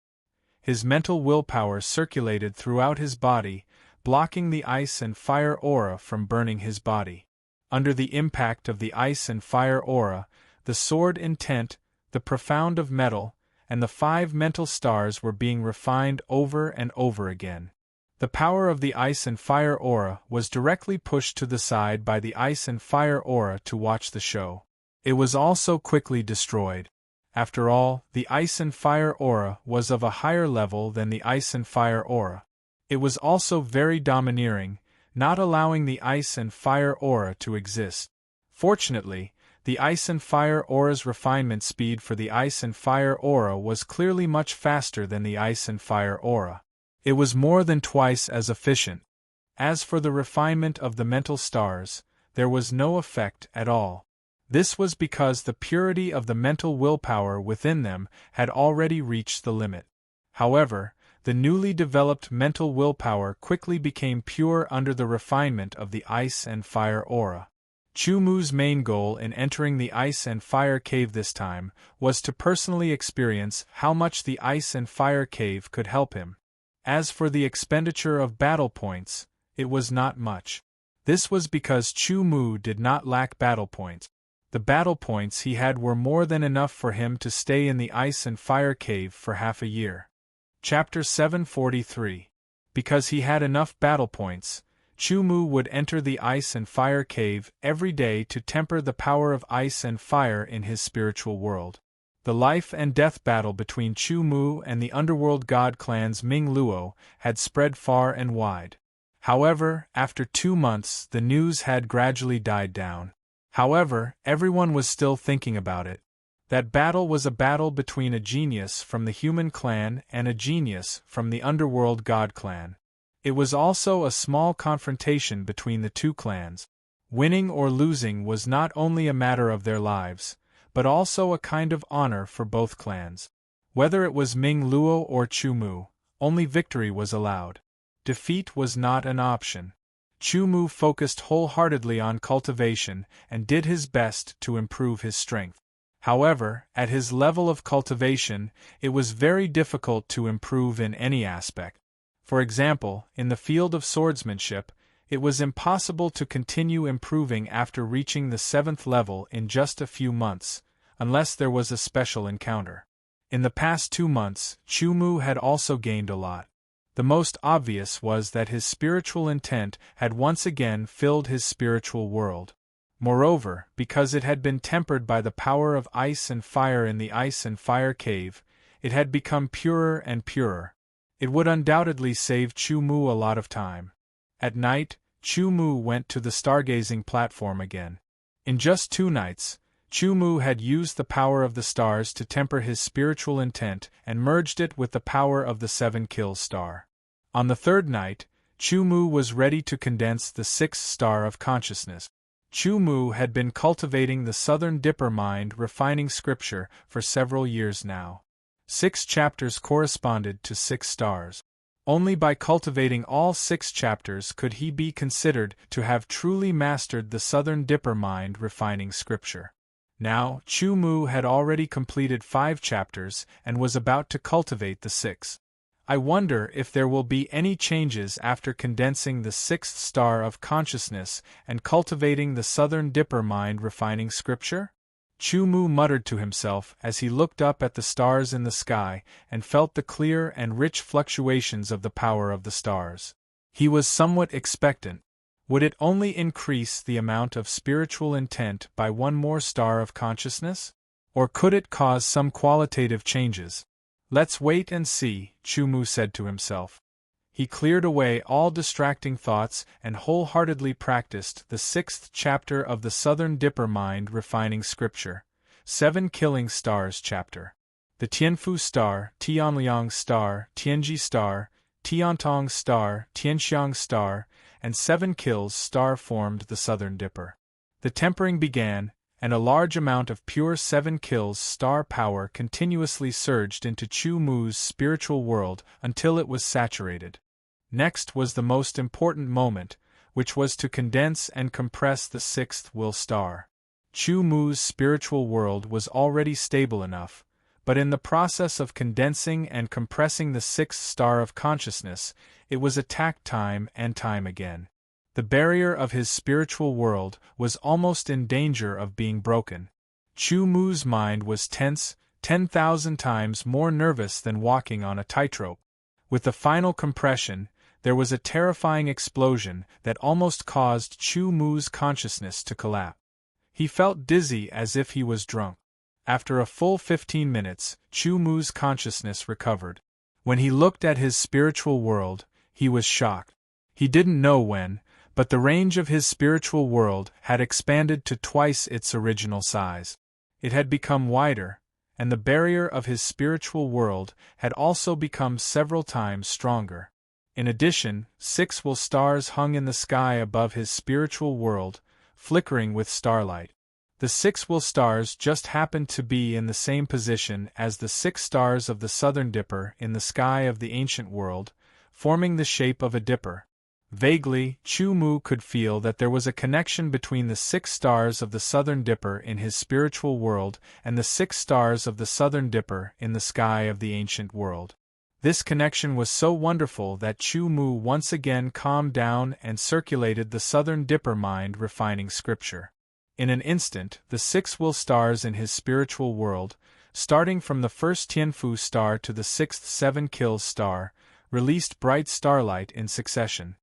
His mental willpower circulated throughout his body, blocking the Ice and Fire aura from burning his body. Under the impact of the Ice and Fire aura, the sword intent, the profound of metal, and the 5 mental stars were being refined over and over again. The power of the Ice and Fire aura was directly pushed to the side by the Ice and Fire aura to watch the show. It was also quickly destroyed. After all, the Ice and Fire aura was of a higher level than the Ice and Fire aura. It was also very domineering, not allowing the Ice and Fire aura to exist. Fortunately, the Ice and Fire Aura's refinement speed for the Ice and Fire Aura was clearly much faster than the Ice and Fire Aura. It was more than twice as efficient. As for the refinement of the mental stars, there was no effect at all. This was because the purity of the mental willpower within them had already reached the limit. However, the newly developed mental willpower quickly became pure under the refinement of the Ice and Fire Aura. Chu Mu's main goal in entering the Ice and Fire Cave this time was to personally experience how much the Ice and Fire Cave could help him. As for the expenditure of battle points, it was not much. This was because Chu Mu did not lack battle points. The battle points he had were more than enough for him to stay in the Ice and Fire Cave for half a year. Chapter 743. Because he had enough battle points, Chu Mu would enter the Ice and Fire Cave every day to temper the power of ice and fire in his spiritual world. The life and death battle between Chu Mu and the underworld god clans Ming Luo had spread far and wide. However, after 2 months the news had gradually died down. However, everyone was still thinking about it. That battle was a battle between a genius from the human clan and a genius from the underworld god clan. It was also a small confrontation between the two clans. Winning or losing was not only a matter of their lives, but also a kind of honor for both clans. Whether it was Ming Luo or Chu Mu, only victory was allowed. Defeat was not an option. Chu Mu focused wholeheartedly on cultivation and did his best to improve his strength. However, at his level of cultivation, it was very difficult to improve in any aspect. For example, in the field of swordsmanship, it was impossible to continue improving after reaching the 7th level in just a few months, unless there was a special encounter. In the past 2 months, Chu Mu had also gained a lot. The most obvious was that his spiritual intent had once again filled his spiritual world. Moreover, because it had been tempered by the power of ice and fire in the Ice and Fire Cave, it had become purer and purer. It would undoubtedly save Chu Mu a lot of time. At night, Chu Mu went to the stargazing platform again. In just 2 nights, Chu Mu had used the power of the stars to temper his spiritual intent and merged it with the power of the 7 kills star. On the 3rd night, Chu Mu was ready to condense the 6th star of consciousness. Chu Mu had been cultivating the Southern Dipper mind refining scripture for several years now. 6 chapters corresponded to 6 stars. Only by cultivating all 6 chapters could he be considered to have truly mastered the Southern Dipper mind refining scripture. Now, Chu Mu had already completed 5 chapters and was about to cultivate the 6th. I wonder if there will be any changes after condensing the 6th star of consciousness and cultivating the Southern Dipper mind refining scripture? Chu Mu muttered to himself as he looked up at the stars in the sky and felt the clear and rich fluctuations of the power of the stars. He was somewhat expectant. Would it only increase the amount of spiritual intent by 1 more star of consciousness? Or could it cause some qualitative changes? Let's wait and see, Chu Mu said to himself. He cleared away all distracting thoughts and wholeheartedly practiced the 6th chapter of the Southern Dipper mind refining scripture, 7 killing stars chapter. The Tianfu star, Tianliang star, Tianji star, Tiantong star, Tianxiang star, and 7 kills star formed the Southern Dipper. The tempering began, and a large amount of pure 7 kills star power continuously surged into Chu Mu's spiritual world until it was saturated. Next was the most important moment, which was to condense and compress the 6th will star. Chu Mu's spiritual world was already stable enough, but in the process of condensing and compressing the 6th star of consciousness, it was attacked time and time again. The barrier of his spiritual world was almost in danger of being broken. Chu Mu's mind was tense, 10,000 times more nervous than walking on a tightrope. With the final compression, there was a terrifying explosion that almost caused Chu Mu's consciousness to collapse. He felt dizzy as if he was drunk. After a full 15 minutes, Chu Mu's consciousness recovered. When he looked at his spiritual world, he was shocked. He didn't know when, But the range of his spiritual world had expanded to twice its original size. It had become wider, and the barrier of his spiritual world had also become several times stronger. In addition, 6 will stars hung in the sky above his spiritual world, flickering with starlight. The 6 will stars just happened to be in the same position as the 6 stars of the Southern Dipper in the sky of the ancient world, forming the shape of a dipper. Vaguely, Chu Mu could feel that there was a connection between the 6 stars of the Southern Dipper in his spiritual world and the 6 stars of the Southern Dipper in the sky of the ancient world. This connection was so wonderful that Chu Mu once again calmed down and circulated the Southern Dipper mind refining scripture. In an instant, the 6 will stars in his spiritual world, starting from the first Tianfu star to the 6th 7 kills star, released bright starlight in succession.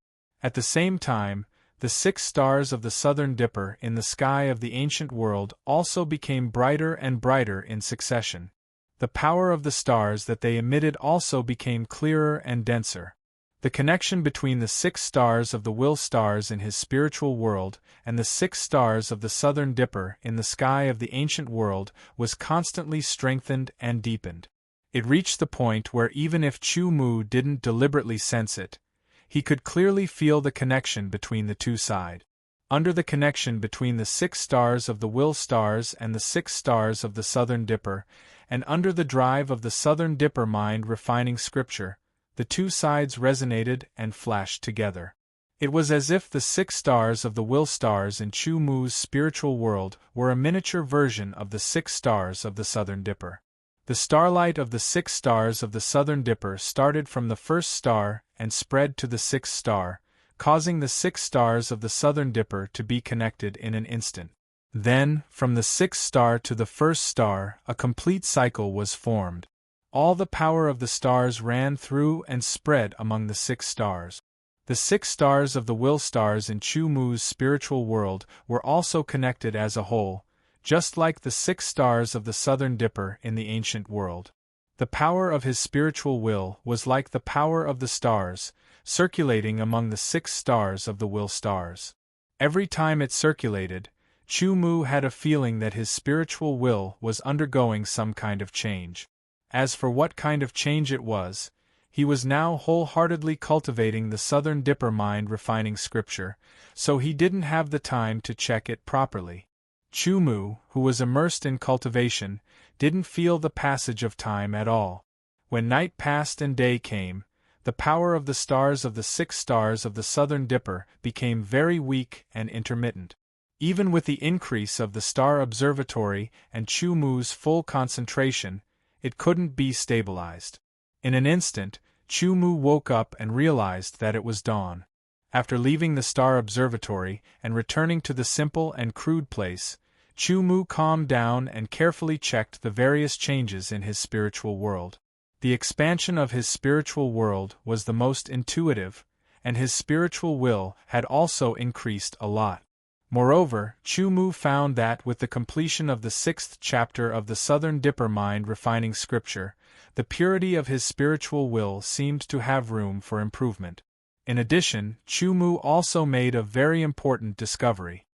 At the same time, the 6 stars of the Southern Dipper in the sky of the ancient world also became brighter and brighter in succession. The power of the stars that they emitted also became clearer and denser. The connection between the 6 stars of the will stars in his spiritual world and the 6 stars of the Southern Dipper in the sky of the ancient world was constantly strengthened and deepened. It reached the point where even if Chu Mu didn't deliberately sense it, he could clearly feel the connection between the two sides. Under the connection between the 6 stars of the will stars and the 6 stars of the Southern Dipper, and under the drive of the Southern Dipper mind refining scripture, the two sides resonated and flashed together. It was as if the 6 stars of the will stars in Chu Mu's spiritual world were a miniature version of the 6 stars of the Southern Dipper. The starlight of the 6 stars of the Southern Dipper started from the first star and spread to the 6th star, causing the 6 stars of the Southern Dipper to be connected in an instant. Then, from the 6th star to the first star, a complete cycle was formed. All the power of the stars ran through and spread among the 6 stars. The 6 stars of the will stars in Chu Mu's spiritual world were also connected as a whole, just like the 6 stars of the Southern Dipper in the ancient world. The power of his spiritual will was like the power of the stars, circulating among the 6 stars of the will stars. Every time it circulated, Chu Mu had a feeling that his spiritual will was undergoing some kind of change. As for what kind of change it was, he was now wholeheartedly cultivating the Southern Dipper mind refining scripture, so he didn't have the time to check it properly. Chu Mu, who was immersed in cultivation, didn't feel the passage of time at all. When night passed and day came, the power of the stars of the 6 stars of the Southern Dipper became very weak and intermittent. Even with the increase of the star observatory and Chu Mu's full concentration, it couldn't be stabilized. In an instant, Chu Mu woke up and realized that it was dawn. After leaving the star observatory and returning to the simple and crude place, Chu Mu calmed down and carefully checked the various changes in his spiritual world. The expansion of his spiritual world was the most intuitive, and his spiritual will had also increased a lot. Moreover, Chu Mu found that with the completion of the 6th chapter of the Southern Dipper mind refining scripture, the purity of his spiritual will seemed to have room for improvement. In addition, Chu Mu also made a very important discovery.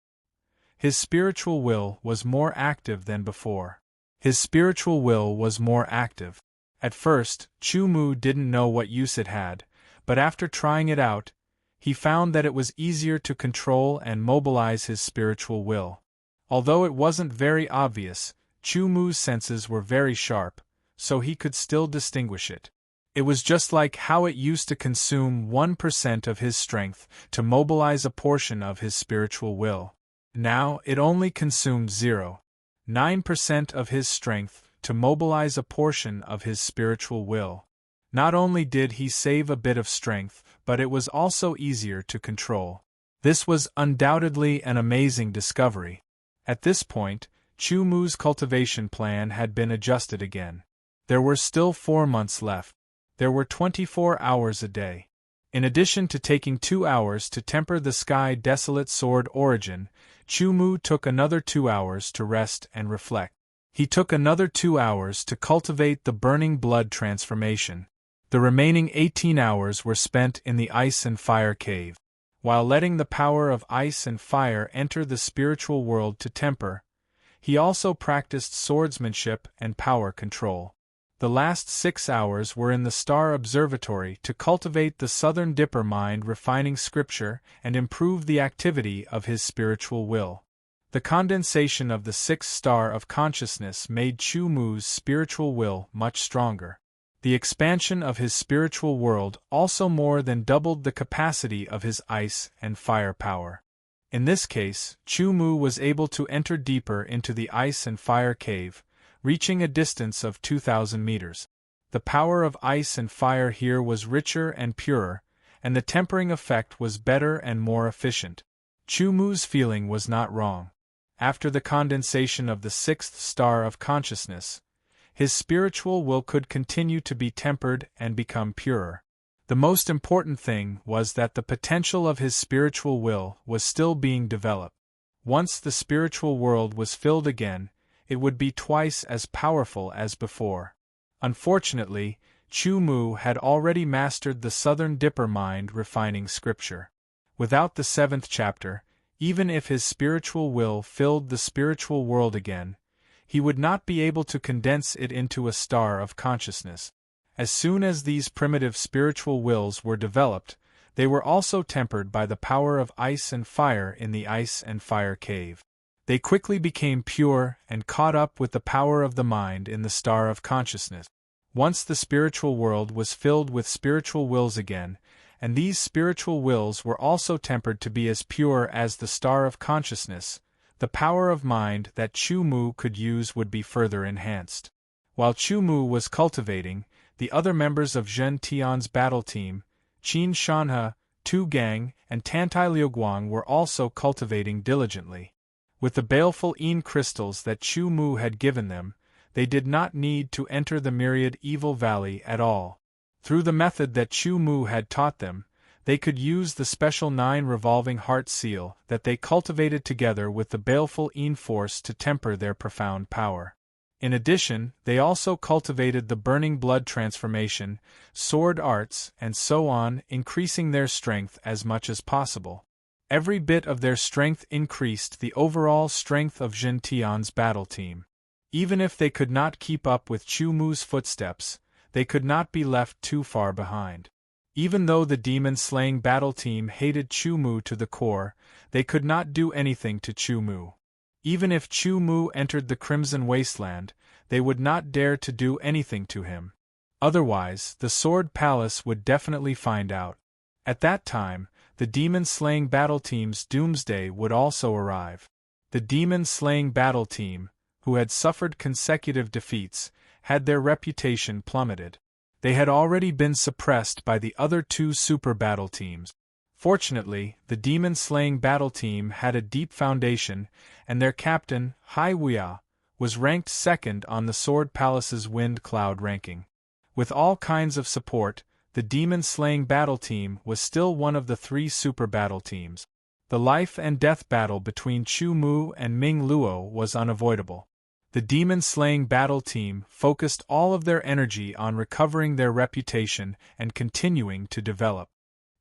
His spiritual will was more active than before. His spiritual will was more active. At first, Chu Mu didn't know what use it had, but after trying it out, he found that it was easier to control and mobilize his spiritual will. Although it wasn't very obvious, Chu Mu's senses were very sharp, so he could still distinguish it. It was just like how it used to consume 1% of his strength to mobilize a portion of his spiritual will. Now it only consumed 0.9% of his strength to mobilize a portion of his spiritual will. Not only did he save a bit of strength, but it was also easier to control. This was undoubtedly an amazing discovery. At this point, Chu Mu's cultivation plan had been adjusted again. There were still 4 months left. There were 24 hours a day. In addition to taking 2 hours to temper the sky desolate sword origin, Chu Mu took another 2 hours to rest and reflect. He took another 2 hours to cultivate the burning blood transformation. The remaining 18 hours were spent in the ice and fire cave. while letting the power of ice and fire enter the spiritual world to temper. He also practiced swordsmanship and power control. The last 6 hours were in the star observatory to cultivate the Southern Dipper mind, refining scripture and improve the activity of his spiritual will. The condensation of the 6th star of consciousness made Chu Mu's spiritual will much stronger. The expansion of his spiritual world also more than doubled the capacity of his ice and fire power. In this case, Chu Mu was able to enter deeper into the ice and fire cave, reaching a distance of 2,000 meters. The power of ice and fire here was richer and purer, and the tempering effect was better and more efficient. Chu Mu's feeling was not wrong. After the condensation of the 6th star of consciousness, his spiritual will could continue to be tempered and become purer. The most important thing was that the potential of his spiritual will was still being developed. Once the spiritual world was filled again, it would be twice as powerful as before. Unfortunately, Chu Mu had already mastered the Southern Dipper mind, refining scripture. Without the 7th chapter, even if his spiritual will filled the spiritual world again, he would not be able to condense it into a star of consciousness. As soon as these primitive spiritual wills were developed, they were also tempered by the power of ice and fire in the ice and fire cave. They quickly became pure and caught up with the power of the mind in the star of consciousness. Once the spiritual world was filled with spiritual wills again, and these spiritual wills were also tempered to be as pure as the star of consciousness, the power of mind that Chu Mu could use would be further enhanced. While Chu Mu was cultivating, the other members of Zhen Tian's battle team, Qin Shanhe, Tu Gang, and Tantai Liuguang were also cultivating diligently. With the baleful Yin crystals that Chu Mu had given them, they did not need to enter the myriad evil valley at all. Through the method that Chu Mu had taught them, they could use the special 9 revolving heart seal that they cultivated together with the baleful Yin force to temper their profound power. In addition, they also cultivated the burning blood transformation, sword arts, and so on, increasing their strength as much as possible. Every bit of their strength increased the overall strength of Zhen Tian's battle team. Even if they could not keep up with Chu Mu's footsteps, they could not be left too far behind. Even though the demon-slaying battle team hated Chu Mu to the core, they could not do anything to Chu Mu. Even if Chu Mu entered the Crimson Wasteland, they would not dare to do anything to him. Otherwise, the Sword Palace would definitely find out. At that time, the demon-slaying battle team's doomsday would also arrive. The demon-slaying battle team, who had suffered consecutive defeats, had their reputation plummeted. They had already been suppressed by the other 2 super battle teams. Fortunately, the demon-slaying battle team had a deep foundation, and their captain, Hai Wuya, was ranked 2nd on the Sword Palace's Wind Cloud ranking. With all kinds of support, the demon-slaying battle team was still one of the 3 super battle teams. The life and death battle between Chu Mu and Ming Luo was unavoidable. The demon-slaying battle team focused all of their energy on recovering their reputation and continuing to develop.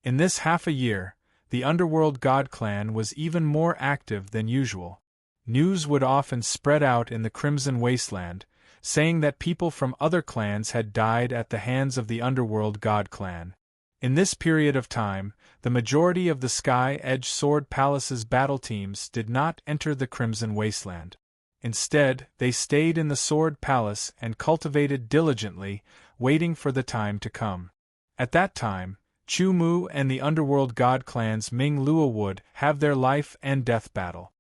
In this half a year, the Underworld God Clan was even more active than usual. News would often spread out in the Crimson Wasteland, saying that people from other clans had died at the hands of the Underworld God Clan. In this period of time, the majority of the Sky Edge Sword Palace's battle teams did not enter the Crimson Wasteland. Instead, they stayed in the Sword Palace and cultivated diligently, waiting for the time to come. At that time, Chu Mu and the Underworld God Clan's Ming Luo would have their life and death battle.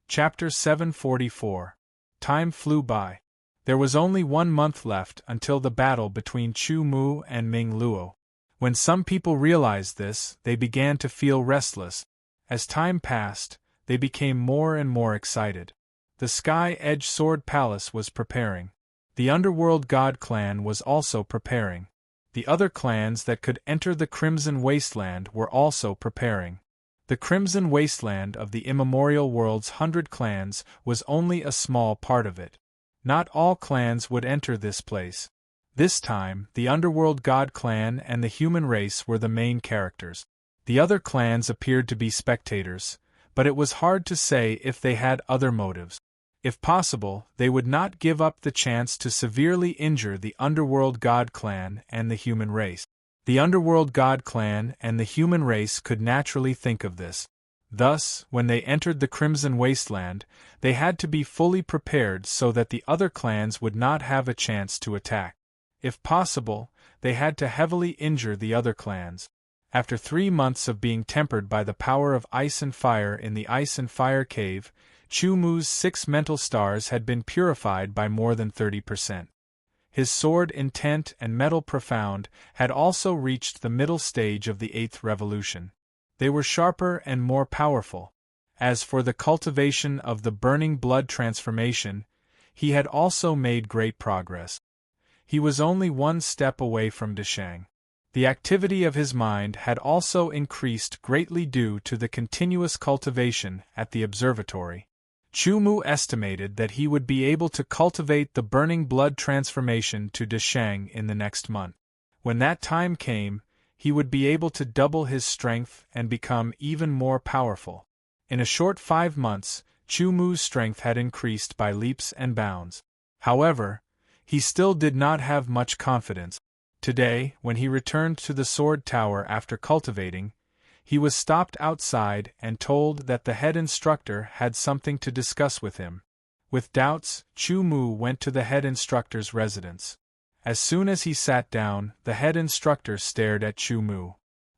Chapter 744. Time flew by. There was only 1 month left until the battle between Chu Mu and Ming Luo. When some people realized this, they began to feel restless. As time passed, they became more and more excited. The Sky Edge Sword Palace was preparing. The Underworld God Clan was also preparing. The other clans that could enter the Crimson Wasteland were also preparing. The Crimson Wasteland of the immemorial world's 100 clans was only a small part of it. Not all clans would enter this place. This time, the Underworld God Clan and the human race were the main characters. The other clans appeared to be spectators, but it was hard to say if they had other motives. If possible, they would not give up the chance to severely injure the Underworld God clan and the human race. The Underworld God clan and the human race could naturally think of this. Thus, when they entered the Crimson Wasteland, they had to be fully prepared so that the other clans would not have a chance to attack. If possible, they had to heavily injure the other clans. After 3 months of being tempered by the power of ice and fire in the Ice and Fire Cave, Chu Mu's 6 mental stars had been purified by more than 30%. His sword intent and metal profound had also reached the middle stage of the 8th revolution. They were sharper and more powerful. As for the cultivation of the burning blood transformation, he had also made great progress. He was only 1 step away from Deshang. The activity of his mind had also increased greatly due to the continuous cultivation at the observatory. Chu Mu estimated that he would be able to cultivate the burning blood transformation to Deshang in the next month. When that time came, he would be able to double his strength and become even more powerful. In a short 5 months, Chu Mu's strength had increased by leaps and bounds. However, he still did not have much confidence. Today, when he returned to the Sword Tower after cultivating, he was stopped outside and told that the head instructor had something to discuss with him. With doubts, Chu Mu went to the head instructor's residence. As soon as he sat down, the head instructor stared at Chu Mu.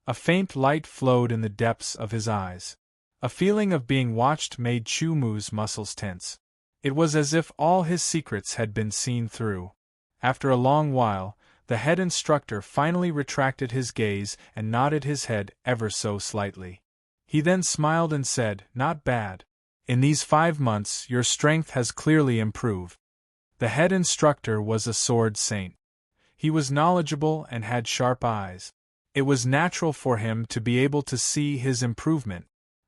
A faint light flowed in the depths of his eyes. A feeling of being watched made Chu Mu's muscles tense. It was as if all his secrets had been seen through. After a long while, the head instructor finally retracted his gaze and nodded his head ever so slightly. He then smiled and said, "Not bad. In these 5 months your strength has clearly improved." The head instructor was a sword saint. He was knowledgeable and had sharp eyes. It was natural for him to be able to see his improvement.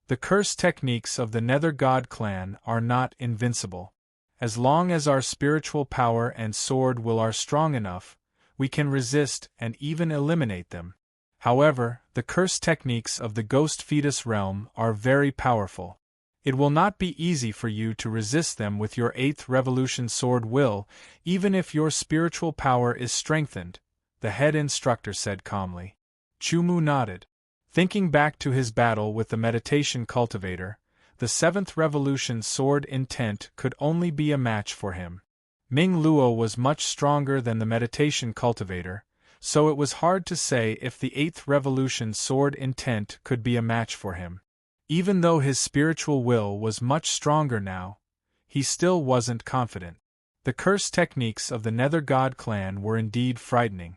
The curse techniques of the Nether God clan are not invincible. As long as our spiritual power and sword will are strong enough, we can resist and even eliminate them. However, the curse techniques of the Ghost Fetus realm are very powerful. It will not be easy for you to resist them with your 8th revolution sword will, even if your spiritual power is strengthened, the head instructor said calmly. Chu Mu nodded. Thinking back to his battle with the meditation cultivator, the 7th revolution sword intent could only be a match for him. Ming Luo was much stronger than the meditation cultivator, so it was hard to say if the 8th revolution sword intent could be a match for him. Even though his spiritual will was much stronger now, he still wasn't confident. The curse techniques of the Nether God clan were indeed frightening.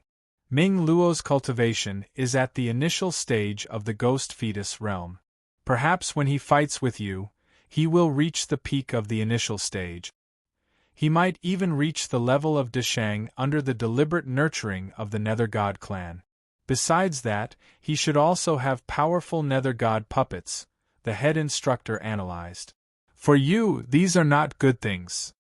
Ming Luo's cultivation is at the initial stage of the Ghost Fetus realm. Perhaps when he fights with you, he will reach the peak of the initial stage. He might even reach the level of Deshang under the deliberate nurturing of the Nether God clan. Besides that, he should also have powerful Nether God puppets, the head instructor analyzed. For you, these are not good things.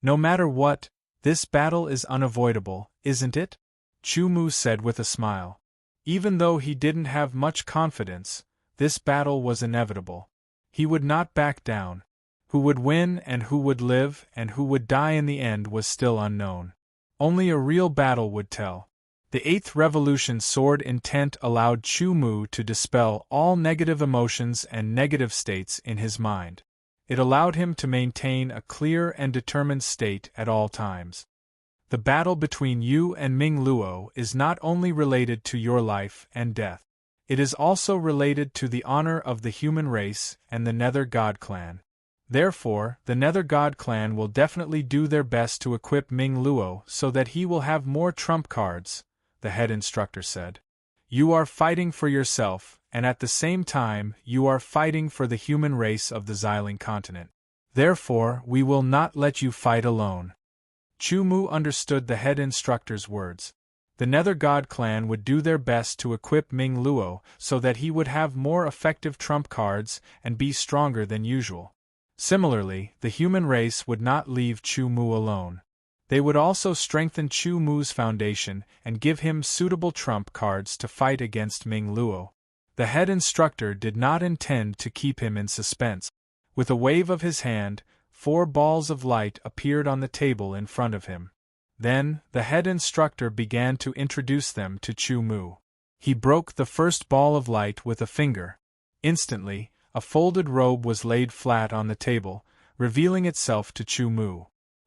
No matter what, this battle is unavoidable, isn't it? Chu Mu said with a smile. Even though he didn't have much confidence, this battle was inevitable. He would not back down. Who would win and who would live and who would die in the end was still unknown. Only a real battle would tell. The 8th revolution sword intent allowed Chu Mu to dispel all negative emotions and negative states in his mind. It allowed him to maintain a clear and determined state at all times. The battle between you and Ming Luo is not only related to your life and death. It is also related to the honor of the human race and the Nether God clan. Therefore, the Nether God clan will definitely do their best to equip Ming Luo so that he will have more trump cards, the head instructor said. You are fighting for yourself, and at the same time you are fighting for the human race of the Xiling continent. Therefore, we will not let you fight alone. Chu Mu understood the head instructor's words. The Nether God clan would do their best to equip Ming Luo so that he would have more effective trump cards and be stronger than usual. Similarly, the human race would not leave Chu Mu alone. They would also strengthen Chu Mu's foundation and give him suitable trump cards to fight against Ming Luo. The head instructor did not intend to keep him in suspense. With a wave of his hand, 4 balls of light appeared on the table in front of him. Then, the head instructor began to introduce them to Chu Mu. He broke the first ball of light with a finger. Instantly, a folded robe was laid flat on the table, revealing itself to Chu Mu.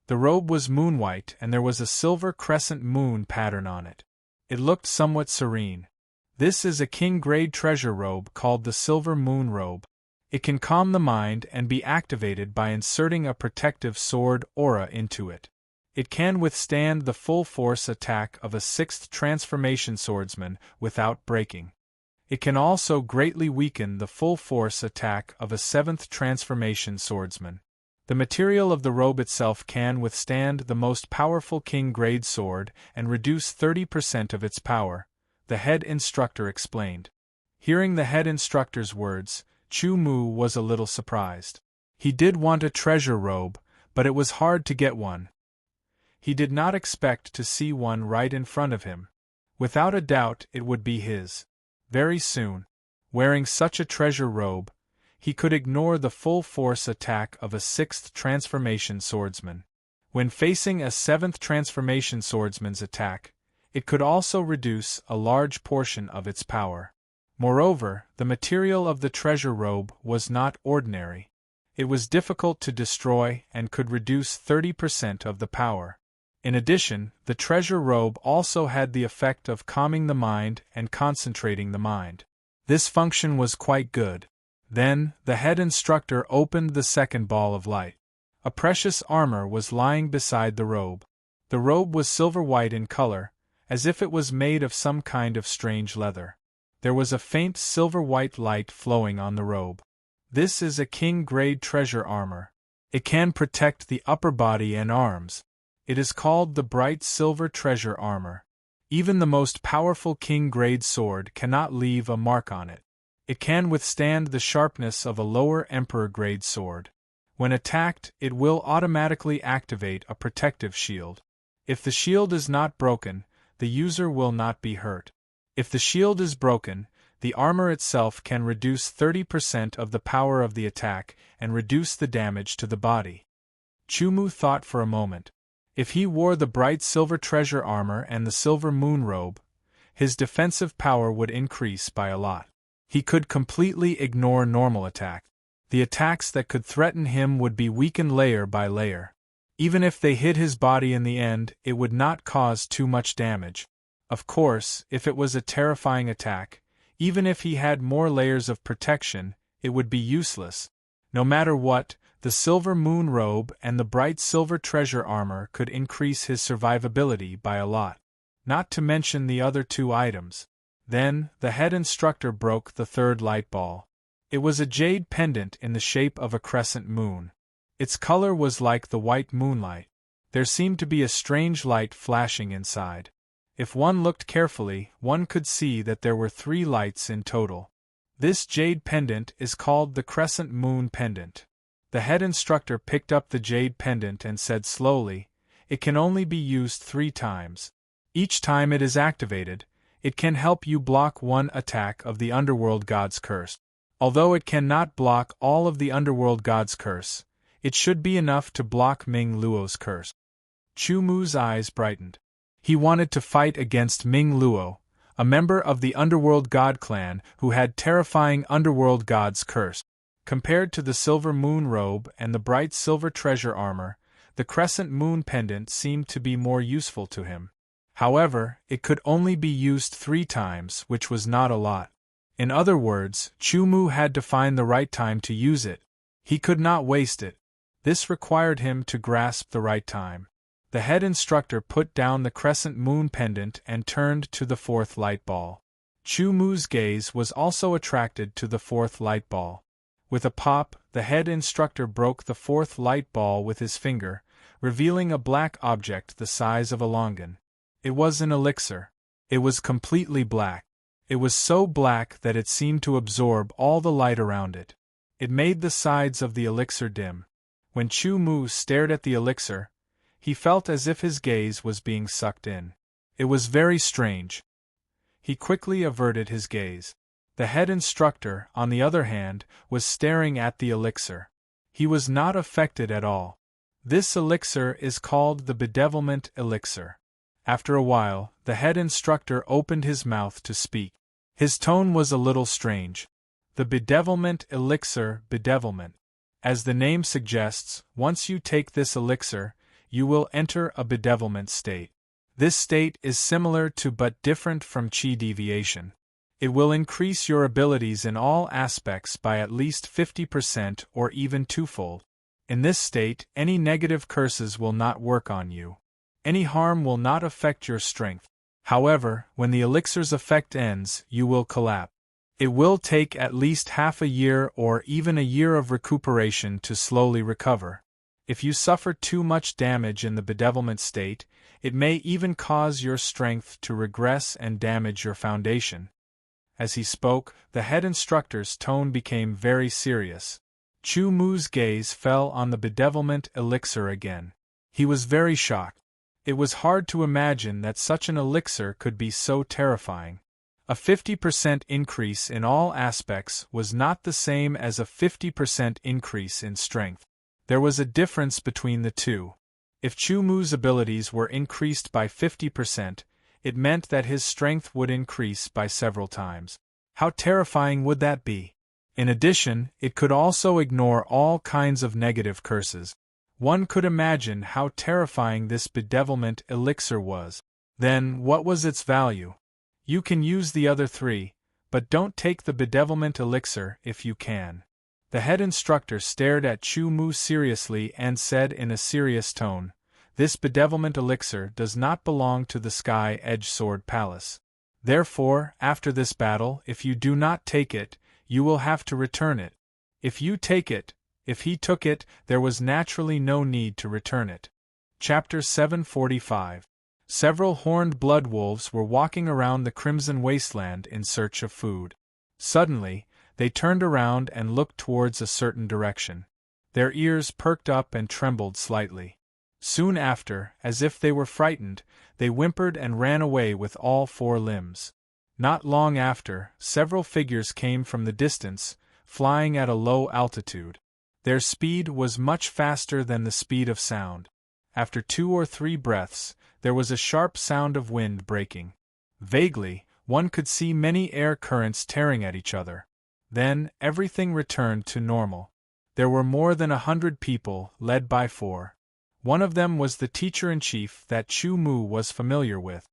The robe was moon-white and there was a silver crescent moon pattern on it. It looked somewhat serene. This is a king-grade treasure robe called the Silver Moon Robe. It can calm the mind and be activated by inserting a protective sword aura into it. It can withstand the full-force attack of a 6th transformation swordsman without breaking. It can also greatly weaken the full-force attack of a 7th transformation swordsman. The material of the robe itself can withstand the most powerful king-grade sword and reduce 30% of its power, the head instructor explained. Hearing the head instructor's words, Chu Mu was a little surprised. He did want a treasure robe, but it was hard to get one. He did not expect to see one right in front of him. Without a doubt it would be his. Very soon. Wearing such a treasure robe, he could ignore the full-force attack of a 6th transformation swordsman. When facing a 7th transformation swordsman's attack, it could also reduce a large portion of its power. Moreover, the material of the treasure robe was not ordinary. It was difficult to destroy and could reduce 30% of the power. In addition, the treasure robe also had the effect of calming the mind and concentrating the mind. This function was quite good. Then, the head instructor opened the second ball of light. A precious armor was lying beside the robe. The robe was silver-white in color, as if it was made of some kind of strange leather. There was a faint silver-white light flowing on the robe. This is a king-grade treasure armor. It can protect the upper body and arms. It is called the bright silver treasure armor. Even the most powerful king-grade sword cannot leave a mark on it. It can withstand the sharpness of a lower emperor-grade sword. When attacked, it will automatically activate a protective shield. If the shield is not broken, the user will not be hurt. If the shield is broken, the armor itself can reduce 30% of the power of the attack and reduce the damage to the body. Chu Mu thought for a moment. If he wore the bright silver treasure armor and the silver moon robe, his defensive power would increase by a lot. He could completely ignore normal attack. The attacks that could threaten him would be weakened layer by layer. Even if they hit his body in the end, it would not cause too much damage. Of course, if it was a terrifying attack, even if he had more layers of protection, it would be useless. No matter what, the silver moon robe and the bright silver treasure armor could increase his survivability by a lot. Not to mention the other 2 items. Then, the head instructor broke the third light ball. It was a jade pendant in the shape of a crescent moon. Its color was like the white moonlight. There seemed to be a strange light flashing inside. If one looked carefully, one could see that there were 3 lights in total. This jade pendant is called the crescent moon pendant. The head instructor picked up the jade pendant and said slowly, "It can only be used 3 times. Each time it is activated, it can help you block 1 attack of the Underworld God's curse. Although it cannot block all of the Underworld God's curse, it should be enough to block Ming Luo's curse." Chu Mu's eyes brightened. He wanted to fight against Ming Luo, a member of the Underworld God clan who had terrifying Underworld God's curse. Compared to the silver moon robe and the bright silver treasure armor, the crescent moon pendant seemed to be more useful to him. However, it could only be used 3 times, which was not a lot. In other words, Chu Mu had to find the right time to use it. He could not waste it. This required him to grasp the right time. The head instructor put down the crescent moon pendant and turned to the 4th light ball. Chu Mu's gaze was also attracted to the 4th light ball. With a pop, the head instructor broke the 4th light ball with his finger, revealing a black object the size of a longan. It was an elixir. It was completely black. It was so black that it seemed to absorb all the light around it. It made the sides of the elixir dim. When Chu Mu stared at the elixir, he felt as if his gaze was being sucked in. It was very strange. He quickly averted his gaze. The head instructor, on the other hand, was staring at the elixir. He was not affected at all. This elixir is called the bedevilment elixir. After a while, the head instructor opened his mouth to speak. His tone was a little strange. The bedevilment elixir, bedevilment. As the name suggests, once you take this elixir, you will enter a bedevilment state. This state is similar to but different from chi deviation. It will increase your abilities in all aspects by at least 50% or even twofold. In this state, any negative curses will not work on you. Any harm will not affect your strength. However, when the elixir's effect ends, you will collapse. It will take at least half a year or even a year of recuperation to slowly recover. If you suffer too much damage in the bedevilment state, it may even cause your strength to regress and damage your foundation. As he spoke, the head instructor's tone became very serious. Chu Mu's gaze fell on the bedevilment elixir again. He was very shocked. It was hard to imagine that such an elixir could be so terrifying. A 50% increase in all aspects was not the same as a 50% increase in strength. There was a difference between the two. If Chu Mu's abilities were increased by 50%, it meant that his strength would increase by several times. How terrifying would that be? In addition, it could also ignore all kinds of negative curses. One could imagine how terrifying this bedevilment elixir was. Then, what was its value? You can use the other three, but don't take the bedevilment elixir if you can. The head instructor stared at Chu Mu seriously and said in a serious tone, "This bedevilment elixir does not belong to the Sky Edge Sword Palace. Therefore, after this battle, if you do not take it, you will have to return it. If you take it, if he took it, there was naturally no need to return it." Chapter 745. Several horned blood wolves were walking around the Crimson Wasteland in search of food. Suddenly, they turned around and looked towards a certain direction. Their ears perked up and trembled slightly. Soon after, as if they were frightened, they whimpered and ran away with all four limbs. Not long after, several figures came from the distance, flying at a low altitude. Their speed was much faster than the speed of sound. After 2 or 3 breaths, there was a sharp sound of wind breaking. Vaguely, one could see many air currents tearing at each other. Then, everything returned to normal. There were more than 100 people, led by 4. One of them was the teacher-in-chief that Chu Mu was familiar with.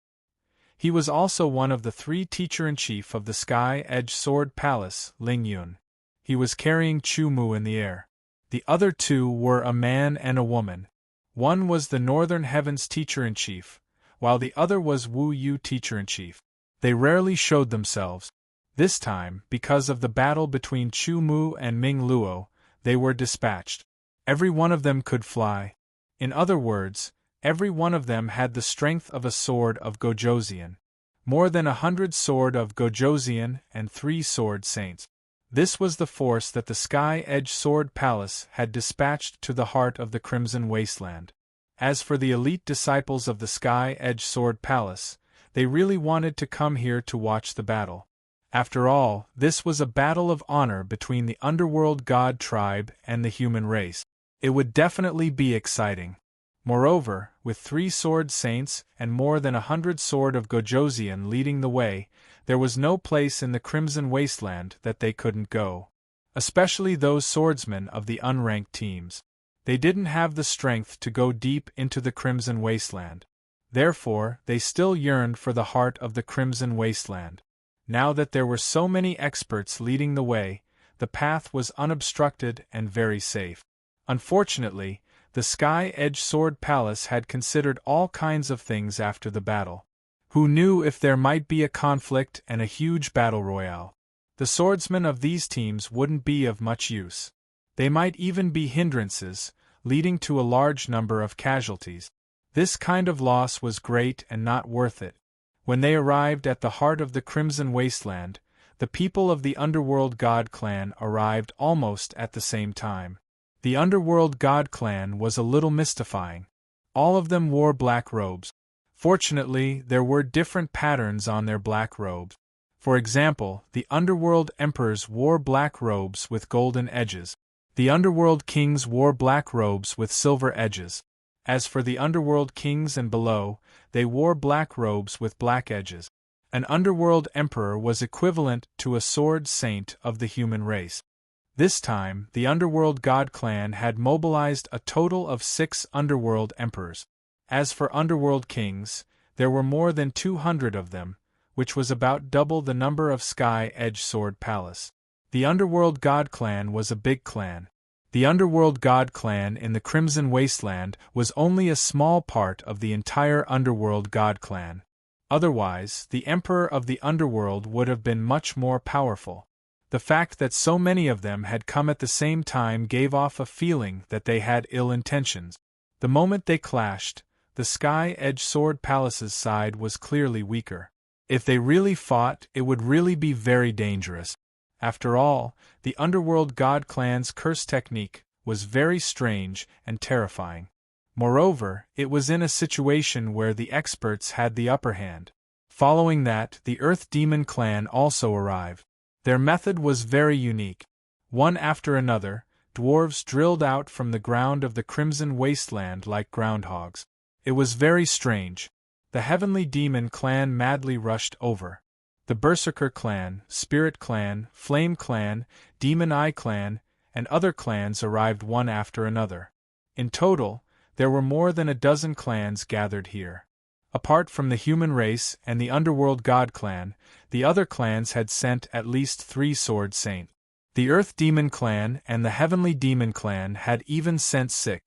He was also one of the 3 teacher-in-chief of the Sky Edge Sword Palace, Ling Yun. He was carrying Chu Mu in the air. The other 2 were a man and a woman. One was the Northern Heavens teacher-in-chief, while the other was Wu Yu teacher-in-chief. They rarely showed themselves. This time, because of the battle between Chu Mu and Ming Luo, they were dispatched. Every one of them could fly. In other words, every one of them had the strength of a sword of Gojoseon. More than 100 sword of Gojoseon and 3 sword saints. This was the force that the Sky Edge Sword Palace had dispatched to the heart of the Crimson Wasteland. As for the elite disciples of the Sky Edge Sword Palace, they really wanted to come here to watch the battle. After all, this was a battle of honor between the underworld god tribe and the human race. It would definitely be exciting. Moreover, with 3 sword saints and more than 100 sword of Gojoseon leading the way, there was no place in the Crimson Wasteland that they couldn't go. Especially those swordsmen of the unranked teams. They didn't have the strength to go deep into the Crimson Wasteland. Therefore, they still yearned for the heart of the Crimson Wasteland. Now that there were so many experts leading the way, the path was unobstructed and very safe. Unfortunately, the Sky Edge Sword Palace had considered all kinds of things after the battle. Who knew if there might be a conflict and a huge battle royale? The swordsmen of these teams wouldn't be of much use. They might even be hindrances, leading to a large number of casualties. This kind of loss was great and not worth it. When they arrived at the heart of the Crimson Wasteland, the people of the Underworld God Clan arrived almost at the same time. The Underworld God Clan was a little mystifying. All of them wore black robes. Fortunately, there were different patterns on their black robes. For example, the underworld emperors wore black robes with golden edges. The underworld kings wore black robes with silver edges. As for the underworld kings and below, they wore black robes with black edges. An underworld emperor was equivalent to a sword saint of the human race. This time, the underworld god clan had mobilized a total of 6 underworld emperors. As for underworld kings, there were more than 200 of them, which was about double the number of Sky Edge Sword Palace. The underworld god clan was a big clan. The underworld god clan in the Crimson Wasteland was only a small part of the entire underworld god clan. Otherwise, the emperor of the underworld would have been much more powerful. The fact that so many of them had come at the same time gave off a feeling that they had ill intentions. The moment they clashed, the Sky Edge Sword Palace's side was clearly weaker. If they really fought, it would really be very dangerous. After all, the underworld god clan's curse technique was very strange and terrifying. Moreover, it was in a situation where the experts had the upper hand. Following that, the Earth Demon clan also arrived. Their method was very unique. One after another, dwarves drilled out from the ground of the Crimson Wasteland like groundhogs. It was very strange. The Heavenly Demon clan madly rushed over. The Berserker clan, Spirit clan, Flame clan, Demon Eye clan, and other clans arrived one after another. In total, there were more than a dozen clans gathered here. Apart from the human race and the underworld god clan, the other clans had sent at least 3 sword saints. The Earth Demon clan and the Heavenly Demon clan had even sent 6.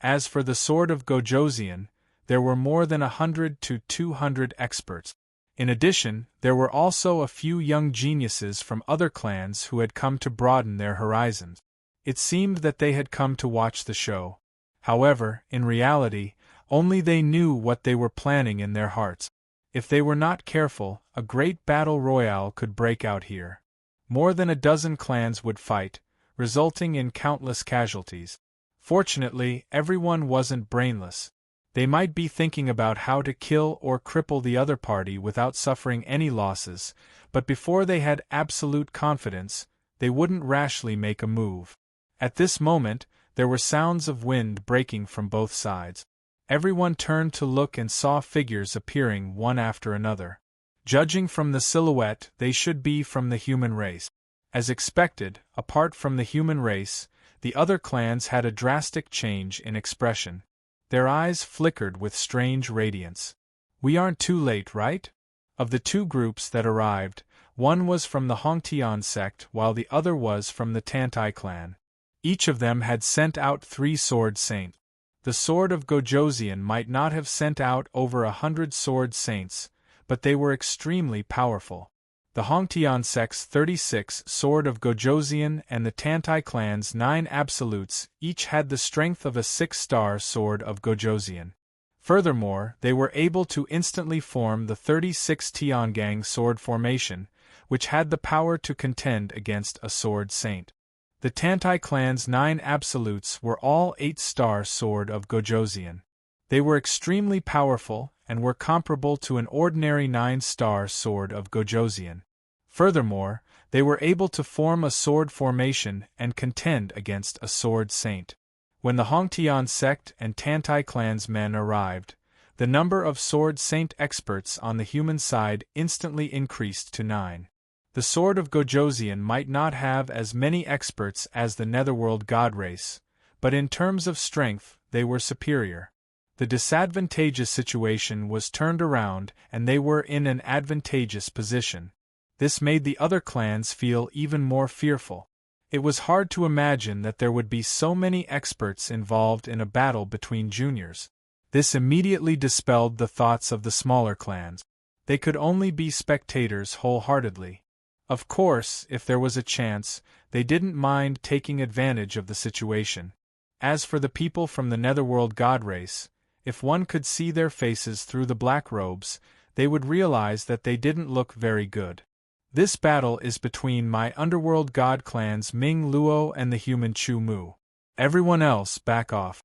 As for the Sword of Gojoseon, there were more than 100 to 200 experts. In addition, there were also a few young geniuses from other clans who had come to broaden their horizons. It seemed that they had come to watch the show. However, in reality, only they knew what they were planning in their hearts. If they were not careful, a great battle royale could break out here. More than a dozen clans would fight, resulting in countless casualties. Fortunately, everyone wasn't brainless. They might be thinking about how to kill or cripple the other party without suffering any losses, but before they had absolute confidence, they wouldn't rashly make a move. At this moment, there were sounds of wind breaking from both sides. Everyone turned to look and saw figures appearing one after another. Judging from the silhouette, they should be from the human race. As expected, apart from the human race, the other clans had a drastic change in expression. Their eyes flickered with strange radiance. We aren't too late, right? Of the 2 groups that arrived, one was from the Hongtian sect while the other was from the Tantai clan. Each of them had sent out 3 sword saints. The Sword of Gojoseon might not have sent out over 100 sword saints, but they were extremely powerful. The Hongtian sect's 36 Sword of Gojoseon and the Tantai clan's 9 absolutes each had the strength of a 6-star Sword of Gojoseon. Furthermore, they were able to instantly form the 36 Tiangang sword formation, which had the power to contend against a sword saint. The Tantai clan's 9 absolutes were all 8-star Sword of Gojoseon. They were extremely powerful and were comparable to an ordinary 9-star Sword of Gojoseon. Furthermore, they were able to form a sword formation and contend against a sword saint. When the Hongtian sect and Tantai clan's men arrived, the number of sword saint experts on the human side instantly increased to 9. The Sword of Gojoseon might not have as many experts as the Netherworld god race, but in terms of strength, they were superior. The disadvantageous situation was turned around and they were in an advantageous position. This made the other clans feel even more fearful. It was hard to imagine that there would be so many experts involved in a battle between juniors. This immediately dispelled the thoughts of the smaller clans. They could only be spectators wholeheartedly. Of course, if there was a chance, they didn't mind taking advantage of the situation. As for the people from the Netherworld god race, if one could see their faces through the black robes, they would realize that they didn't look very good. This battle is between my underworld god clans Ming Luo and the human Chu Mu. Everyone else back off.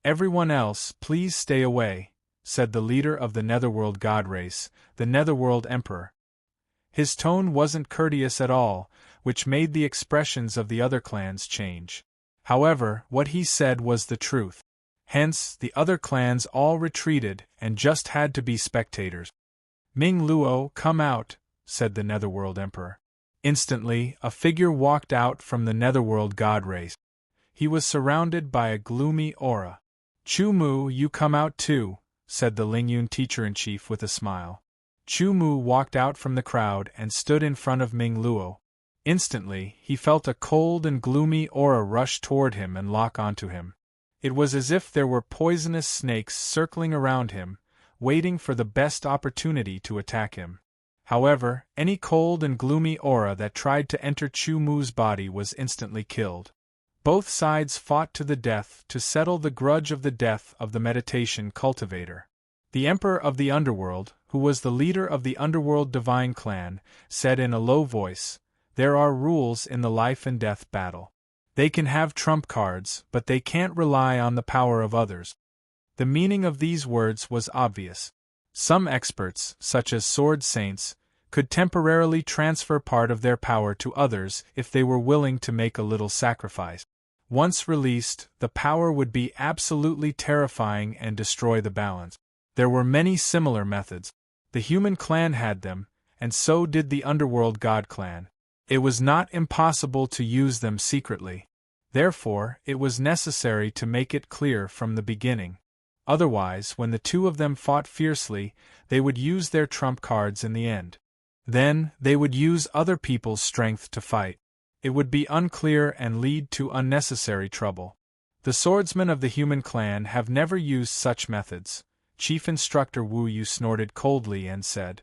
Everyone else please stay away, said the leader of the Netherworld god race, the Netherworld Emperor. His tone wasn't courteous at all, which made the expressions of the other clans change. However, what he said was the truth. Hence, the other clans all retreated and just had to be spectators. "Ming Luo, come out," said the Netherworld Emperor. Instantly, a figure walked out from the Netherworld god race. He was surrounded by a gloomy aura. "Chu Mu, you come out too," said the Lingyun teacher-in-chief with a smile. Chu Mu walked out from the crowd and stood in front of Ming Luo. Instantly, he felt a cold and gloomy aura rush toward him and lock onto him. It was as if there were poisonous snakes circling around him, waiting for the best opportunity to attack him. However, any cold and gloomy aura that tried to enter Chu Mu's body was instantly killed. Both sides fought to the death to settle the grudge of the death of the meditation cultivator. The Emperor of the Underworld, who was the leader of the Underworld Divine Clan, said in a low voice, "There are rules in the life and death battle. They can have trump cards, but they can't rely on the power of others." The meaning of these words was obvious. Some experts, such as sword saints, could temporarily transfer part of their power to others if they were willing to make a little sacrifice. Once released, the power would be absolutely terrifying and destroy the balance. There were many similar methods. The human clan had them, and so did the Underworld God clan. It was not impossible to use them secretly. Therefore, it was necessary to make it clear from the beginning. Otherwise, when the two of them fought fiercely, they would use their trump cards in the end. Then, they would use other people's strength to fight. It would be unclear and lead to unnecessary trouble. The swordsmen of the human clan have never used such methods. Chief Instructor Wu Yu snorted coldly and said,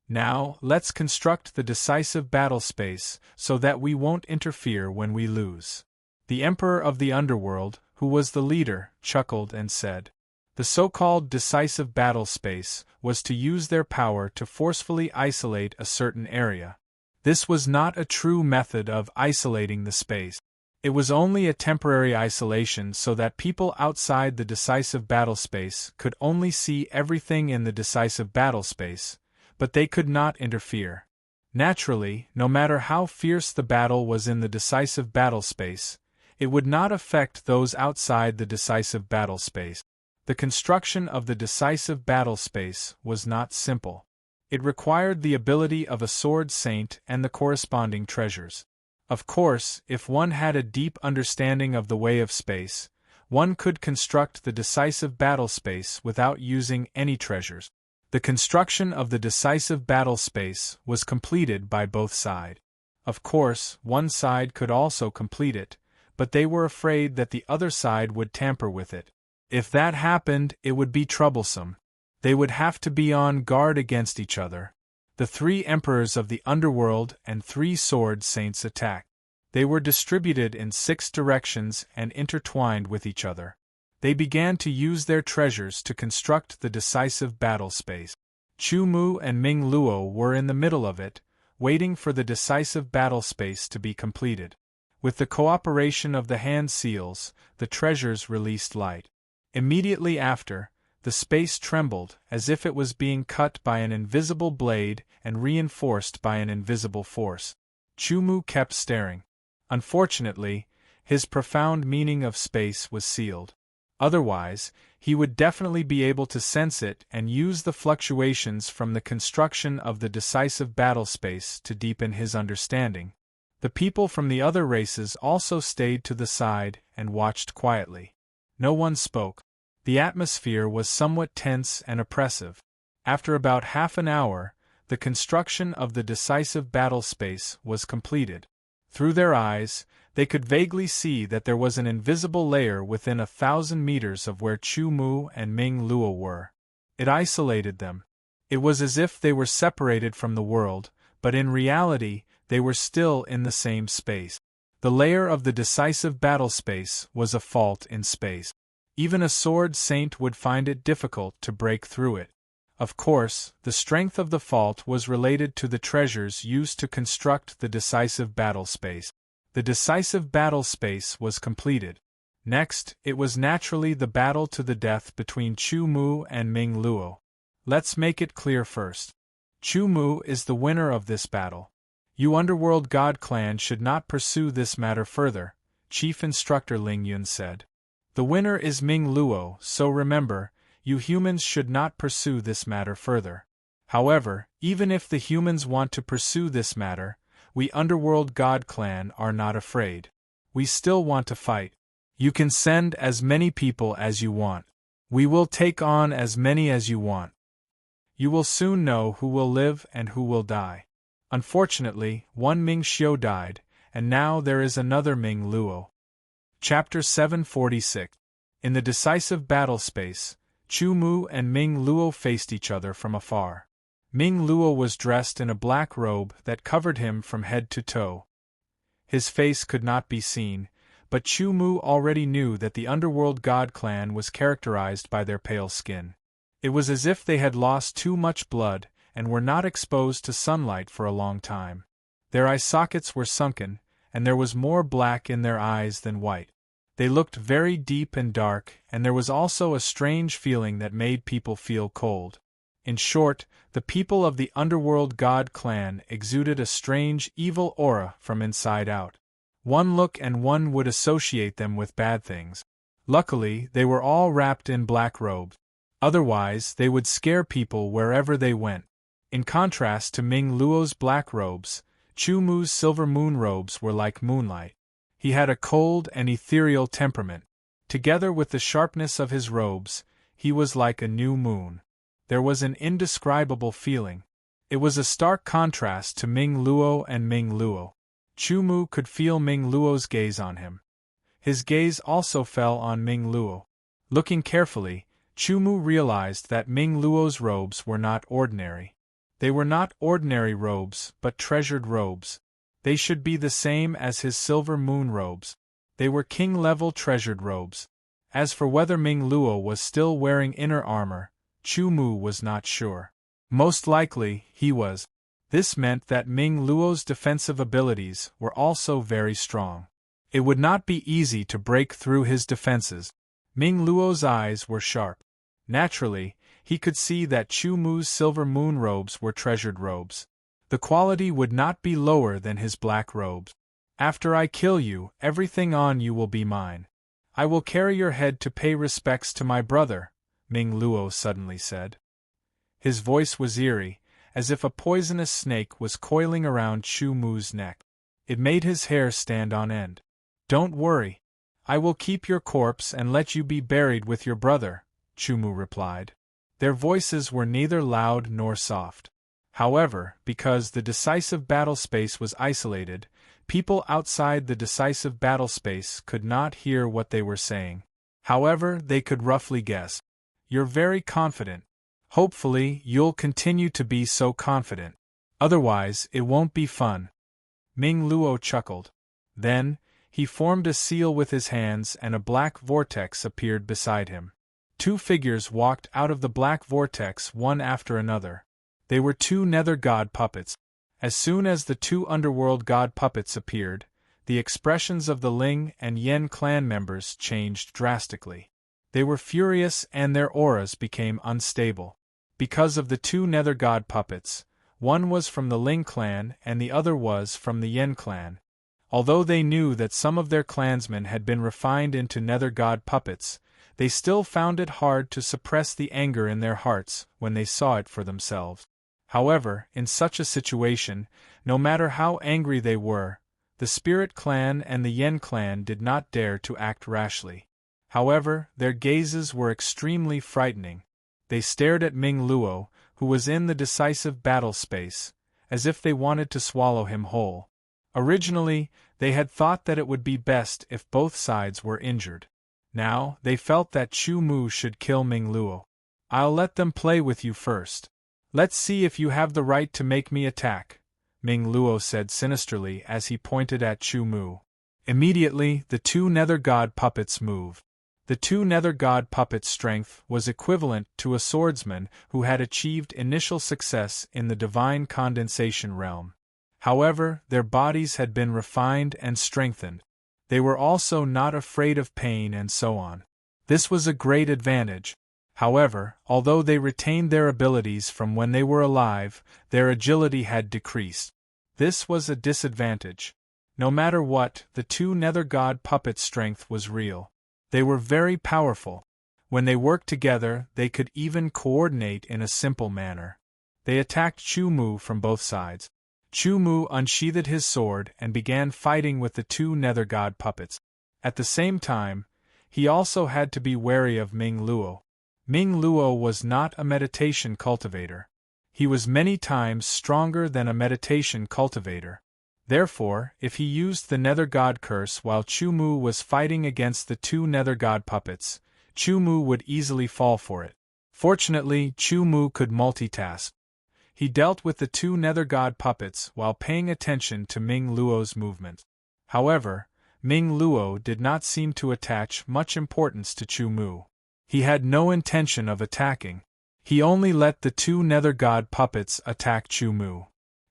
"Now, let's construct the decisive battle space so that we won't interfere when we lose." The Emperor of the Underworld, who was the leader, chuckled and said, "The so-called decisive battle space was to use their power to forcefully isolate a certain area. This was not a true method of isolating the space. It was only a temporary isolation so that people outside the decisive battle space could only see everything in the decisive battle space, but they could not interfere. Naturally, no matter how fierce the battle was in the decisive battle space, it would not affect those outside the decisive battle space. The construction of the decisive battle space was not simple. It required the ability of a sword saint and the corresponding treasures. Of course, if one had a deep understanding of the way of space, one could construct the decisive battle space without using any treasures. The construction of the decisive battle space was completed by both sides. Of course, one side could also complete it, but they were afraid that the other side would tamper with it. If that happened, it would be troublesome. They would have to be on guard against each other. The three emperors of the underworld and three sword saints attacked. They were distributed in 6 directions and intertwined with each other. They began to use their treasures to construct the decisive battle space. Chu Mu and Ming Luo were in the middle of it, waiting for the decisive battle space to be completed. With the cooperation of the hand seals, the treasures released light. Immediately after, the space trembled as if it was being cut by an invisible blade and reinforced by an invisible force. Chu Mu kept staring. Unfortunately, his profound meaning of space was sealed. Otherwise, he would definitely be able to sense it and use the fluctuations from the construction of the decisive battle space to deepen his understanding. The people from the other races also stayed to the side and watched quietly. No one spoke. The atmosphere was somewhat tense and oppressive. After about half an hour, the construction of the decisive battle space was completed. Through their eyes, they could vaguely see that there was an invisible layer within 1,000 meters of where Chu Mu and Ming Luo were. It isolated them. It was as if they were separated from the world, but in reality, they were still in the same space. The layer of the decisive battle space was a fault in space. Even a sword saint would find it difficult to break through it. Of course, the strength of the fault was related to the treasures used to construct the decisive battle space. The decisive battle space was completed. Next, it was naturally the battle to the death between Chu Mu and Ming Luo. Let's make it clear first. Chu Mu is the winner of this battle. You Underworld God clan should not pursue this matter further, Chief Instructor Ling Yun said. The winner is Ming Luo, so remember, you humans should not pursue this matter further. However, even if the humans want to pursue this matter, we Underworld God clan are not afraid. We still want to fight. You can send as many people as you want. We will take on as many as you want. You will soon know who will live and who will die. Unfortunately, one Ming Xiu died, and now there is another Ming Luo. Chapter 746. In the decisive battle space, Chu Mu and Ming Luo faced each other from afar. Ming Luo was dressed in a black robe that covered him from head to toe. His face could not be seen, but Chu Mu already knew that the Underworld God clan was characterized by their pale skin. It was as if they had lost too much blood and were not exposed to sunlight for a long time. Their eye sockets were sunken, and there was more black in their eyes than white. They looked very deep and dark, and there was also a strange feeling that made people feel cold. In short, the people of the Underworld God clan exuded a strange, evil aura from inside out. One look and one would associate them with bad things. Luckily, they were all wrapped in black robes. Otherwise, they would scare people wherever they went. In contrast to Ming Luo's black robes, Chu Mu's silver moon robes were like moonlight. He had a cold and ethereal temperament. Together with the sharpness of his robes, he was like a new moon. There was an indescribable feeling. It was a stark contrast to Ming Luo and Ming Luo. Chu Mu could feel Ming Luo's gaze on him. His gaze also fell on Ming Luo. Looking carefully, Chu Mu realized that Ming Luo's robes were not ordinary. They were not ordinary robes, but treasured robes. They should be the same as his silver moon robes. They were king-level treasured robes. As for whether Ming Luo was still wearing inner armor, Chu Mu was not sure. Most likely, he was. This meant that Ming Luo's defensive abilities were also very strong. It would not be easy to break through his defenses. Ming Luo's eyes were sharp. Naturally, he could see that Chu Mu's silver moon robes were treasured robes. The quality would not be lower than his black robes. After I kill you, everything on you will be mine. I will carry your head to pay respects to my brother, Ming Luo suddenly said. His voice was eerie, as if a poisonous snake was coiling around Chu Mu's neck. It made his hair stand on end. Don't worry. I will keep your corpse and let you be buried with your brother, Chu Mu replied. Their voices were neither loud nor soft. However, because the decisive battle space was isolated, people outside the decisive battle space could not hear what they were saying. However, they could roughly guess. You're very confident. Hopefully, you'll continue to be so confident. Otherwise, it won't be fun. Ming Luo chuckled. Then, he formed a seal with his hands and a black vortex appeared beside him. Two figures walked out of the black vortex one after another. They were two nether god puppets. As soon as the two underworld god puppets appeared, the expressions of the Ling and Yen clan members changed drastically. They were furious and their auras became unstable. Because of the two nether god puppets, one was from the Ling clan and the other was from the Yen clan. Although they knew that some of their clansmen had been refined into nether god puppets, they still found it hard to suppress the anger in their hearts when they saw it for themselves. However, in such a situation, no matter how angry they were, the Spirit clan and the Yen clan did not dare to act rashly. However, their gazes were extremely frightening. They stared at Ming Luo, who was in the decisive battle space, as if they wanted to swallow him whole. Originally, they had thought that it would be best if both sides were injured. Now, they felt that Chu Mu should kill Ming Luo. I'll let them play with you first. Let's see if you have the right to make me attack, Ming Luo said sinisterly as he pointed at Chu Mu. Immediately, the two nether god puppets moved. The two nether god puppets' strength was equivalent to a swordsman who had achieved initial success in the divine condensation realm. However, their bodies had been refined and strengthened. They were also not afraid of pain and so on. This was a great advantage. However, although they retained their abilities from when they were alive, their agility had decreased. This was a disadvantage. No matter what, the two Nether God puppets' strength was real. They were very powerful. When they worked together, they could even coordinate in a simple manner. They attacked Chu Mu from both sides. Chu Mu unsheathed his sword and began fighting with the two Nether God puppets. At the same time, he also had to be wary of Ming Luo. Ming Luo was not a meditation cultivator. He was many times stronger than a meditation cultivator. Therefore, if he used the Nether God curse while Chu Mu was fighting against the two Nether God puppets, Chu Mu would easily fall for it. Fortunately, Chu Mu could multitask. He dealt with the two Nether God puppets while paying attention to Ming Luo's movement. However, Ming Luo did not seem to attach much importance to Chu Mu. He had no intention of attacking. He only let the two Nether God puppets attack Chu Mu.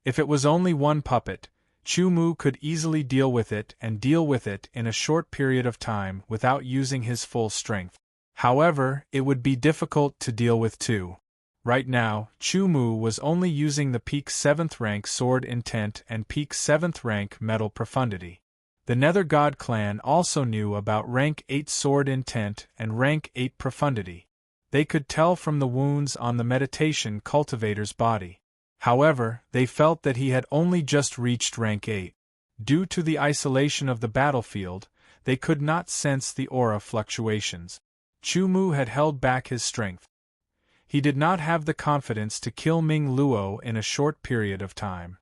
If it was only one puppet, Chu Mu could easily deal with it and deal with it in a short period of time without using his full strength. However, it would be difficult to deal with two. Right now, Chu Mu was only using the peak 7th rank sword intent and peak 7th rank metal profundity. The Nether God clan also knew about rank 8 sword intent and rank 8 profundity. They could tell from the wounds on the meditation cultivator's body. However, they felt that he had only just reached rank 8. Due to the isolation of the battlefield, they could not sense the aura fluctuations. Chu Mu had held back his strength. He did not have the confidence to kill Ming Luo in a short period of time.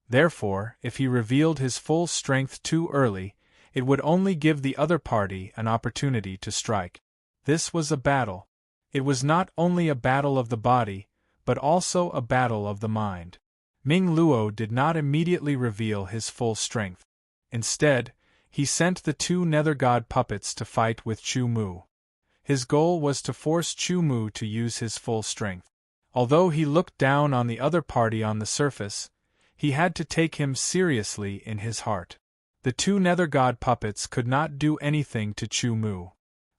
Therefore, if he revealed his full strength too early, it would only give the other party an opportunity to strike. This was a battle. It was not only a battle of the body, but also a battle of the mind. Ming Luo did not immediately reveal his full strength. Instead, he sent the two Nether God puppets to fight with Chu Mu. His goal was to force Chu Mu to use his full strength. Although he looked down on the other party on the surface, he had to take him seriously in his heart. The two Nether God puppets could not do anything to Chu Mu.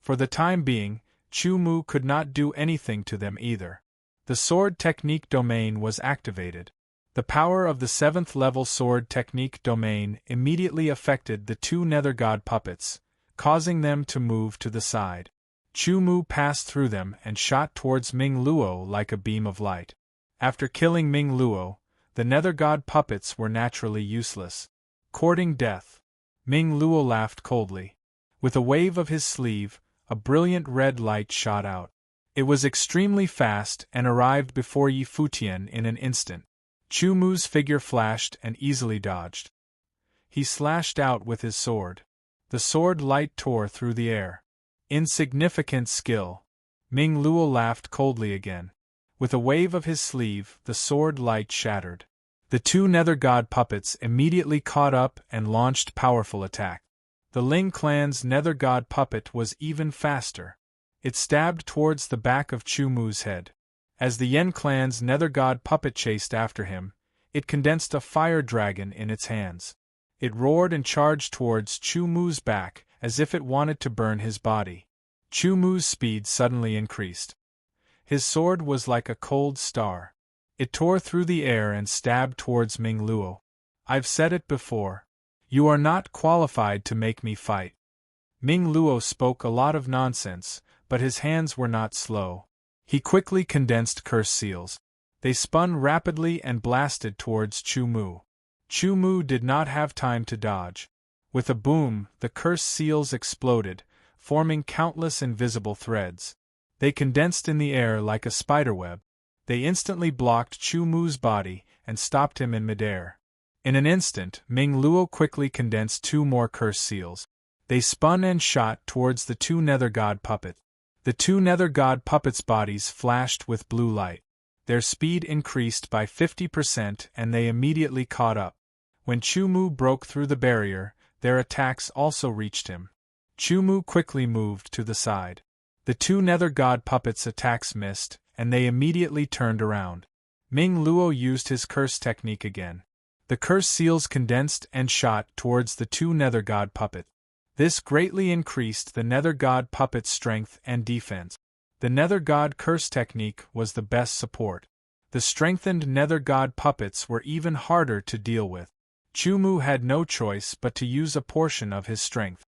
For the time being, Chu Mu could not do anything to them either. The sword technique domain was activated. The power of the 7th level sword technique domain immediately affected the two Nether God puppets, causing them to move to the side. Chu Mu passed through them and shot towards Ming Luo like a beam of light. After killing Ming Luo, the Nether God puppets were naturally useless. Courting death. Ming Luo laughed coldly. With a wave of his sleeve, a brilliant red light shot out. It was extremely fast and arrived before Yi Futian in an instant. Chu Mu's figure flashed and easily dodged. He slashed out with his sword. The sword light tore through the air. Insignificant skill. Ming Luo laughed coldly again. With a wave of his sleeve, the sword light shattered. The two Nether God puppets immediately caught up and launched powerful attack. The Ling clan's Nether God puppet was even faster. It stabbed towards the back of Chu Mu's head. As the Yen clan's Nether God puppet chased after him, it condensed a fire dragon in its hands. It roared and charged towards Chu Mu's back, as if it wanted to burn his body. Chu Mu's speed suddenly increased. His sword was like a cold star. It tore through the air and stabbed towards Ming Luo. I've said it before. You are not qualified to make me fight. Ming Luo spoke a lot of nonsense, but his hands were not slow. He quickly condensed curse seals. They spun rapidly and blasted towards Chu Mu. Chu Mu did not have time to dodge. With a boom, the curse seals exploded, forming countless invisible threads. They condensed in the air like a spiderweb. They instantly blocked Chu Mu's body and stopped him in midair. In an instant, Ming Luo quickly condensed two more curse seals. They spun and shot towards the two Nether God puppets. The two Nether God puppets' bodies flashed with blue light. Their speed increased by 50% and they immediately caught up. When Chu Mu broke through the barrier, their attacks also reached him. Chu Mu quickly moved to the side. The two Nether God puppets' attacks missed, and they immediately turned around. Ming Luo used his curse technique again. The curse seals condensed and shot towards the two Nether God puppets. This greatly increased the Nether God puppet's strength and defense. The Nether God curse technique was the best support. The strengthened Nether God puppets were even harder to deal with. Chu-Mu had no choice but to use a portion of his strength.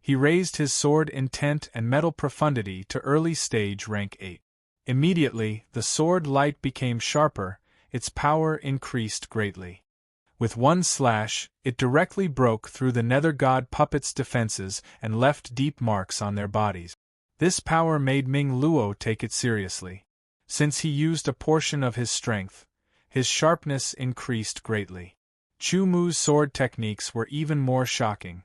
He raised his sword intent and metal profundity to early stage rank 8. Immediately, the sword light became sharper, its power increased greatly. With one slash, it directly broke through the Nether God puppets' defenses and left deep marks on their bodies. This power made Ming Luo take it seriously. Since he used a portion of his strength, his sharpness increased greatly. Chu-Mu's sword techniques were even more shocking.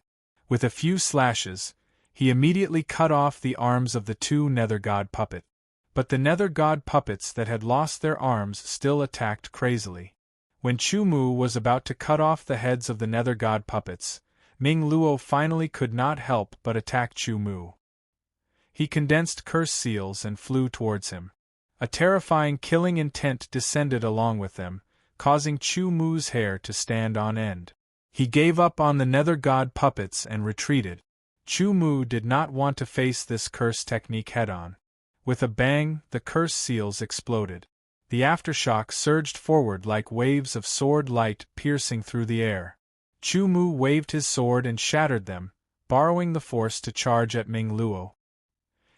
With a few slashes, he immediately cut off the arms of the two Nether God puppets. But the Nether God puppets that had lost their arms still attacked crazily. When Chu-Mu was about to cut off the heads of the Nether God puppets, Ming Luo finally could not help but attack Chu-Mu. He condensed curse seals and flew towards him. A terrifying killing intent descended along with them, causing Chu-Mu's hair to stand on end. He gave up on the Nether God puppets and retreated. Chu-Mu did not want to face this curse technique head-on. With a bang, the curse seals exploded. The aftershock surged forward like waves of sword light piercing through the air. Chu-Mu waved his sword and shattered them, borrowing the force to charge at Ming Luo.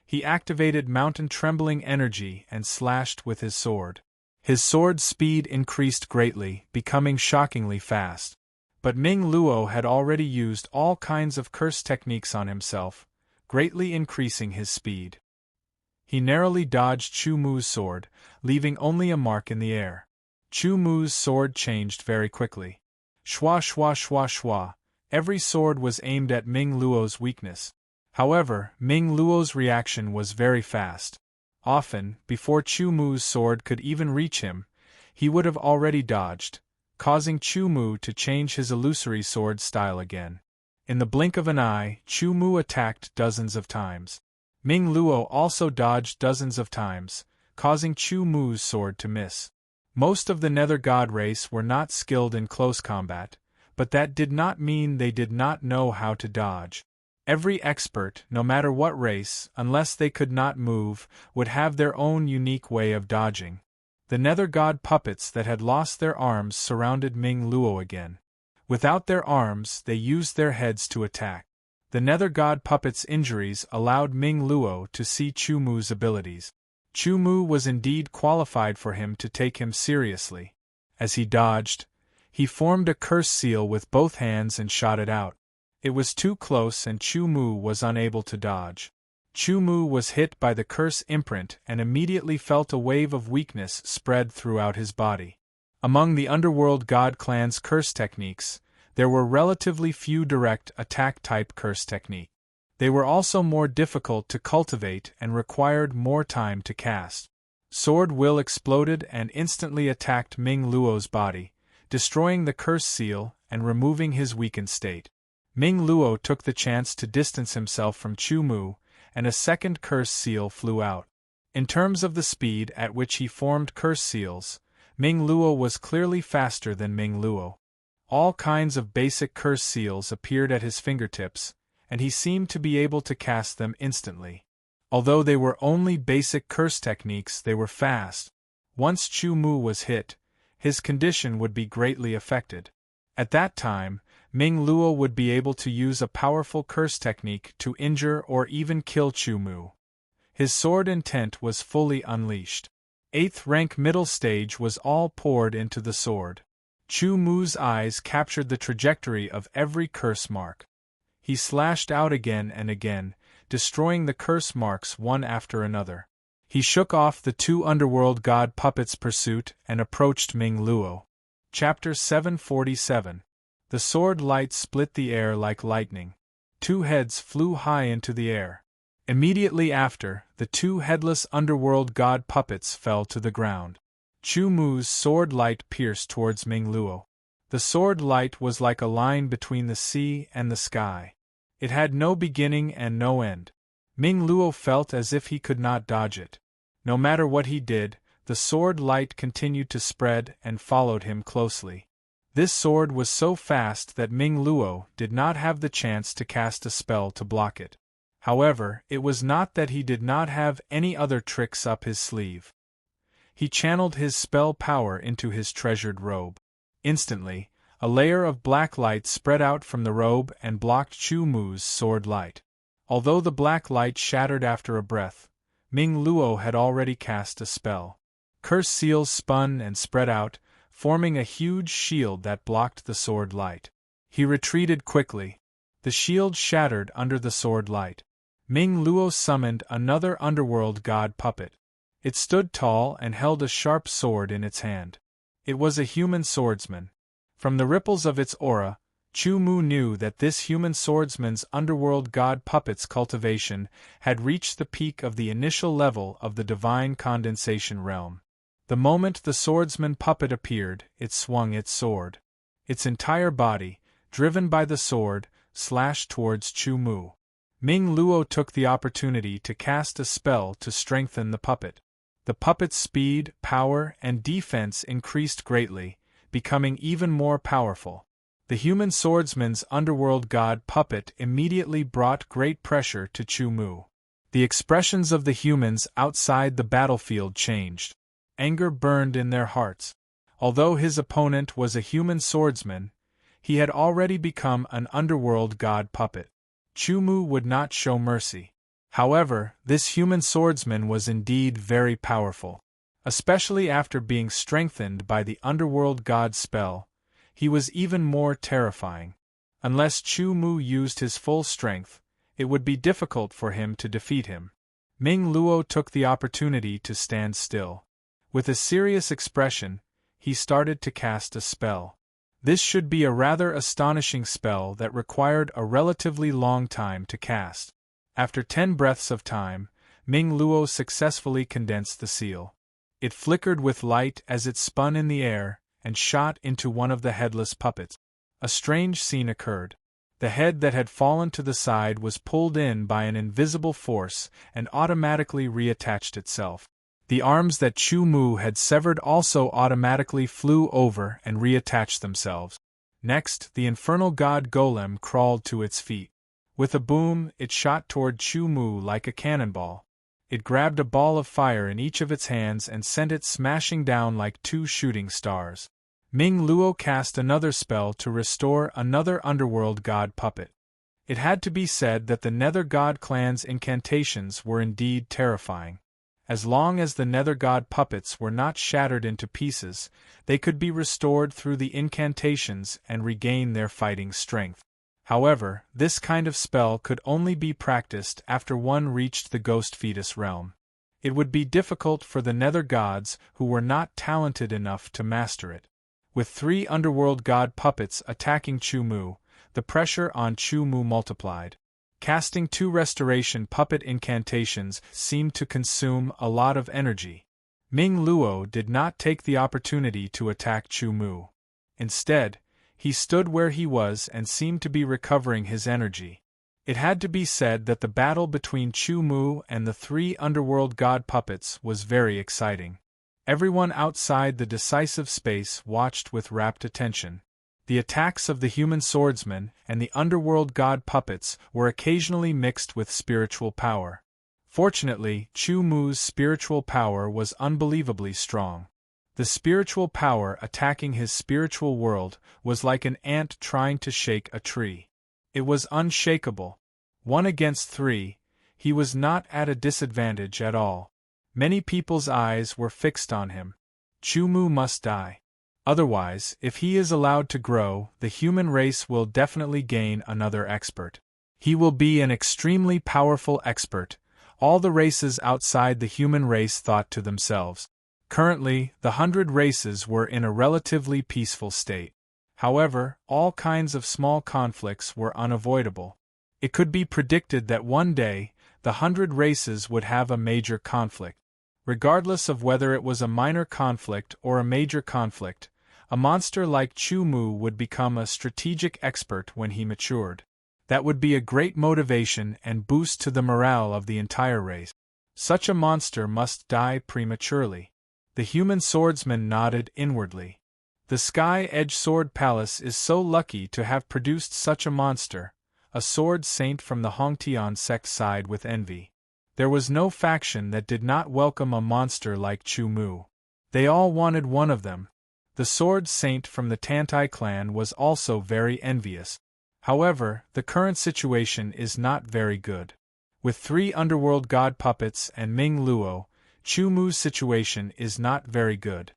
He activated mountain trembling energy and slashed with his sword. His sword's speed increased greatly, becoming shockingly fast. But Ming Luo had already used all kinds of curse techniques on himself, greatly increasing his speed. He narrowly dodged Chu-Mu's sword, leaving only a mark in the air. Chu-Mu's sword changed very quickly. Shwa shwa shwa shwa, every sword was aimed at Ming Luo's weakness. However, Ming Luo's reaction was very fast. Often, before Chu-Mu's sword could even reach him, he would have already dodged, causing Chu-Mu to change his illusory sword style again. In the blink of an eye, Chu-Mu attacked dozens of times. Ming Luo also dodged dozens of times, causing Chu-Mu's sword to miss. Most of the Nether God race were not skilled in close combat, but that did not mean they did not know how to dodge. Every expert, no matter what race, unless they could not move, would have their own unique way of dodging. The Nether God puppets that had lost their arms surrounded Ming Luo again. Without their arms, they used their heads to attack. The Nether God puppets' injuries allowed Ming Luo to see Chu-Mu's abilities. Chu-Mu was indeed qualified for him to take him seriously. As he dodged, he formed a curse seal with both hands and shot it out. It was too close and Chu-Mu was unable to dodge. Chu-Mu was hit by the curse imprint and immediately felt a wave of weakness spread throughout his body. Among the Underworld God clan's curse techniques, there were relatively few direct attack-type curse techniques. They were also more difficult to cultivate and required more time to cast. Sword Will exploded and instantly attacked Ming Luo's body, destroying the curse seal and removing his weakened state. Ming Luo took the chance to distance himself from Chu-Mu, and a second curse seal flew out. In terms of the speed at which he formed curse seals, Ming Luo was clearly faster than Ming Luo. All kinds of basic curse seals appeared at his fingertips, and he seemed to be able to cast them instantly. Although they were only basic curse techniques, they were fast. Once Chu-Mu was hit, his condition would be greatly affected. At that time, Ming Luo would be able to use a powerful curse technique to injure or even kill Chu-Mu. His sword intent was fully unleashed. 8th rank middle stage was all poured into the sword. Chu-Mu's eyes captured the trajectory of every curse mark. He slashed out again and again, destroying the curse marks one after another. He shook off the two Underworld God puppets' pursuit and approached Ming Luo. Chapter 747. The sword light split the air like lightning. Two heads flew high into the air. Immediately after, the two headless Underworld God puppets fell to the ground. Chu-Mu's sword light pierced towards Ming Luo. The sword light was like a line between the sea and the sky. It had no beginning and no end. Ming Luo felt as if he could not dodge it. No matter what he did, the sword light continued to spread and followed him closely. This sword was so fast that Ming Luo did not have the chance to cast a spell to block it. However, it was not that he did not have any other tricks up his sleeve. He channeled his spell power into his treasured robe. Instantly, a layer of black light spread out from the robe and blocked Chu Mu's sword light. Although the black light shattered after a breath, Ming Luo had already cast a spell. Curse seals spun and spread out, forming a huge shield that blocked the sword light. He retreated quickly. The shield shattered under the sword light. Ming Luo summoned another underworld god puppet. It stood tall and held a sharp sword in its hand. It was a human swordsman. From the ripples of its aura, Chu Mu knew that this human swordsman's underworld god puppet's cultivation had reached the peak of the initial level of the divine condensation realm. The moment the swordsman puppet appeared, it swung its sword. Its entire body, driven by the sword, slashed towards Chu Mu. Ming Luo took the opportunity to cast a spell to strengthen the puppet. The puppet's speed, power, and defense increased greatly, becoming even more powerful. The human swordsman's underworld god puppet immediately brought great pressure to Chu Mu. The expressions of the humans outside the battlefield changed. Anger burned in their hearts. Although his opponent was a human swordsman, he had already become an underworld god puppet. Chu Mu would not show mercy. However, this human swordsman was indeed very powerful. Especially after being strengthened by the underworld god spell, he was even more terrifying. Unless Chu Mu used his full strength, it would be difficult for him to defeat him. Ming Luo took the opportunity to stand still. With a serious expression, he started to cast a spell. This should be a rather astonishing spell that required a relatively long time to cast. After 10 breaths of time, Ming Luo successfully condensed the seal. It flickered with light as it spun in the air and shot into one of the headless puppets. A strange scene occurred. The head that had fallen to the side was pulled in by an invisible force and automatically reattached itself. The arms that Chu Mu had severed also automatically flew over and reattached themselves. Next, the infernal god golem crawled to its feet. With a boom, it shot toward Chu Mu like a cannonball. It grabbed a ball of fire in each of its hands and sent it smashing down like 2 shooting stars. Ming Luo cast another spell to restore another underworld god puppet. It had to be said that the Nether God clan's incantations were indeed terrifying. As long as the Nether God puppets were not shattered into pieces, they could be restored through the incantations and regain their fighting strength. However, this kind of spell could only be practiced after one reached the ghost fetus realm. It would be difficult for the Nether Gods who were not talented enough to master it. With 3 underworld god puppets attacking Chu Mu, the pressure on Chu Mu multiplied. Casting 2 restoration puppet incantations seemed to consume a lot of energy. Ming Luo did not take the opportunity to attack Chu Mu. Instead, he stood where he was and seemed to be recovering his energy. It had to be said that the battle between Chu Mu and the 3 underworld god puppets was very exciting. Everyone outside the decisive space watched with rapt attention. The attacks of the human swordsman and the underworld god puppets were occasionally mixed with spiritual power. Fortunately, Chu Mu's spiritual power was unbelievably strong. The spiritual power attacking his spiritual world was like an ant trying to shake a tree. It was unshakable. 1 against 3, he was not at a disadvantage at all. Many people's eyes were fixed on him. Chu Mu must die. Otherwise, if he is allowed to grow, the human race will definitely gain another expert. He will be an extremely powerful expert, all the races outside the human race thought to themselves. Currently, the 100 races were in a relatively peaceful state. However, all kinds of small conflicts were unavoidable. It could be predicted that one day, the 100 races would have a major conflict. Regardless of whether it was a minor conflict or a major conflict, a monster like Chu Mu would become a strategic expert when he matured. That would be a great motivation and boost to the morale of the entire race. Such a monster must die prematurely. The human swordsman nodded inwardly. The Sky Edge Sword Palace is so lucky to have produced such a monster, a sword saint from the Hongtian sect, sighed with envy. There was no faction that did not welcome a monster like Chu Mu. They all wanted one of them. The sword saint from the Tantai clan was also very envious. However, the current situation is not very good. With 3 underworld god puppets and Ming Luo, Chu Mu's situation is not very good.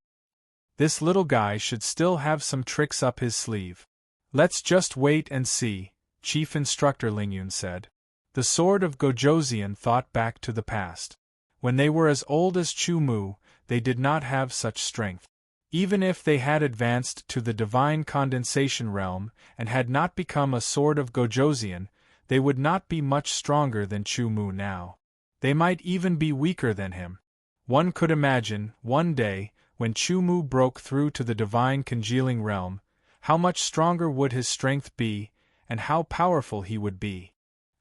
This little guy should still have some tricks up his sleeve. Let's just wait and see, Chief Instructor Lingyun said. The sword of Gojoseon thought back to the past. When they were as old as Chu Mu, they did not have such strength. Even if they had advanced to the divine condensation realm and had not become a sword of Gojoseon, they would not be much stronger than Chu Mu now. They might even be weaker than him. One could imagine, one day, when Chu Mu broke through to the divine congealing realm, how much stronger would his strength be, and how powerful he would be.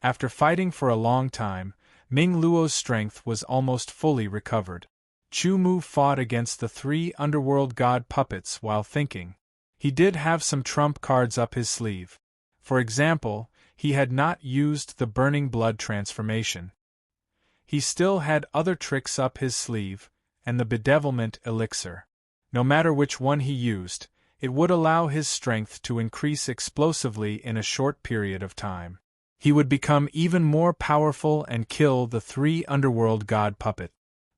After fighting for a long time, Ming Luo's strength was almost fully recovered. Chu Mu fought against the 3 underworld god puppets while thinking. He did have some trump cards up his sleeve. For example, he had not used the burning blood transformation. He still had other tricks up his sleeve, and the bedevilment elixir. No matter which one he used, it would allow his strength to increase explosively in a short period of time. He would become even more powerful and kill the 3 underworld god puppet.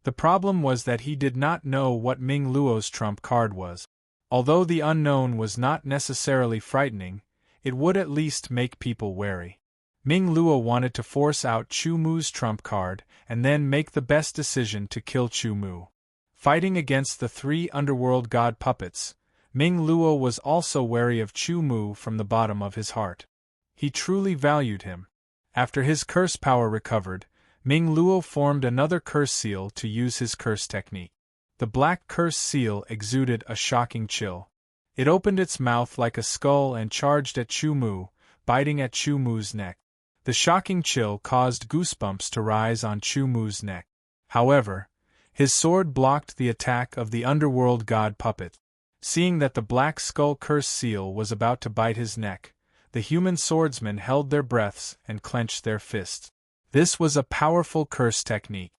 The problem was that he did not know what Ming Luo's trump card was. Although the unknown was not necessarily frightening, it would at least make people wary. Ming Luo wanted to force out Chu Mu's trump card and then make the best decision to kill Chu Mu. Fighting against the 3 underworld god puppets, Ming Luo was also wary of Chu Mu from the bottom of his heart. He truly valued him. After his curse power recovered, Ming Luo formed another curse seal to use his curse technique. The black curse seal exuded a shocking chill. It opened its mouth like a skull and charged at Chu Mu, biting at Chu Mu's neck. The shocking chill caused goosebumps to rise on Chu Mu's neck. However, his sword blocked the attack of the underworld god puppet. Seeing that the black skull curse seal was about to bite his neck, the human swordsmen held their breaths and clenched their fists. This was a powerful curse technique.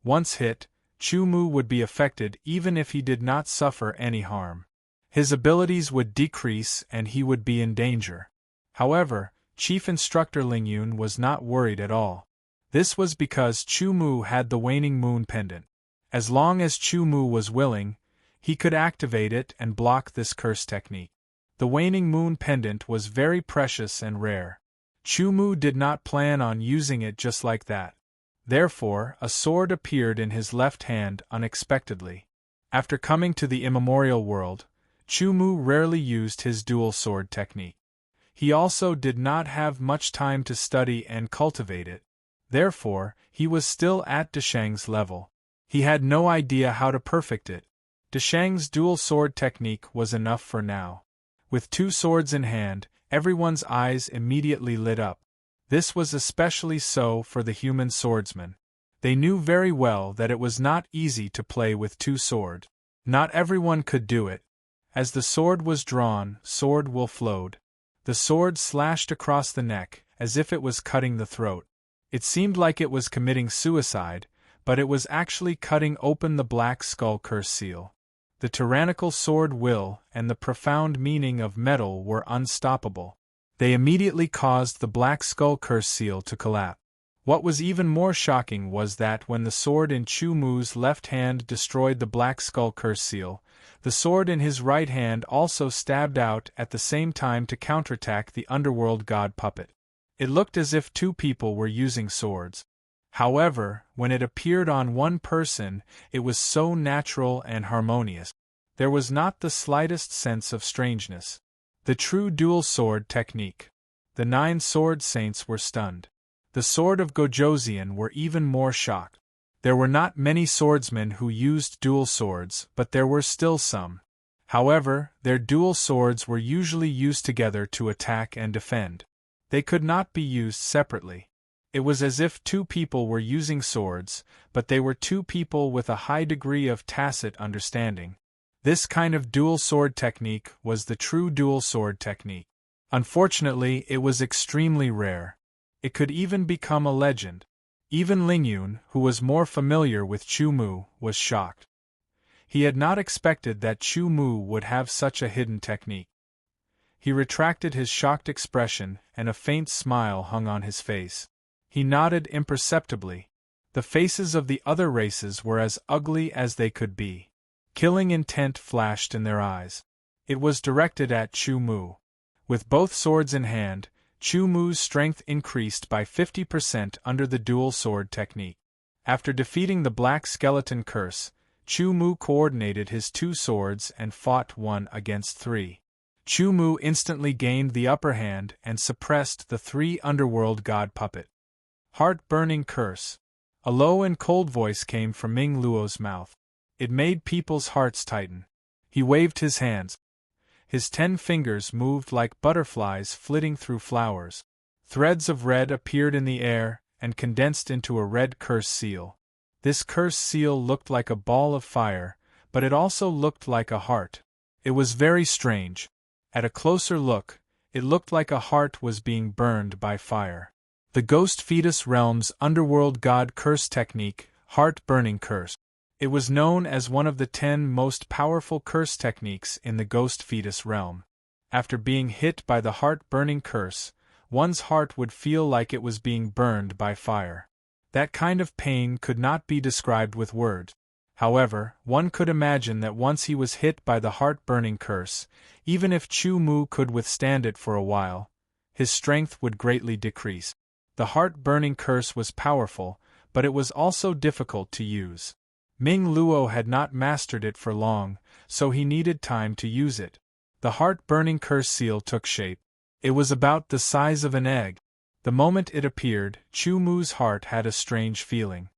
Once hit, Chu Mu would be affected even if he did not suffer any harm. His abilities would decrease and he would be in danger. However, Chief Instructor Lingyun was not worried at all. This was because Chu Mu had the waning moon pendant. As long as Chu Mu was willing, he could activate it and block this curse technique. The waning moon pendant was very precious and rare. Chu Mu did not plan on using it just like that. Therefore, a sword appeared in his left hand unexpectedly. After coming to the immemorial world, Chu Mu rarely used his dual sword technique. He also did not have much time to study and cultivate it. Therefore, he was still at Deshang's level. He had no idea how to perfect it. Deshang's dual sword technique was enough for now. With 2 swords in hand, everyone's eyes immediately lit up. This was especially so for the human swordsmen. They knew very well that it was not easy to play with 2 swords. Not everyone could do it. As the sword was drawn, sword will flowed. The sword slashed across the neck, as if it was cutting the throat. It seemed like it was committing suicide, but it was actually cutting open the black skull curse seal. The tyrannical sword will and the profound meaning of metal were unstoppable. They immediately caused the black skull curse seal to collapse. What was even more shocking was that when the sword in Chu Mu's left hand destroyed the black skull curse seal, the sword in his right hand also stabbed out at the same time to counterattack the underworld god puppet. It looked as if 2 people were using swords. However, when it appeared on one person, it was so natural and harmonious. There was not the slightest sense of strangeness. The true dual sword technique. The 9 sword saints were stunned. The sword of Gojoseon were even more shocked. There were not many swordsmen who used dual swords, but there were still some. However, their dual swords were usually used together to attack and defend. They could not be used separately. It was as if 2 people were using swords, but they were 2 people with a high degree of tacit understanding. This kind of dual sword technique was the true dual sword technique. Unfortunately, it was extremely rare. It could even become a legend. Even Lingyun, who was more familiar with Chu Mu, was shocked. He had not expected that Chu Mu would have such a hidden technique. He retracted his shocked expression, and a faint smile hung on his face. He nodded imperceptibly. The faces of the other races were as ugly as they could be. Killing intent flashed in their eyes. It was directed at Chu Mu. With both swords in hand, Chu Mu's strength increased by 50% under the dual sword technique. After defeating the Black Skeleton Curse, Chu Mu coordinated his two swords and fought 1 against 3. Chu Mu instantly gained the upper hand and suppressed the 3 underworld god puppet. Heart-burning curse. A low and cold voice came from Ming Luo's mouth. It made people's hearts tighten. He waved his hands. His 10 fingers moved like butterflies flitting through flowers. Threads of red appeared in the air and condensed into a red curse seal. This curse seal looked like a ball of fire, but it also looked like a heart. It was very strange. At a closer look, it looked like a heart was being burned by fire. The Ghost Fetus Realm's underworld god curse technique, Heart-Burning Curse. It was known as one of the 10 most powerful curse techniques in the Ghost Fetus Realm. After being hit by the Heart-Burning Curse, one's heart would feel like it was being burned by fire. That kind of pain could not be described with words. However, one could imagine that once he was hit by the Heart-Burning Curse, even if Chu Mu could withstand it for a while, his strength would greatly decrease. The Heart-Burning Curse was powerful, but it was also difficult to use. Ming Luo had not mastered it for long, so he needed time to use it. The Heart-Burning Curse seal took shape. It was about the size of an egg. The moment it appeared, Chu Mu's heart had a strange feeling.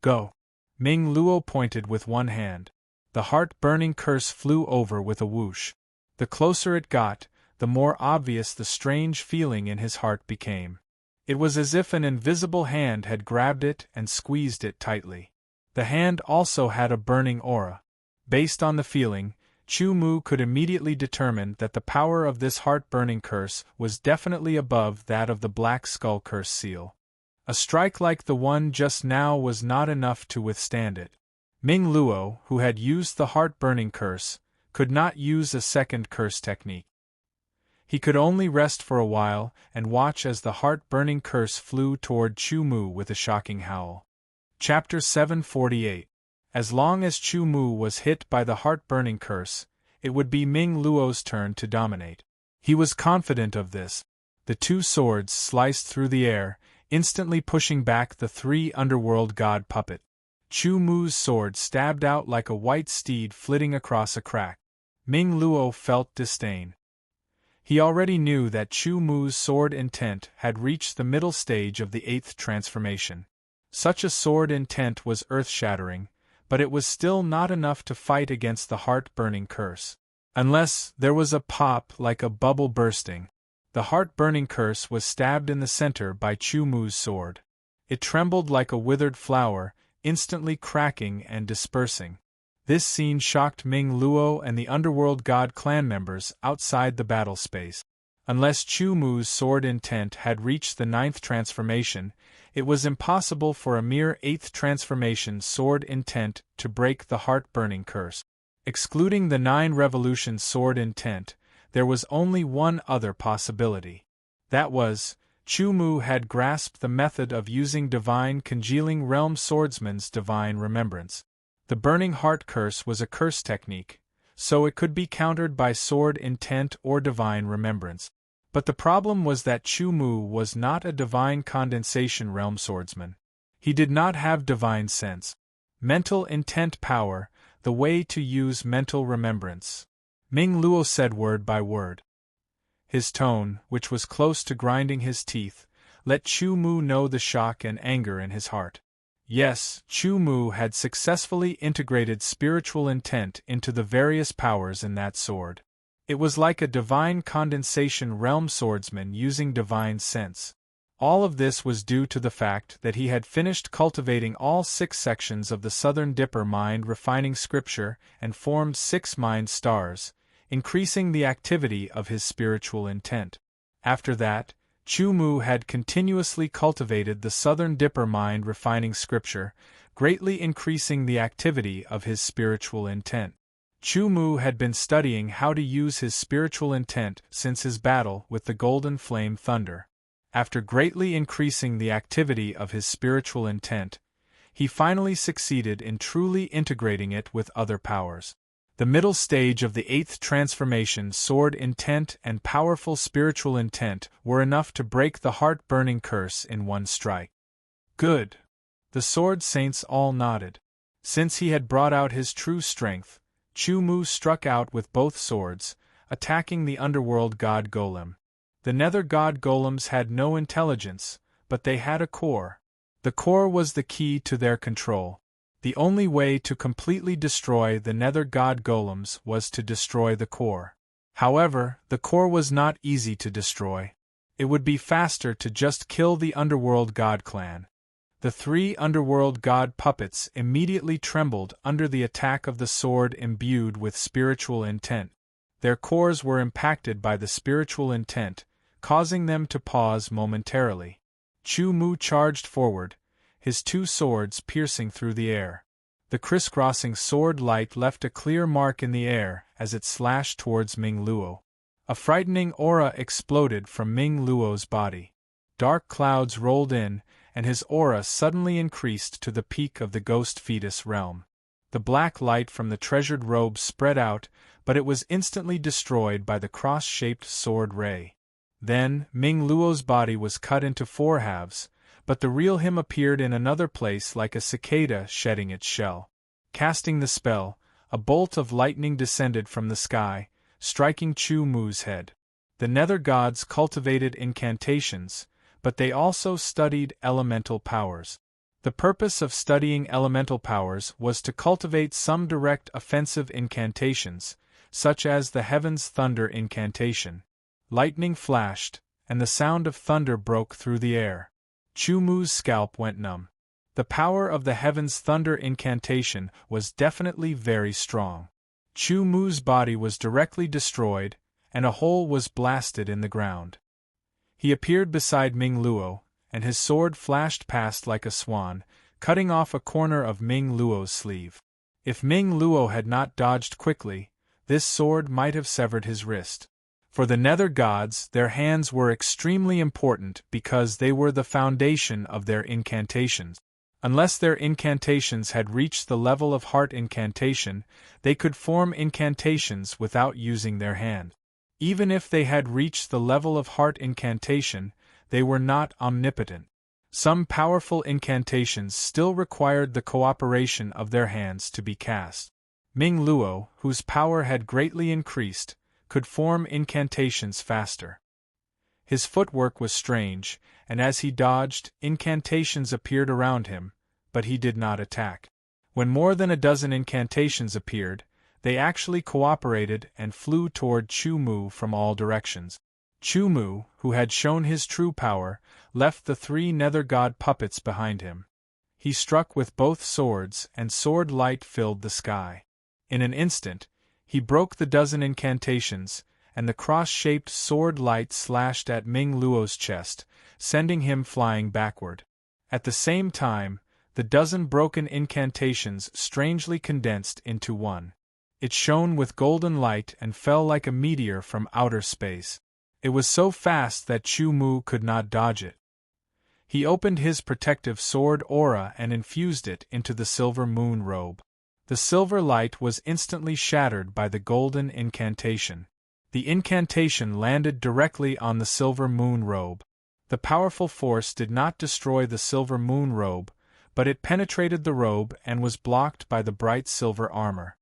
Go! Ming Luo pointed with one hand. The Heart-Burning Curse flew over with a whoosh. The closer it got, the more obvious the strange feeling in his heart became. It was as if an invisible hand had grabbed it and squeezed it tightly. The hand also had a burning aura. Based on the feeling, Chu Mu could immediately determine that the power of this heart-burning curse was definitely above that of the Black Skull Curse seal. A strike like the one just now was not enough to withstand it. Ming Luo, who had used the heart-burning curse, could not use a second curse technique. He could only rest for a while and watch as the heart-burning curse flew toward Chu Mu with a shocking howl. Chapter 748. As long as Chu Mu was hit by the heart-burning curse, it would be Ming Luo's turn to dominate. He was confident of this. The 2 swords sliced through the air, instantly pushing back the 3 underworld god puppet. Chu Mu's sword stabbed out like a white steed flitting across a crack. Ming Luo felt disdain. He already knew that Chu Mu's sword intent had reached the middle stage of the 8th transformation. Such a sword intent was earth-shattering, but it was still not enough to fight against the heart-burning curse. Unless there was a pop like a bubble bursting. The heart-burning curse was stabbed in the center by Chu Mu's sword. It trembled like a withered flower, instantly cracking and dispersing. This scene shocked Ming Luo and the underworld god clan members outside the battle space. Unless Chu Mu's sword intent had reached the 9th transformation, it was impossible for a mere 8th transformation sword intent to break the heart-burning curse. Excluding the 9 revolution sword intent, there was only one other possibility. That was, Chu Mu had grasped the method of using Divine Congealing Realm Swordsman's Divine Remembrance. The Burning Heart Curse was a curse technique, so it could be countered by sword intent or Divine Remembrance. But the problem was that Chu Mu was not a Divine Condensation Realm Swordsman. He did not have Divine Sense. Mental Intent Power, the way to use mental remembrance. Ming Luo said word by word. His tone, which was close to grinding his teeth, let Chu Mu know the shock and anger in his heart. Yes, Chu Mu had successfully integrated spiritual intent into the various powers in that sword. It was like a Divine Condensation Realm Swordsman using Divine Sense. All of this was due to the fact that he had finished cultivating all 6 sections of the Southern Dipper mind-refining scripture and formed 6 mind stars, increasing the activity of his spiritual intent. After that, Chu Mu had continuously cultivated the Southern Dipper mind, refining scripture, greatly increasing the activity of his spiritual intent. Chu Mu had been studying how to use his spiritual intent since his battle with the Golden Flame Thunder. After greatly increasing the activity of his spiritual intent, he finally succeeded in truly integrating it with other powers. The middle stage of the 8th transformation, sword intent and powerful spiritual intent, were enough to break the heart-burning curse in one strike. Good. The sword saints all nodded. Since he had brought out his true strength, Chu Mu struck out with both swords, attacking the underworld god golem. The nether god golems had no intelligence, but they had a core. The core was the key to their control. The only way to completely destroy the nether god golems was to destroy the core. However, the core was not easy to destroy. It would be faster to just kill the underworld god clan. The 3 underworld god puppets immediately trembled under the attack of the sword imbued with spiritual intent. Their cores were impacted by the spiritual intent, causing them to pause momentarily. Chu Mu charged forward, his 2 swords piercing through the air. The crisscrossing sword light left a clear mark in the air as it slashed towards Ming Luo. A frightening aura exploded from Ming Luo's body. Dark clouds rolled in, and his aura suddenly increased to the peak of the ghost fetus realm. The black light from the treasured robe spread out, but it was instantly destroyed by the cross-shaped sword ray. Then, Ming Luo's body was cut into 4 halves, but the real him appeared in another place like a cicada shedding its shell. Casting the spell, a bolt of lightning descended from the sky, striking Chu Mu's head. The nether gods cultivated incantations, but they also studied elemental powers. The purpose of studying elemental powers was to cultivate some direct offensive incantations, such as the Heaven's Thunder incantation. Lightning flashed, and the sound of thunder broke through the air. Chu Mu's scalp went numb. The power of the Heaven's Thunder incantation was definitely very strong. Chu Mu's body was directly destroyed, and a hole was blasted in the ground. He appeared beside Ming Luo, and his sword flashed past like a swan, cutting off a corner of Ming Luo's sleeve. If Ming Luo had not dodged quickly, this sword might have severed his wrist. For the nether gods, their hands were extremely important because they were the foundation of their incantations. Unless their incantations had reached the level of heart incantation, they could form incantations without using their hand. Even if they had reached the level of heart incantation, they were not omnipotent. Some powerful incantations still required the cooperation of their hands to be cast. Ming Luo, whose power had greatly increased, could form incantations faster. His footwork was strange, and as he dodged, incantations appeared around him, but he did not attack. When more than a dozen incantations appeared, they actually cooperated and flew toward Chu Mu from all directions. Chu Mu, who had shown his true power, left the 3 nether god puppets behind him. He struck with both swords, and sword light filled the sky. In an instant, he broke the dozen incantations, and the cross-shaped sword light slashed at Ming Luo's chest, sending him flying backward. At the same time, the dozen broken incantations strangely condensed into one. It shone with golden light and fell like a meteor from outer space. It was so fast that Chu Mu could not dodge it. He opened his protective sword aura and infused it into the silver moon robe. The silver light was instantly shattered by the golden incantation. The incantation landed directly on the silver moon robe. The powerful force did not destroy the silver moon robe, but it penetrated the robe and was blocked by the bright silver armor.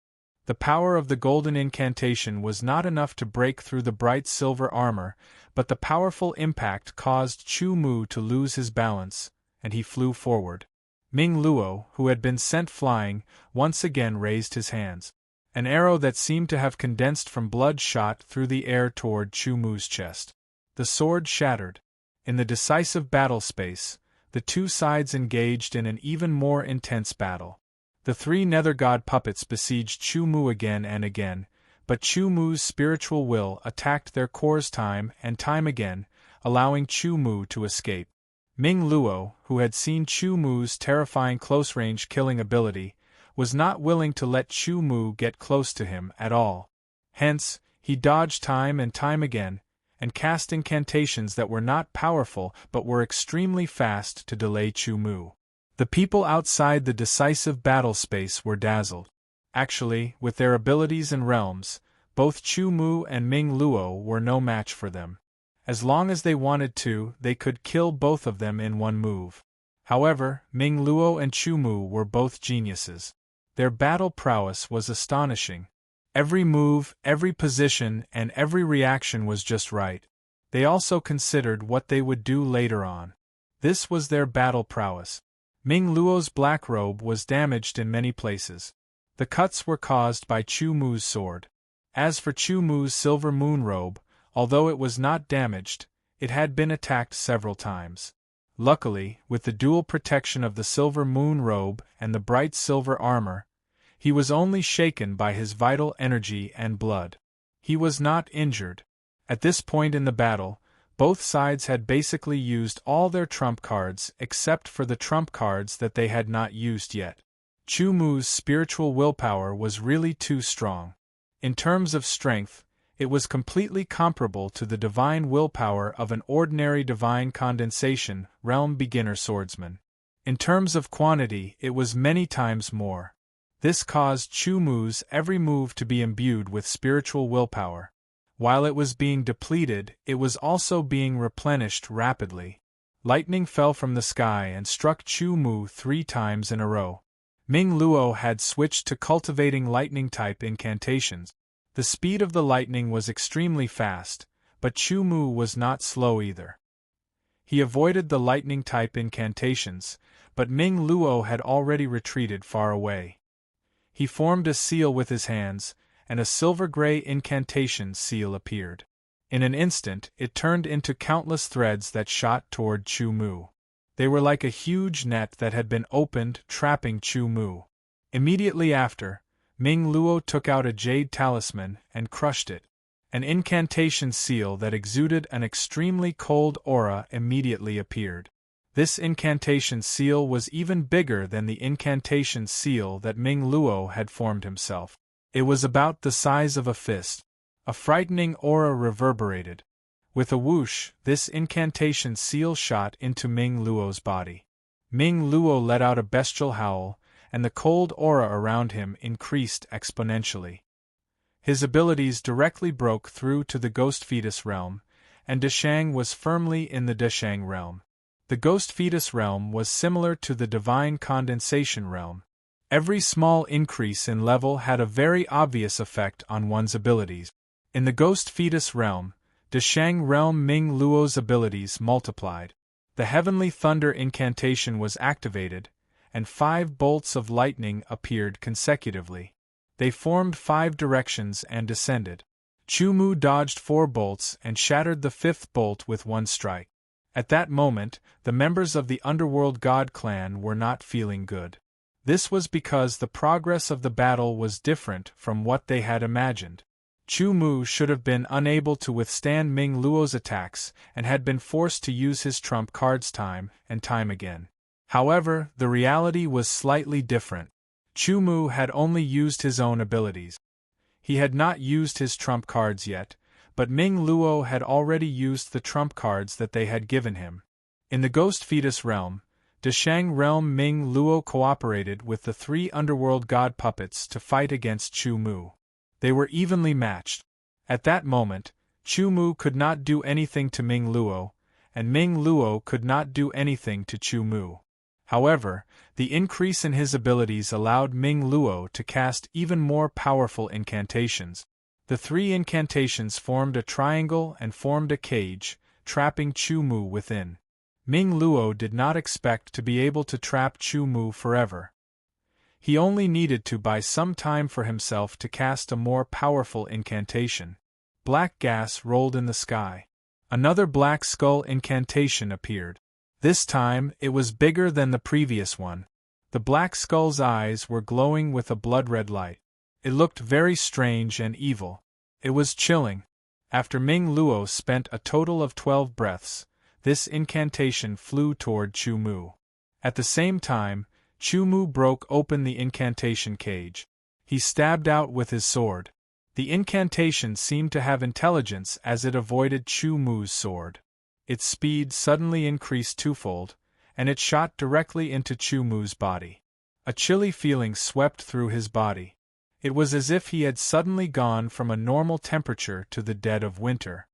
The power of the golden incantation was not enough to break through the bright silver armor, but the powerful impact caused Chu Mu to lose his balance, and he flew forward. Ming Luo, who had been sent flying, once again raised his hands. An arrow that seemed to have condensed from blood shot through the air toward Chu Mu's chest. The sword shattered. In the decisive battle space, the 2 sides engaged in an even more intense battle. The 3 nether god puppets besieged Chu Mu again and again, but Chu Mu's spiritual will attacked their cores time and time again, allowing Chu Mu to escape. Ming Luo, who had seen Chu Mu's terrifying close-range killing ability, was not willing to let Chu Mu get close to him at all. Hence, he dodged time and time again, and cast incantations that were not powerful but were extremely fast to delay Chu Mu. The people outside the decisive battle space were dazzled. Actually, with their abilities and realms, both Chu Mu and Ming Luo were no match for them. As long as they wanted to, they could kill both of them in one move. However, Ming Luo and Chu Mu were both geniuses. Their battle prowess was astonishing. Every move, every position, and every reaction was just right. They also considered what they would do later on. This was their battle prowess. Ming Luo's black robe was damaged in many places. The cuts were caused by Chu Mu's sword. As for Chu Mu's silver moon robe, although it was not damaged, it had been attacked several times. Luckily, with the dual protection of the silver moon robe and the bright silver armor, he was only shaken by his vital energy and blood. He was not injured. At this point in the battle, both sides had basically used all their trump cards except for the trump cards that they had not used yet. Chu Mu's spiritual willpower was really too strong. In terms of strength, it was completely comparable to the divine willpower of an ordinary divine condensation realm beginner swordsman. In terms of quantity, it was many times more. This caused Chu Mu's every move to be imbued with spiritual willpower. While it was being depleted, it was also being replenished rapidly. Lightning fell from the sky and struck Chu Mu 3 times in a row. Ming Luo had switched to cultivating lightning-type incantations. The speed of the lightning was extremely fast, but Chu Mu was not slow either. He avoided the lightning-type incantations, but Ming Luo had already retreated far away. He formed a seal with his hands, and a silver-gray incantation seal appeared. In an instant, it turned into countless threads that shot toward Chu Mu. They were like a huge net that had been opened, trapping Chu Mu. Immediately after, Ming Luo took out a jade talisman and crushed it. An incantation seal that exuded an extremely cold aura immediately appeared. This incantation seal was even bigger than the incantation seal that Ming Luo had formed himself. It was about the size of a fist. A frightening aura reverberated. With a whoosh, this incantation seal shot into Ming Luo's body. Ming Luo let out a bestial howl, and the cold aura around him increased exponentially. His abilities directly broke through to the Ghost Fetus realm, and Deshang was firmly in the Deshang realm. The Ghost Fetus realm was similar to the Divine Condensation realm. Every small increase in level had a very obvious effect on one's abilities. In the Ghost Fetus realm, Deshang realm Ming Luo's abilities multiplied. The Heavenly Thunder incantation was activated, and 5 bolts of lightning appeared consecutively. They formed 5 directions and descended. Chu Mu dodged 4 bolts and shattered the 5th bolt with one strike. At that moment, the members of the Underworld God clan were not feeling good. This was because the progress of the battle was different from what they had imagined. Chu Mu should have been unable to withstand Ming Luo's attacks and had been forced to use his trump cards time and time again. However, the reality was slightly different. Chu Mu had only used his own abilities. He had not used his trump cards yet, but Ming Luo had already used the trump cards that they had given him. In the Ghost Fetus realm, Deshang realm Ming Luo cooperated with the 3 underworld god puppets to fight against Chu Mu. They were evenly matched. At that moment, Chu Mu could not do anything to Ming Luo, and Ming Luo could not do anything to Chu Mu. However, the increase in his abilities allowed Ming Luo to cast even more powerful incantations. The 3 incantations formed a triangle and formed a cage, trapping Chu Mu within. Ming Luo did not expect to be able to trap Chu Mu forever. He only needed to buy some time for himself to cast a more powerful incantation. Black gas rolled in the sky. Another black skull incantation appeared. This time, it was bigger than the previous one. The black skull's eyes were glowing with a blood-red light. It looked very strange and evil. It was chilling. After Ming Luo spent a total of 12 breaths, this incantation flew toward Chu Mu. At the same time, Chu Mu broke open the incantation cage. He stabbed out with his sword. The incantation seemed to have intelligence as it avoided Chu Mu's sword. Its speed suddenly increased twofold, and it shot directly into Chu Mu's body. A chilly feeling swept through his body. It was as if he had suddenly gone from a normal temperature to the dead of winter.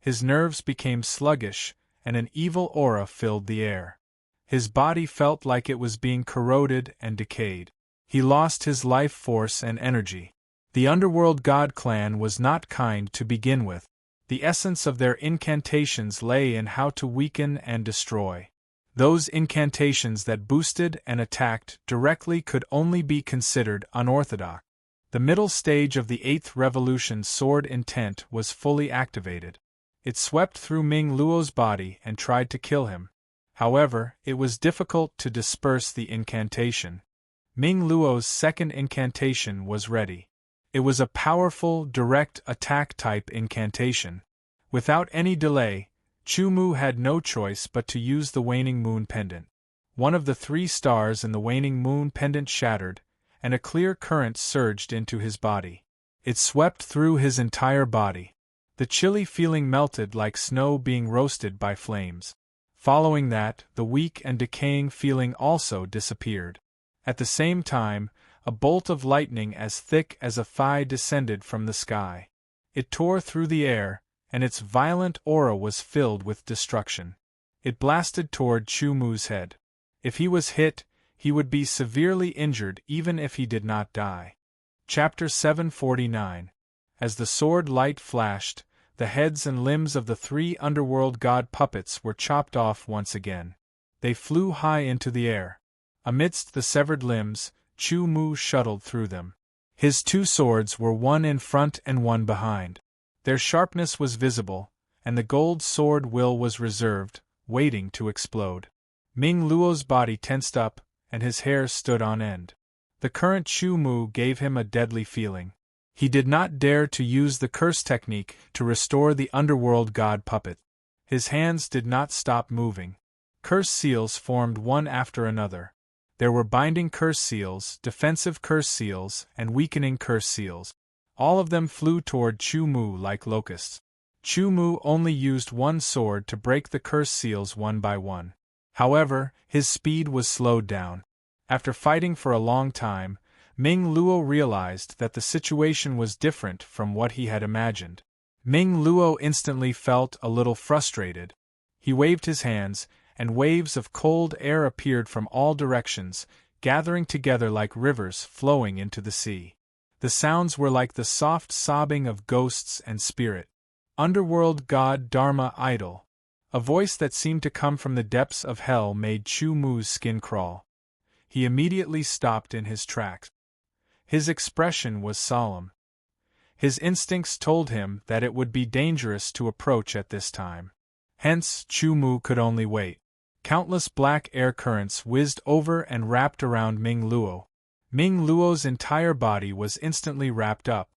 His nerves became sluggish, and an evil aura filled the air. His body felt like it was being corroded and decayed. He lost his life force and energy. The underworld god clan was not kind to begin with. The essence of their incantations lay in how to weaken and destroy. Those incantations that boosted and attacked directly could only be considered unorthodox. The middle stage of the 8th Revolution's sword intent was fully activated. It swept through Ming Luo's body and tried to kill him. However, it was difficult to disperse the incantation. Ming Luo's second incantation was ready. It was a powerful, direct attack type incantation. Without any delay, Chu Mu had no choice but to use the waning moon pendant. One of the 3 stars in the waning moon pendant shattered, and a clear current surged into his body. It swept through his entire body. The chilly feeling melted like snow being roasted by flames. Following that, the weak and decaying feeling also disappeared. At the same time, a bolt of lightning as thick as a thigh descended from the sky. It tore through the air, and its violent aura was filled with destruction. It blasted toward Chu Mu's head. If he was hit, he would be severely injured even if he did not die. Chapter 749. As the sword light flashed, the heads and limbs of the 3 underworld god puppets were chopped off once again. They flew high into the air. Amidst the severed limbs, Chu Mu shuttled through them. His 2 swords were one in front and one behind. Their sharpness was visible, and the gold sword will was reserved, waiting to explode. Ming Luo's body tensed up, and his hair stood on end. The current Chu Mu gave him a deadly feeling. He did not dare to use the curse technique to restore the underworld god puppet. His hands did not stop moving. Curse seals formed one after another. There were binding curse seals, defensive curse seals, and weakening curse seals. All of them flew toward Chu Mu like locusts. Chu Mu only used one sword to break the curse seals one by one. However, his speed was slowed down. After fighting for a long time, Ming Luo realized that the situation was different from what he had imagined. Ming Luo instantly felt a little frustrated. He waved his hands, and waves of cold air appeared from all directions, gathering together like rivers flowing into the sea. The sounds were like the soft sobbing of ghosts and spirit. Underworld god Dharma idol. A voice that seemed to come from the depths of hell made Chu Mu's skin crawl. He immediately stopped in his tracks. His expression was solemn. His instincts told him that it would be dangerous to approach at this time. Hence, Chu Mu could only wait. Countless black air currents whizzed over and wrapped around Ming Luo. Ming Luo's entire body was instantly wrapped up.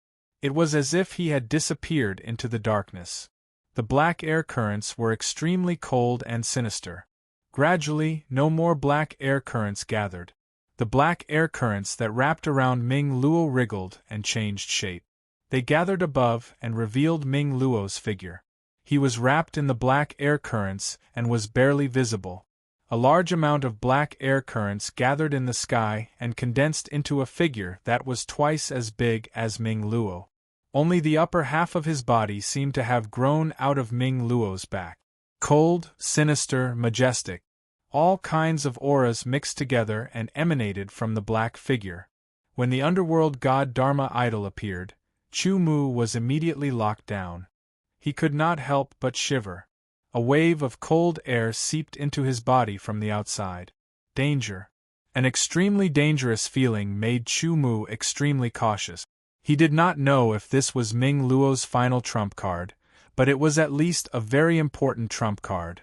It was as if he had disappeared into the darkness. The black air currents were extremely cold and sinister. Gradually, no more black air currents gathered. The black air currents that wrapped around Ming Luo wriggled and changed shape. They gathered above and revealed Ming Luo's figure. He was wrapped in the black air currents and was barely visible. A large amount of black air currents gathered in the sky and condensed into a figure that was twice as big as Ming Luo. Only the upper half of his body seemed to have grown out of Ming Luo's back. Cold, sinister, majestic. All kinds of auras mixed together and emanated from the black figure. When the underworld god Dharma idol appeared, Chu Mu was immediately locked down. He could not help but shiver. A wave of cold air seeped into his body from the outside. Danger. An extremely dangerous feeling made Chu Mu extremely cautious. He did not know if this was Ming Luo's final trump card, but it was at least a very important trump card.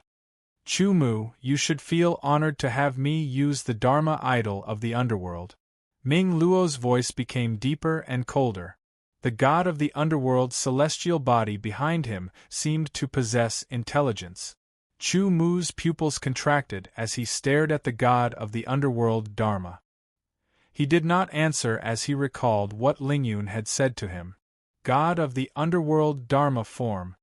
Chu Mu, you should feel honored to have me use the Dharma idol of the underworld. Ming Luo's voice became deeper and colder. The god of the underworld's celestial body behind him seemed to possess intelligence. Chu Mu's pupils contracted as he stared at the god of the underworld Dharma. He did not answer as he recalled what Lingyun had said to him. God of the underworld Dharma form.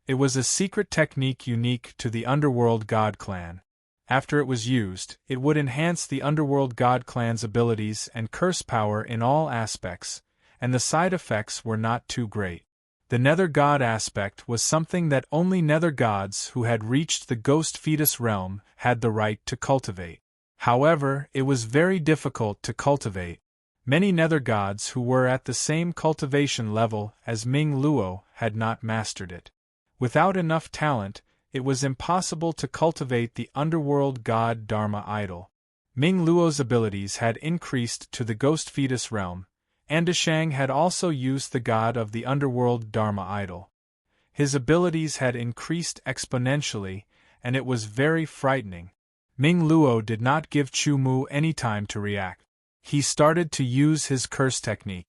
It was a secret technique unique to the underworld god clan. After it was used, it would enhance the underworld god clan's abilities and curse power in all aspects, and the side effects were not too great. The nether god aspect was something that only nether gods who had reached the ghost fetus realm had the right to cultivate. However, it was very difficult to cultivate. Many nether gods who were at the same cultivation level as Ming Luo had not mastered it. Without enough talent, it was impossible to cultivate the underworld god Dharma idol. Ming Luo's abilities had increased to the ghost fetus realm, and Deshang had also used the god of the underworld Dharma idol. His abilities had increased exponentially, and it was very frightening. Ming Luo did not give Chu Mu any time to react. He started to use his curse technique.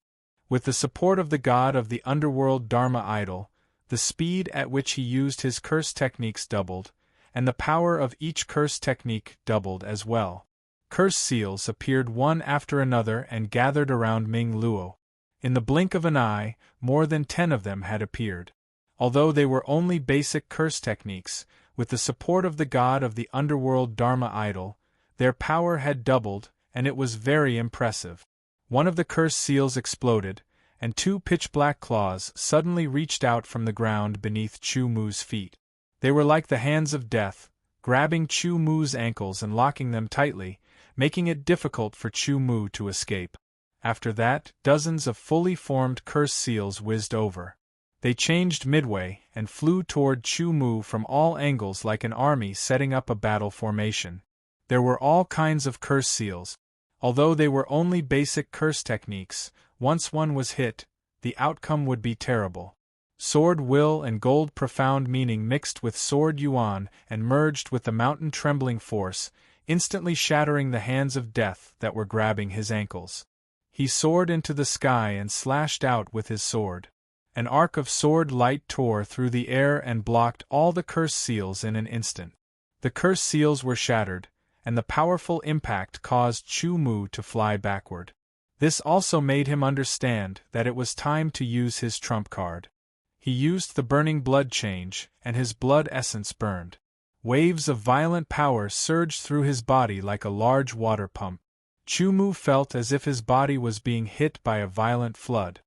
With the support of the god of the underworld Dharma idol, the speed at which he used his curse techniques doubled, and the power of each curse technique doubled as well. Curse seals appeared one after another and gathered around Ming Luo. In the blink of an eye, more than 10 of them had appeared. Although they were only basic curse techniques, with the support of the god of the underworld Dharma idol, their power had doubled, and it was very impressive. One of the curse seals exploded, and 2 pitch-black claws suddenly reached out from the ground beneath Chu Mu's feet. They were like the hands of death, grabbing Chu Mu's ankles and locking them tightly, making it difficult for Chu Mu to escape. After that, dozens of fully formed curse seals whizzed over. They changed midway and flew toward Chu Mu from all angles like an army setting up a battle formation. There were all kinds of curse seals. Although they were only basic curse techniques, once one was hit, the outcome would be terrible. Sword will and gold profound meaning mixed with sword yuan and merged with the mountain trembling force, instantly shattering the hands of death that were grabbing his ankles. He soared into the sky and slashed out with his sword. An arc of sword light tore through the air and blocked all the curse seals in an instant. The curse seals were shattered, and the powerful impact caused Chu Mu to fly backward. This also made him understand that it was time to use his trump card. He used the burning blood change, and his blood essence burned. Waves of violent power surged through his body like a large water pump. Chu Mu felt as if his body was being hit by a violent flood.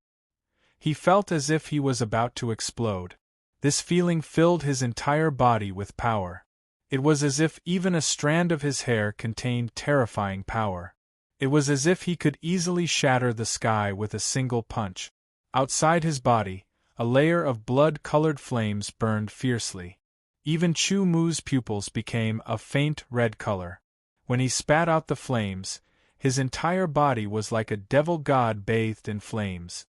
He felt as if he was about to explode. This feeling filled his entire body with power. It was as if even a strand of his hair contained terrifying power. It was as if he could easily shatter the sky with a single punch. Outside his body, a layer of blood-colored flames burned fiercely. Even Chu Mu's pupils became a faint red color. When he spat out the flames, his entire body was like a devil god bathed in flames.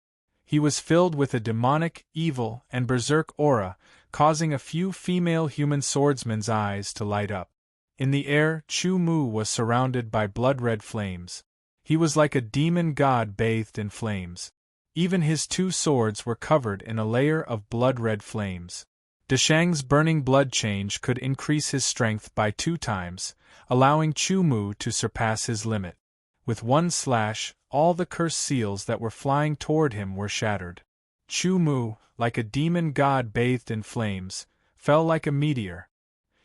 He was filled with a demonic, evil, and berserk aura, causing a few female human swordsmen's eyes to light up. In the air, Chu Mu was surrounded by blood-red flames. He was like a demon god bathed in flames. Even his 2 swords were covered in a layer of blood-red flames. Deshang's burning blood change could increase his strength by 2 times, allowing Chu Mu to surpass his limit. With one slash, all the curse seals that were flying toward him were shattered. Chu Mu, like a demon god bathed in flames, fell like a meteor.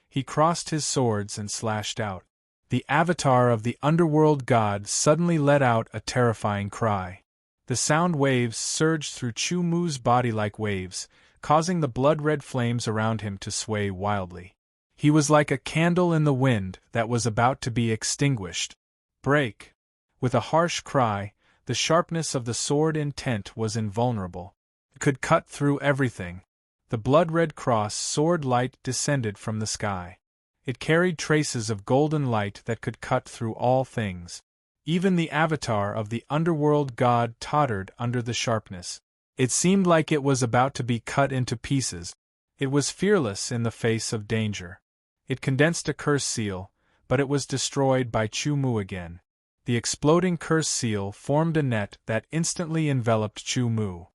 He crossed his swords and slashed out. The avatar of the underworld god suddenly let out a terrifying cry. The sound waves surged through Chu Mu's body like waves, causing the blood-red flames around him to sway wildly. He was like a candle in the wind that was about to be extinguished. Break! With a harsh cry, the sharpness of the sword intent was invulnerable. It could cut through everything. The blood-red cross sword light descended from the sky. It carried traces of golden light that could cut through all things. Even the avatar of the underworld god tottered under the sharpness. It seemed like it was about to be cut into pieces. It was fearless in the face of danger. It condensed a curse seal, but it was destroyed by Chu Mu again. The exploding curse seal formed a net that instantly enveloped Chu Mu.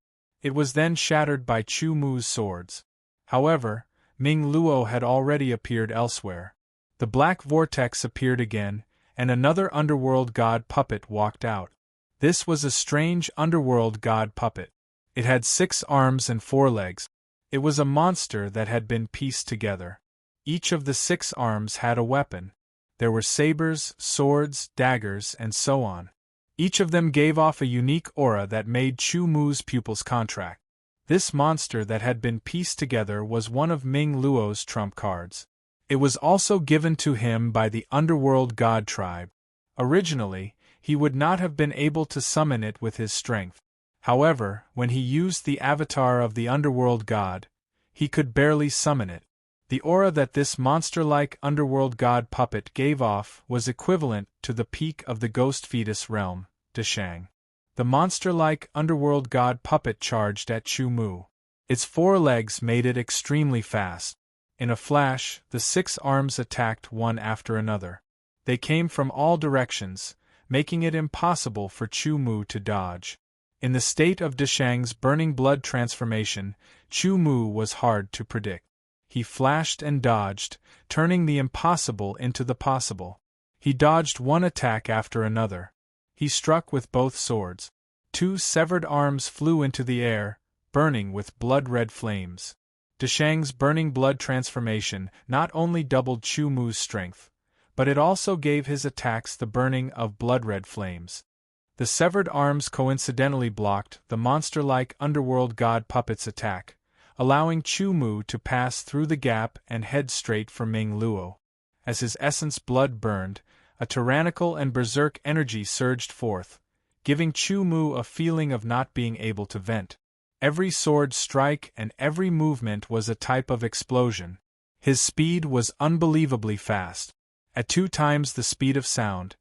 It was then shattered by Chu Mu's swords. However, Ming Luo had already appeared elsewhere. The black vortex appeared again, and another underworld god puppet walked out. This was a strange underworld god puppet. It had 6 arms and 4 legs. It was a monster that had been pieced together. Each of the 6 arms had a weapon. There were sabers, swords, daggers, and so on. Each of them gave off a unique aura that made Chu Mu's pupils contract. This monster that had been pieced together was one of Ming Luo's trump cards. It was also given to him by the underworld god tribe. Originally, he would not have been able to summon it with his strength. However, when he used the avatar of the underworld god, he could barely summon it. The aura that this monster-like underworld god puppet gave off was equivalent to the peak of the ghost fetus realm, Deshang. The monster-like underworld god puppet charged at Chu Mu. Its 4 legs made it extremely fast. In a flash, the 6 arms attacked one after another. They came from all directions, making it impossible for Chu Mu to dodge. In the state of Deshang's burning blood transformation, Chu Mu was hard to predict. He flashed and dodged, turning the impossible into the possible. He dodged one attack after another. He struck with both swords. 2 severed arms flew into the air, burning with blood-red flames. Deshang's burning blood transformation not only doubled Chu Mu's strength, but it also gave his attacks the burning of blood-red flames. The severed arms coincidentally blocked the monster-like underworld god puppet's attack, allowing Chu Mu to pass through the gap and head straight for Ming Luo. As his essence blood burned, a tyrannical and berserk energy surged forth, giving Chu Mu a feeling of not being able to vent. Every sword strike and every movement was a type of explosion. His speed was unbelievably fast. At 2 times the speed of sound,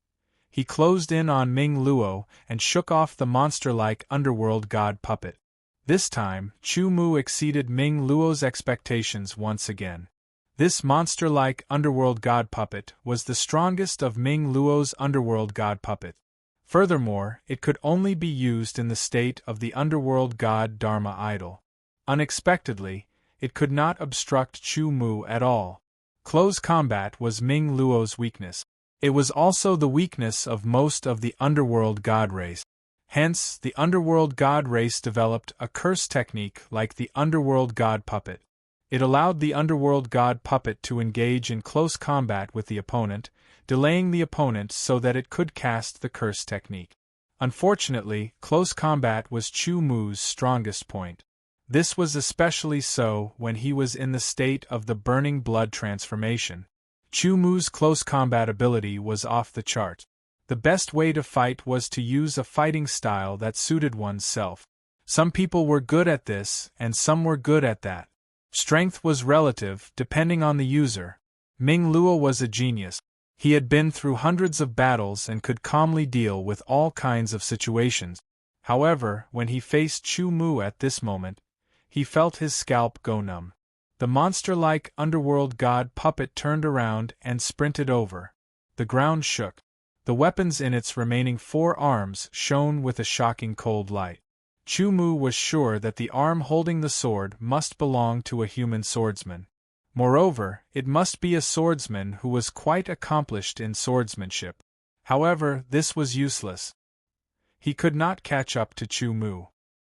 he closed in on Ming Luo and shook off the monster-like underworld god puppet. This time, Chu Mu exceeded Ming Luo's expectations once again. This monster-like underworld god puppet was the strongest of Ming Luo's underworld god puppets. Furthermore, it could only be used in the state of the underworld god Dharma idol. Unexpectedly, it could not obstruct Chu Mu at all. Close combat was Ming Luo's weakness. It was also the weakness of most of the underworld god race. Hence, the underworld god race developed a curse technique like the underworld god puppet. It allowed the underworld god puppet to engage in close combat with the opponent, delaying the opponent so that it could cast the curse technique. Unfortunately, close combat was Chu Mu's strongest point. This was especially so when he was in the state of the burning blood transformation. Chu Mu's close combat ability was off the chart. The best way to fight was to use a fighting style that suited one's self. Some people were good at this, and some were good at that. Strength was relative, depending on the user. Ming Luo was a genius. He had been through hundreds of battles and could calmly deal with all kinds of situations. However, when he faced Chu Mu at this moment, he felt his scalp go numb. The monster-like underworld god puppet turned around and sprinted over. The ground shook. The weapons in its remaining 4 arms shone with a shocking cold light. Chu Mu was sure that the arm holding the sword must belong to a human swordsman. Moreover, it must be a swordsman who was quite accomplished in swordsmanship. However, this was useless. He could not catch up to Chu Mu.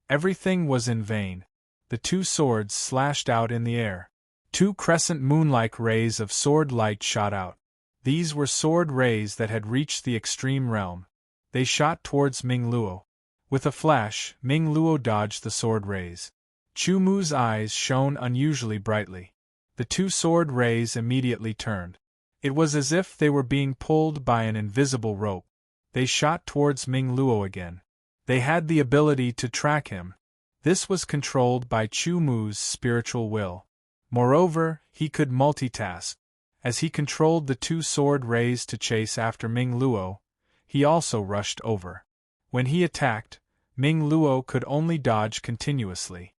Everything was in vain. The 2 swords slashed out in the air. 2 crescent moon-like rays of sword light shot out. These were sword rays that had reached the extreme realm. They shot towards Ming Luo. With a flash, Ming Luo dodged the sword rays. Chu Mu's eyes shone unusually brightly. The 2 sword rays immediately turned. It was as if they were being pulled by an invisible rope. They shot towards Ming Luo again. They had the ability to track him. This was controlled by Chu Mu's spiritual will. Moreover, he could multitask. As he controlled the 2 sword rays to chase after Ming Luo, he also rushed over. When he attacked, Ming Luo could only dodge continuously.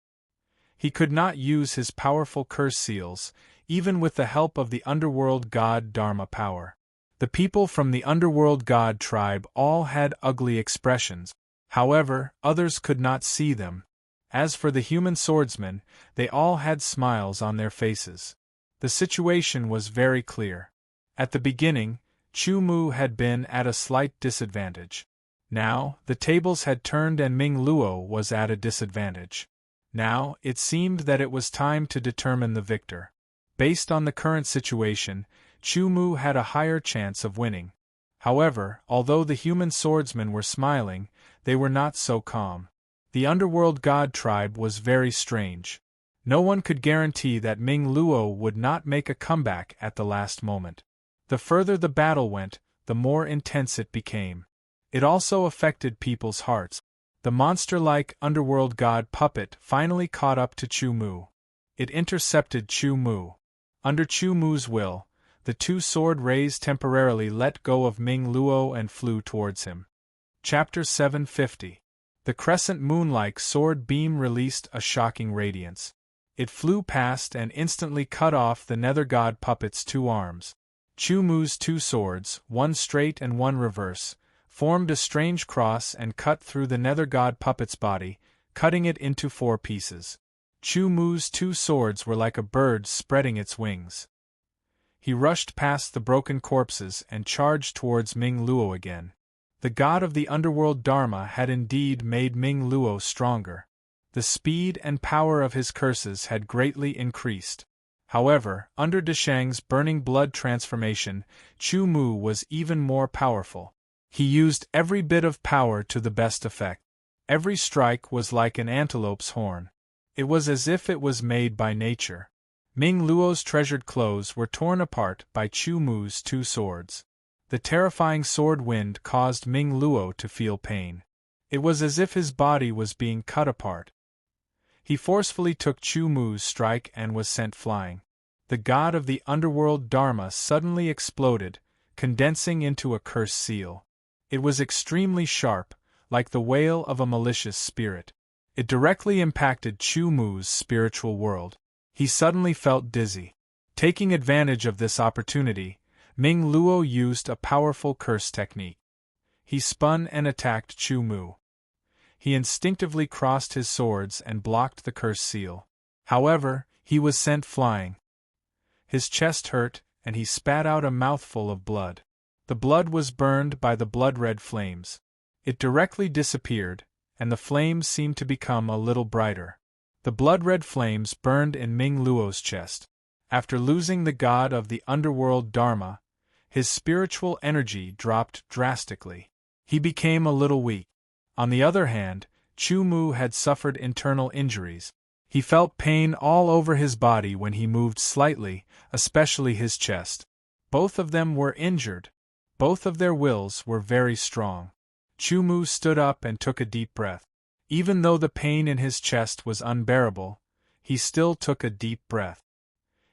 He could not use his powerful curse seals, even with the help of the underworld god Dharma power. The people from the underworld god tribe all had ugly expressions. However, others could not see them. As for the human swordsmen, they all had smiles on their faces. The situation was very clear. At the beginning, Chu Mu had been at a slight disadvantage. Now, the tables had turned and Ming Luo was at a disadvantage. Now, it seemed that it was time to determine the victor. Based on the current situation, Chu Mu had a higher chance of winning. However, although the human swordsmen were smiling, they were not so calm. The underworld god tribe was very strange. No one could guarantee that Ming Luo would not make a comeback at the last moment. The further the battle went, the more intense it became. It also affected people's hearts. The monster-like underworld god puppet finally caught up to Chu Mu. It intercepted Chu Mu. Under Chu Mu's will, the two-sword rays temporarily let go of Ming Luo and flew towards him. Chapter 750. The crescent moon-like sword beam released a shocking radiance. It flew past and instantly cut off the nether god puppet's two arms. Chu Mu's two swords, one straight and one reverse, formed a strange cross and cut through the nether god puppet's body, cutting it into 4 pieces. Chu Mu's two swords were like a bird spreading its wings. He rushed past the broken corpses and charged towards Ming Luo again. The god of the underworld Dharma had indeed made Ming Luo stronger. The speed and power of his curses had greatly increased. However, under Deshang's burning blood transformation, Chu Mu was even more powerful. He used every bit of power to the best effect. Every strike was like an antelope's horn. It was as if it was made by nature. Ming Luo's treasured clothes were torn apart by Chu Mu's two swords. The terrifying sword wind caused Ming Luo to feel pain. It was as if his body was being cut apart. He forcefully took Chu Mu's strike and was sent flying. The god of the underworld Dharma suddenly exploded, condensing into a curse seal. It was extremely sharp, like the wail of a malicious spirit. It directly impacted Chu Mu's spiritual world. He suddenly felt dizzy. Taking advantage of this opportunity, Ming Luo used a powerful curse technique. He spun and attacked Chu Mu. He instinctively crossed his swords and blocked the curse seal. However, he was sent flying. His chest hurt, and he spat out a mouthful of blood. The blood was burned by the blood-red flames. It directly disappeared, and the flames seemed to become a little brighter. The blood-red flames burned in Ming Luo's chest. After losing the god of the underworld Dharma, his spiritual energy dropped drastically. He became a little weak. On the other hand, Chu Mu had suffered internal injuries. He felt pain all over his body when he moved slightly, especially his chest. Both of them were injured. Both of their wills were very strong. Chu Mu stood up and took a deep breath. Even though the pain in his chest was unbearable, he still took a deep breath.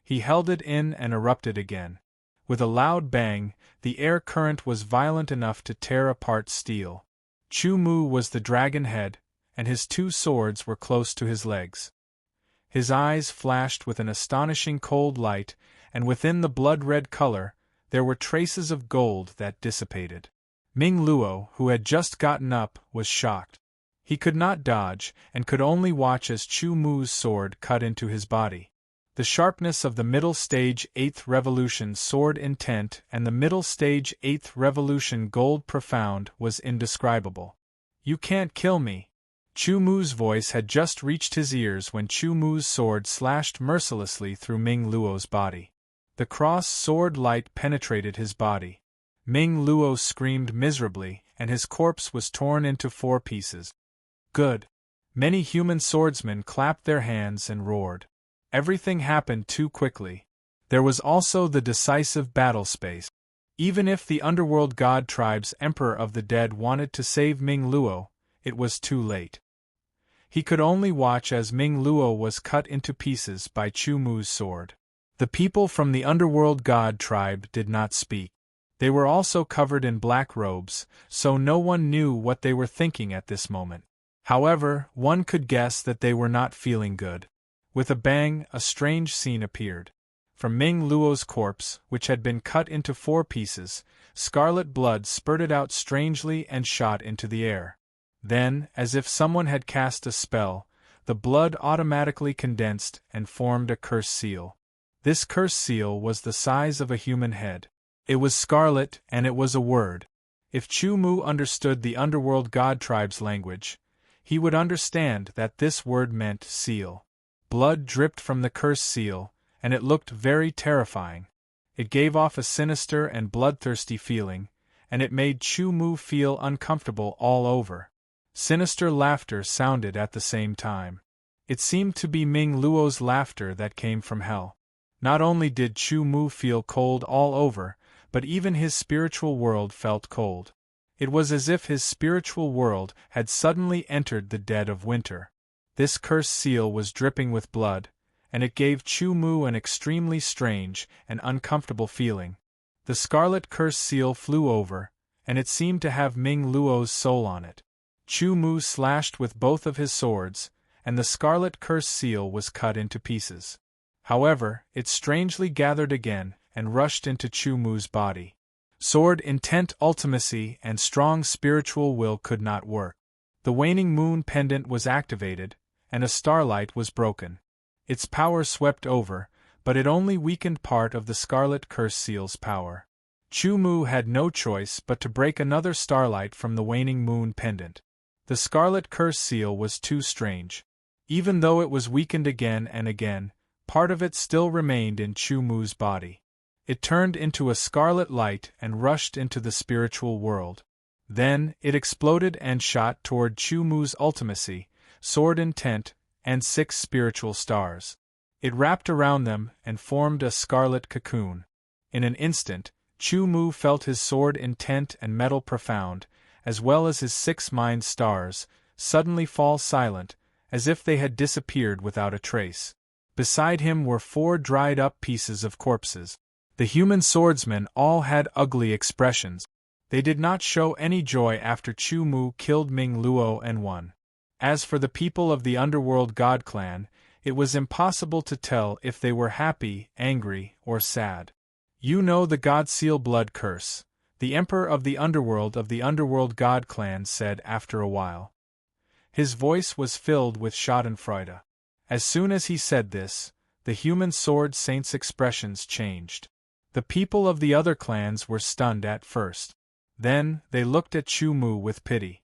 He held it in and erupted again. With a loud bang, the air current was violent enough to tear apart steel. Chu Mu was the dragon head, and his two swords were close to his legs. His eyes flashed with an astonishing cold light, and within the blood-red color, there were traces of gold that dissipated. Ming Luo, who had just gotten up, was shocked. He could not dodge, and could only watch as Chu Mu's sword cut into his body. The sharpness of the middle stage 8th revolution sword intent and the middle stage 8th revolution gold profound was indescribable. "You can't kill me." Chu Mu's voice had just reached his ears when Chu Mu's sword slashed mercilessly through Ming Luo's body. The cross sword light penetrated his body. Ming Luo screamed miserably, and his corpse was torn into 4 pieces. Good. Many human swordsmen clapped their hands and roared. Everything happened too quickly. There was also the decisive battle space. Even if the underworld god tribe's Emperor of the Dead wanted to save Ming Luo, it was too late. He could only watch as Ming Luo was cut into pieces by Chu Mu's sword. The people from the underworld god tribe did not speak. They were also covered in black robes, so no one knew what they were thinking at this moment. However, one could guess that they were not feeling good. With a bang, a strange scene appeared. From Ming Luo's corpse, which had been cut into 4 pieces, scarlet blood spurted out strangely and shot into the air. Then, as if someone had cast a spell, the blood automatically condensed and formed a curse seal. This curse seal was the size of a human head. It was scarlet, and it was a word. If Chu Mu understood the underworld god tribe's language, he would understand that this word meant seal. Blood dripped from the curse seal, and it looked very terrifying. It gave off a sinister and bloodthirsty feeling, and it made Chu Mu feel uncomfortable all over. Sinister laughter sounded at the same time. It seemed to be Ming Luo's laughter that came from hell. Not only did Chu Mu feel cold all over, but even his spiritual world felt cold. It was as if his spiritual world had suddenly entered the dead of winter. This cursed seal was dripping with blood, and it gave Chu Mu an extremely strange and uncomfortable feeling. The scarlet cursed seal flew over, and it seemed to have Ming Luo's soul on it. Chu Mu slashed with both of his swords, and the scarlet cursed seal was cut into pieces. However, it strangely gathered again and rushed into Chu Mu's body. Sword intent, ultimacy, and strong spiritual will could not work. The waning moon pendant was activated, and a starlight was broken. Its power swept over, but it only weakened part of the scarlet curse seal's power. Chu Mu had no choice but to break another starlight from the waning moon pendant. The scarlet curse seal was too strange. Even though it was weakened again and again, part of it still remained in Chu Mu's body. It turned into a scarlet light and rushed into the spiritual world. Then, it exploded and shot toward Chu Mu's ultimacy, sword intent, and 6 spiritual stars. It wrapped around them and formed a scarlet cocoon. In an instant, Chu Mu felt his sword intent and metal profound, as well as his 6 mind stars, suddenly fall silent, as if they had disappeared without a trace. Beside him were 4 dried-up pieces of corpses. The human swordsmen all had ugly expressions. They did not show any joy after Chu Mu killed Ming Luo and won. As for the people of the underworld god clan, it was impossible to tell if they were happy, angry, or sad. You know the god seal blood curse, the emperor of the underworld god clan said after a while. His voice was filled with schadenfreude. As soon as he said this, the human sword saint's expressions changed. The people of the other clans were stunned at first. Then, they looked at Chu Mu with pity.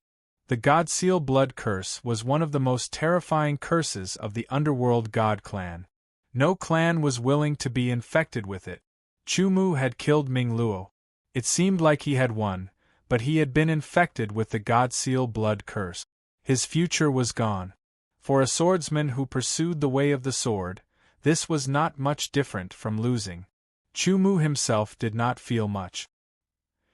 The god seal blood curse was one of the most terrifying curses of the underworld god clan. No clan was willing to be infected with it. Chu Mu had killed Ming Luo. It seemed like he had won, but he had been infected with the god seal blood curse. His future was gone. For a swordsman who pursued the way of the sword, this was not much different from losing. Chu Mu himself did not feel much.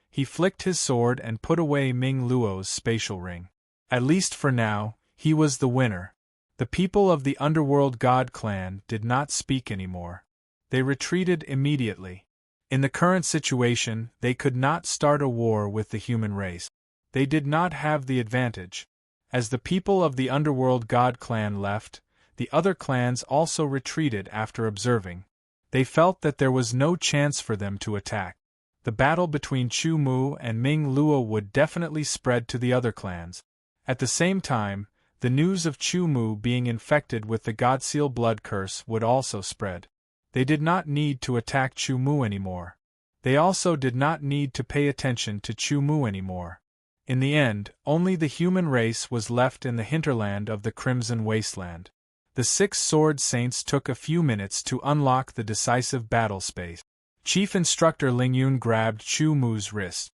He flicked his sword and put away Ming Luo's spatial ring. At least for now, he was the winner. The people of the underworld god clan did not speak anymore. They retreated immediately. In the current situation, they could not start a war with the human race. They did not have the advantage. As the people of the underworld god clan left, the other clans also retreated after observing. They felt that there was no chance for them to attack. The battle between Chu Mu and Ming Luo would definitely spread to the other clans. At the same time, the news of Chu Mu being infected with the god seal blood curse would also spread. They did not need to attack Chu Mu anymore. They also did not need to pay attention to Chu Mu anymore. In the end, only the human race was left in the hinterland of the Crimson Wasteland. The 6 sword saints took a few minutes to unlock the decisive battle space. Chief Instructor Lingyun grabbed Chu Mu's wrist.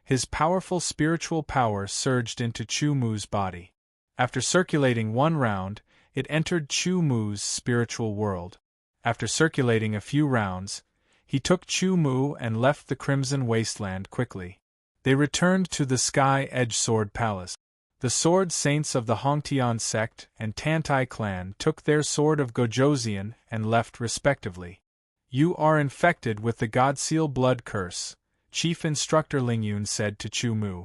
His powerful spiritual power surged into Chu Mu's body. After circulating 1 round, it entered Chu Mu's spiritual world. After circulating a few rounds, he took Chu Mu and left the Crimson Wasteland quickly. They returned to the Sky Edge Sword Palace. The sword saints of the Hongtian sect and Tantai clan took their sword of Gojoseon and left respectively. You are infected with the god seal blood curse, Chief Instructor Lingyun said to Chu Mu.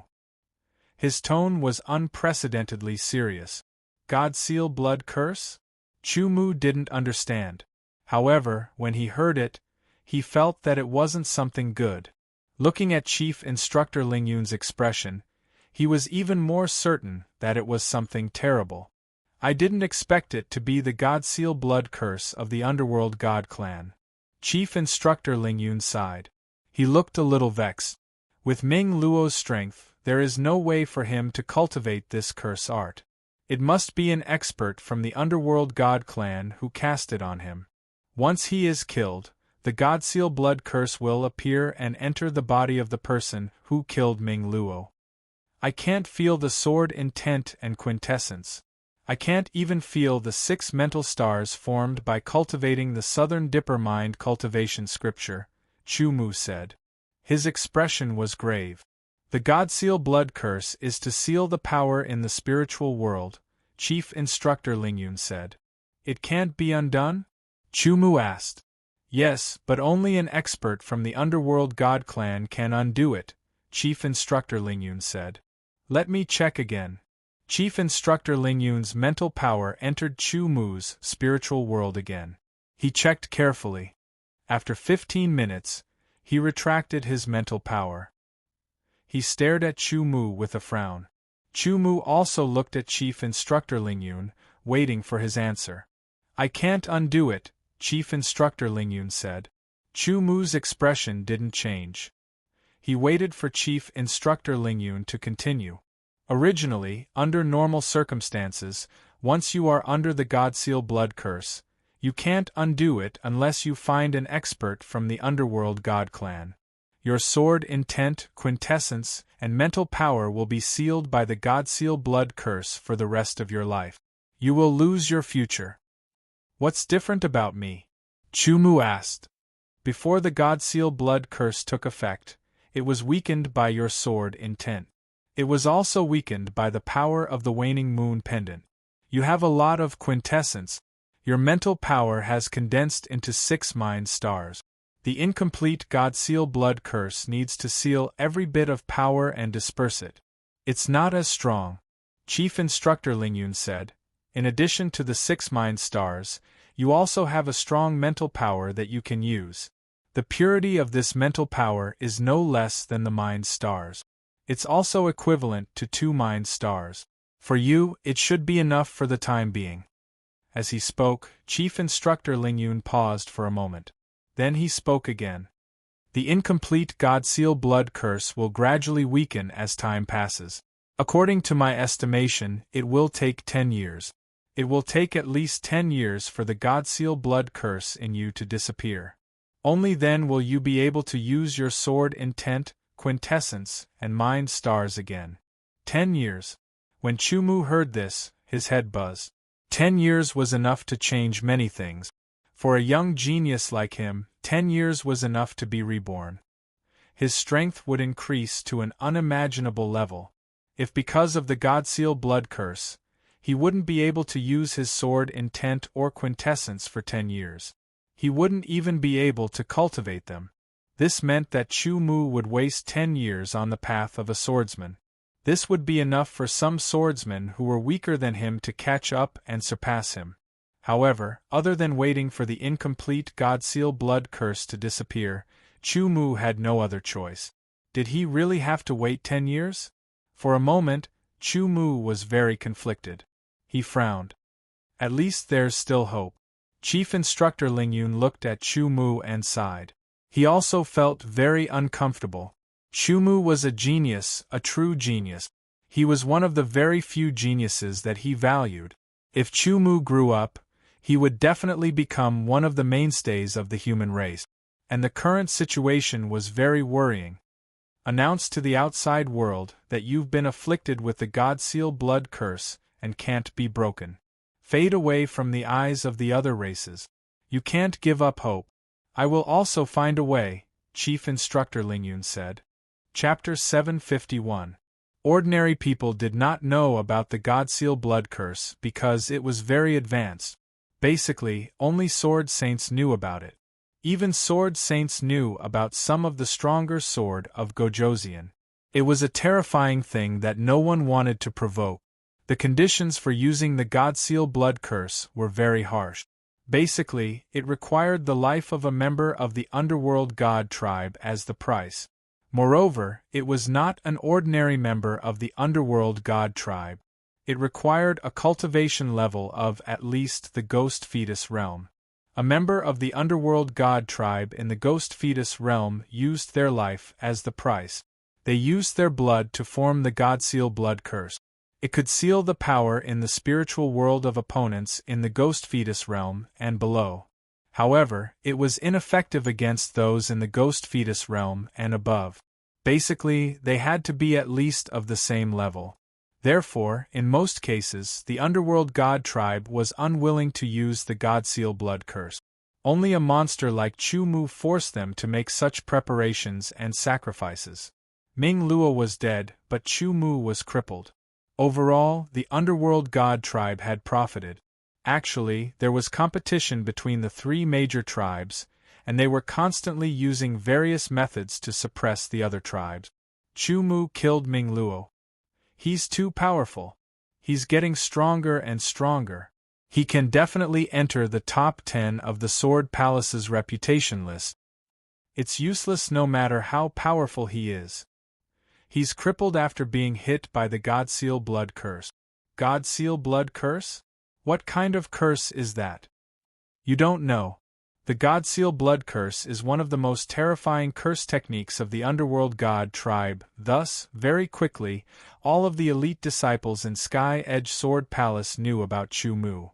His tone was unprecedentedly serious. God seal blood curse? Chu Mu didn't understand. However, when he heard it, he felt that it wasn't something good. Looking at Chief Instructor Lingyun's expression, he was even more certain that it was something terrible. I didn't expect it to be the God Seal blood curse of the Underworld God clan. Chief Instructor Ling Yun sighed. He looked a little vexed. With Ming Luo's strength, there is no way for him to cultivate this curse art. It must be an expert from the Underworld God clan who cast it on him. Once he is killed, the God Seal blood curse will appear and enter the body of the person who killed Ming Luo. I can't feel the sword intent and quintessence. I can't even feel the 6 mental stars formed by cultivating the Southern Dipper mind cultivation scripture, Chu Mu said. His expression was grave. The God Seal blood curse is to seal the power in the spiritual world, Chief Instructor Ling Yun said. It can't be undone? Chu Mu asked. Yes, but only an expert from the Underworld God clan can undo it, Chief Instructor Ling Yun said. Let me check again. Chief Instructor Ling Yun's mental power entered Chu Mu's spiritual world again. He checked carefully. After 15 minutes, he retracted his mental power. He stared at Chu Mu with a frown. Chu Mu also looked at Chief Instructor Ling Yun, waiting for his answer. I can't undo it, Chief Instructor Ling Yun said. Chu Mu's expression didn't change. He waited for Chief Instructor Ling Yun to continue. Originally, under normal circumstances, once you are under the God Seal blood curse, you can't undo it unless you find an expert from the Underworld God clan. Your sword intent, quintessence, and mental power will be sealed by the God Seal blood curse for the rest of your life. You will lose your future. What's different about me? Chu Mu asked. Before the God Seal blood curse took effect, it was weakened by your sword intent. It was also weakened by the power of the waning moon pendant. You have a lot of quintessence. Your mental power has condensed into 6 mind stars. The incomplete God Seal blood curse needs to seal every bit of power and disperse it. It's not as strong, Chief Instructor Ling Yun said. In addition to the 6 mind stars, you also have a strong mental power that you can use. The purity of this mental power is no less than the mind stars. It's also equivalent to 2 mind stars. For you, it should be enough for the time being. As he spoke, Chief Instructor Ling Yun paused for a moment. Then he spoke again. The incomplete God Seal blood curse will gradually weaken as time passes. According to my estimation, it will take 10 years. It will take at least 10 years for the God Seal blood curse in you to disappear. Only then will you be able to use your sword intent, quintessence, and mind stars again. 10 years. When Chu Mu heard this, his head buzzed. 10 years was enough to change many things. For a young genius like him, 10 years was enough to be reborn. His strength would increase to an unimaginable level. If because of the God Seal blood curse, he wouldn't be able to use his sword intent or quintessence for 10 years. He wouldn't even be able to cultivate them. This meant that Chu Mu would waste 10 years on the path of a swordsman. This would be enough for some swordsmen who were weaker than him to catch up and surpass him. However, other than waiting for the incomplete God Seal blood curse to disappear, Chu Mu had no other choice. Did he really have to wait 10 years? For a moment, Chu Mu was very conflicted. He frowned. At least there's still hope. Chief Instructor Ling Yun looked at Chu Mu and sighed. He also felt very uncomfortable. Chu Mu was a genius, a true genius. He was one of the very few geniuses that he valued. If Chu Mu grew up, he would definitely become one of the mainstays of the human race. And the current situation was very worrying. Announce to the outside world that you've been afflicted with the God Seal blood curse and can't be broken. Fade away from the eyes of the other races. You can't give up hope. I will also find a way, Chief Instructor Ling Yun said. Chapter 751. Ordinary people did not know about the God Seal blood curse because it was very advanced. Basically, only sword saints knew about it. Even sword saints knew about some of the stronger sword of Gojoseon. It was a terrifying thing that no one wanted to provoke. The conditions for using the God Seal blood curse were very harsh. Basically, it required the life of a member of the Underworld God tribe as the price. Moreover, it was not an ordinary member of the Underworld God tribe. It required a cultivation level of at least the ghost fetus realm. A member of the underworld god tribe in the ghost fetus realm used their life as the price. They used their blood to form the god seal blood curse. It could seal the power in the spiritual world of opponents in the ghost fetus realm and below. However, it was ineffective against those in the ghost fetus realm and above. Basically, they had to be at least of the same level. Therefore, in most cases, the underworld god tribe was unwilling to use the god seal blood curse. Only a monster like Chu Mu forced them to make such preparations and sacrifices. Ming Luo was dead, but Chu Mu was crippled. Overall, the underworld god tribe had profited. Actually, there was competition between the three major tribes, and they were constantly using various methods to suppress the other tribes. Chu Mu killed Ming Luo. He's too powerful. He's getting stronger and stronger. He can definitely enter the top 10 of the Sword Palace's reputation list. It's useless no matter how powerful he is. He's crippled after being hit by the God Seal blood curse. God Seal blood curse? What kind of curse is that? You don't know. The God Seal blood curse is one of the most terrifying curse techniques of the underworld god tribe. Thus, very quickly, all of the elite disciples in Sky Edge Sword Palace knew about Chu Mu.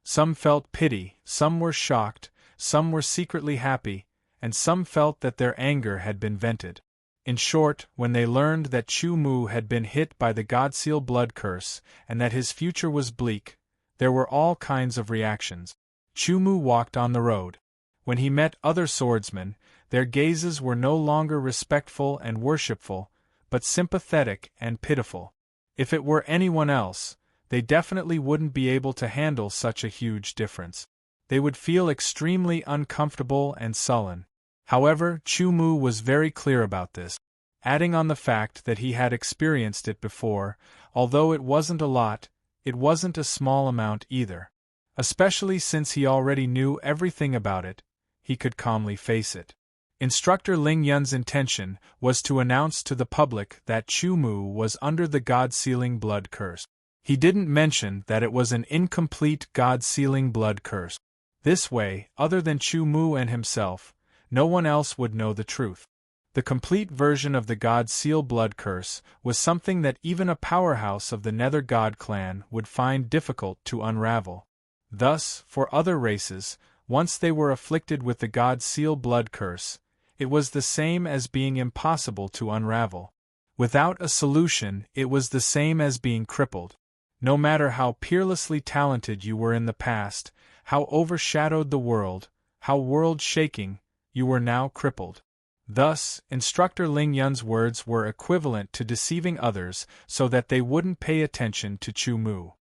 Some felt pity, some were shocked, some were secretly happy, and some felt that their anger had been vented. In short, when they learned that Chu Mu had been hit by the God Seal blood curse and that his future was bleak, there were all kinds of reactions. Chu Mu walked on the road. When he met other swordsmen, their gazes were no longer respectful and worshipful, but sympathetic and pitiful. If it were anyone else, they definitely wouldn't be able to handle such a huge difference. They would feel extremely uncomfortable and sullen. However, Chu Mu was very clear about this, adding on the fact that he had experienced it before. Although it wasn't a lot, it wasn't a small amount either. Especially since he already knew everything about it, he could calmly face it. Instructor Ling Yun's intention was to announce to the public that Chu Mu was under the God-sealing blood curse. He didn't mention that it was an incomplete God-sealing blood curse. This way, other than Chu Mu and himself, no one else would know the truth. The complete version of the God Seal blood curse was something that even a powerhouse of the Nether God clan would find difficult to unravel. Thus, for other races, once they were afflicted with the God Seal blood curse, it was the same as being impossible to unravel. Without a solution, it was the same as being crippled. No matter how peerlessly talented you were in the past, how overshadowed the world, how world-shaking, you were now crippled. Thus, Instructor Ling Yun's words were equivalent to deceiving others so that they wouldn't pay attention to Chu Mu.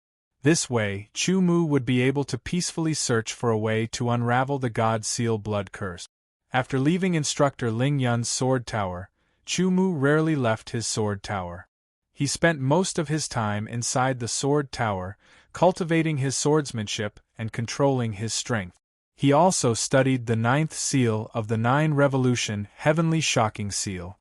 This way, Chu Mu would be able to peacefully search for a way to unravel the God Seal blood curse. After leaving Instructor Ling Yun's sword tower, Chu Mu rarely left his sword tower. He spent most of his time inside the sword tower, cultivating his swordsmanship and controlling his strength. He also studied the 9th seal of the 9 Revolution Heavenly Shocking Seal.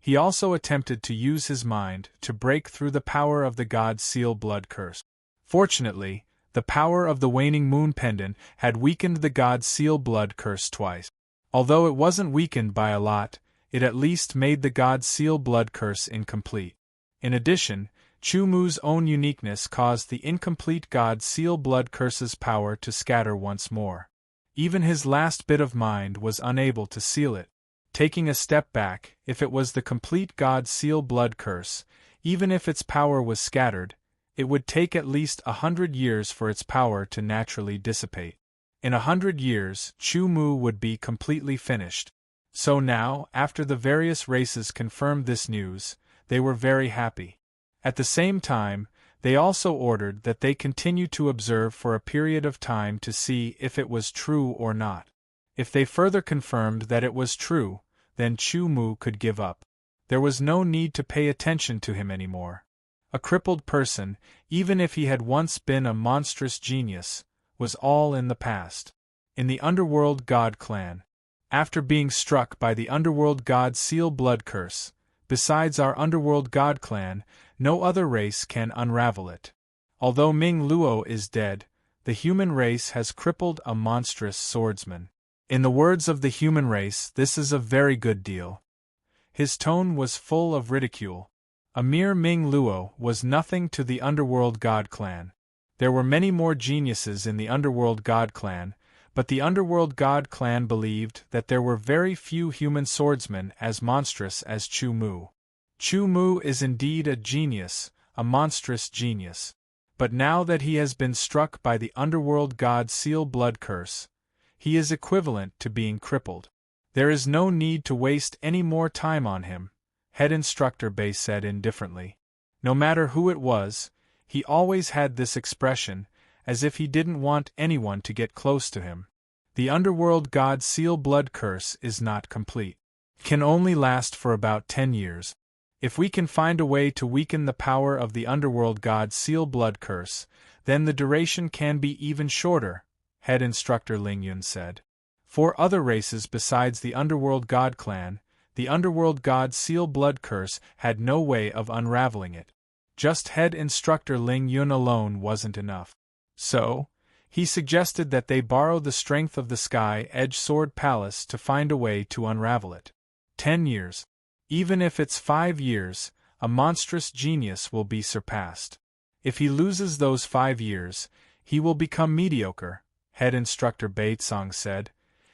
He also attempted to use his mind to break through the power of the God Seal blood curse. Fortunately, the power of the waning moon pendant had weakened the God Seal blood curse twice. Although it wasn't weakened by a lot, it at least made the God Seal blood curse incomplete. In addition, Chu Mu's own uniqueness caused the incomplete God Seal blood curse's power to scatter once more. Even his last bit of mind was unable to seal it. Taking a step back, if it was the complete God Seal blood curse, even if its power was scattered, it would take at least 100 years for its power to naturally dissipate. In 100 years, Chu Mu would be completely finished. So now, after the various races confirmed this news, they were very happy. At the same time, they also ordered that they continue to observe for a period of time to see if it was true or not. If they further confirmed that it was true, then Chu Mu could give up. There was no need to pay attention to him anymore. A crippled person, even if he had once been a monstrous genius, was all in the past. In the Underworld God clan, after being struck by the Underworld God Seal blood curse, besides our Underworld God clan, no other race can unravel it. Although Ming Luo is dead, the human race has crippled a monstrous swordsman. In the words of the human race, this is a very good deal. His tone was full of ridicule. A mere Ming Luo was nothing to the Underworld God Clan. There were many more geniuses in the Underworld God Clan, but the Underworld God Clan believed that there were very few human swordsmen as monstrous as Chu Mu. Chu Mu is indeed a genius, a monstrous genius. But now that he has been struck by the Underworld God Seal Blood Curse, he is equivalent to being crippled. There is no need to waste any more time on him, Head Instructor Bei said indifferently. No matter who it was, he always had this expression, as if he didn't want anyone to get close to him. The Underworld God Seal Blood Curse is not complete. It can only last for about 10 years. If we can find a way to weaken the power of the Underworld God Seal Blood Curse, then the duration can be even shorter, Head Instructor Ling Yun said. For other races besides the Underworld God Clan, the Underworld God Seal Blood Curse had no way of unraveling it. Just Head Instructor Ling Yun alone wasn't enough. So, he suggested that they borrow the strength of the Sky Edge Sword Palace to find a way to unravel it. 10 years. Even if it's 5 years, a monstrous genius will be surpassed. If he loses those 5 years, he will become mediocre, Head Instructor Bei Tsong said,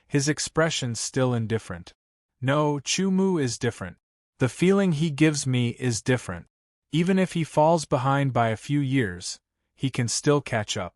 his expression still indifferent. No, Chu Mu is different. The feeling he gives me is different. Even if he falls behind by a few years, he can still catch up.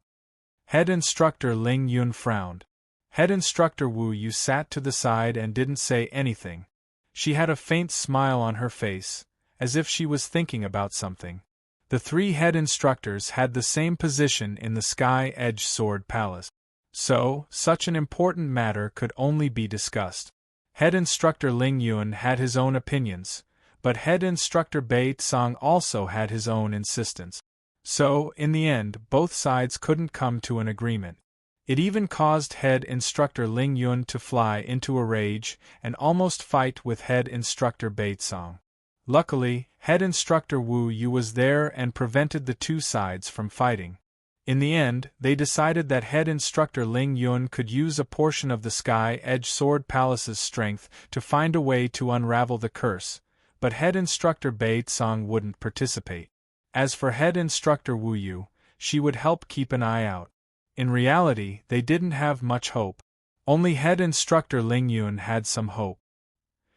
Head Instructor Ling Yun frowned. Head Instructor Wu Yu sat to the side and didn't say anything. She had a faint smile on her face, as if she was thinking about something. The 3 head instructors had the same position in the Sky Edge Sword Palace. So, such an important matter could only be discussed. Head Instructor Ling Yun had his own opinions, but Head Instructor Bei Tsong also had his own insistence. So, in the end, both sides couldn't come to an agreement. It even caused Head Instructor Ling Yun to fly into a rage and almost fight with Head Instructor Bei Tsong. Luckily, Head Instructor Wu Yu was there and prevented the two sides from fighting. In the end, they decided that Head Instructor Ling Yun could use a portion of the Sky Edge Sword Palace's strength to find a way to unravel the curse, but Head Instructor Bei Tsong wouldn't participate. As for Head Instructor Wu Yu, she would help keep an eye out. In reality, they didn't have much hope. Only Head Instructor Ling Yun had some hope.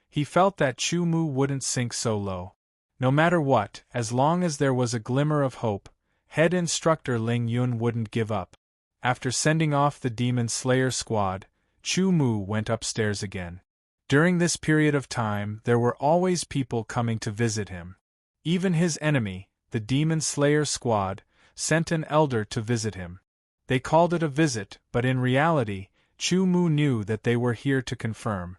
He felt that Chu Mu wouldn't sink so low. No matter what, as long as there was a glimmer of hope, Head Instructor Ling Yun wouldn't give up. After sending off the Demon Slayer squad, Chu Mu went upstairs again. During this period of time, there were always people coming to visit him. Even his enemy, the Demon Slayer squad, sent an elder to visit him. They called it a visit, but in reality, Chu Mu knew that they were here to confirm.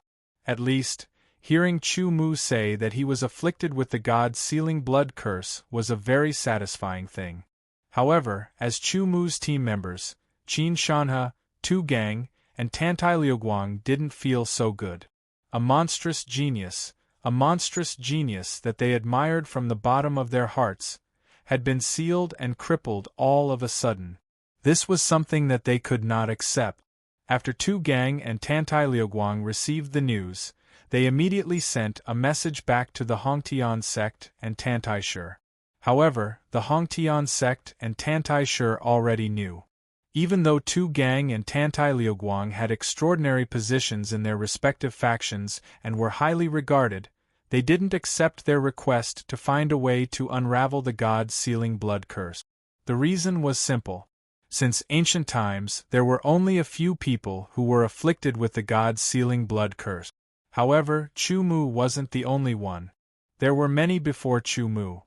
At least, hearing Chu Mu say that he was afflicted with the God-sealing blood curse was a very satisfying thing. However, as Chu Mu's team members, Qin Shanhe, Tu Gang, and Tantai Liuguang didn't feel so good. A monstrous genius that they admired from the bottom of their hearts, had been sealed and crippled all of a sudden. This was something that they could not accept. After Tu Gang and Tantai Liuguang received the news, they immediately sent a message back to the Hongtian sect and Tantai Shi. However, the Hongtian sect and Tantai Shi already knew. Even though Tu Gang and Tantai Liuguang had extraordinary positions in their respective factions and were highly regarded, they didn't accept their request to find a way to unravel the God-sealing blood curse. The reason was simple. Since ancient times, there were only a few people who were afflicted with the God-sealing blood curse. However, Chu Mu wasn't the only one. There were many before Chu Mu.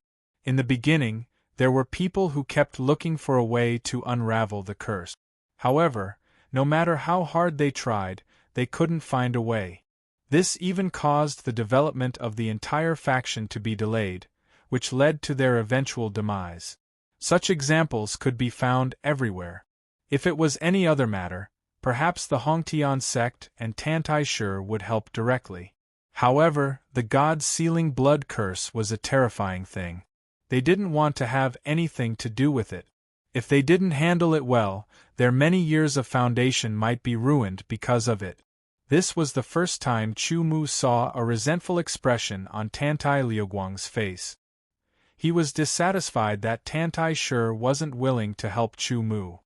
In the beginning, there were people who kept looking for a way to unravel the curse. However, no matter how hard they tried, they couldn't find a way. This even caused the development of the entire faction to be delayed, which led to their eventual demise. Such examples could be found everywhere. If it was any other matter, perhaps the Hongtian sect and Tantai Shi would help directly. However, the God-sealing blood curse was a terrifying thing. They didn't want to have anything to do with it. If they didn't handle it well, their many years of foundation might be ruined because of it. This was the first time Chu Mu saw a resentful expression on Tantai Liuguang's face. He was dissatisfied that Tantai sure wasn't willing to help Chu Mu.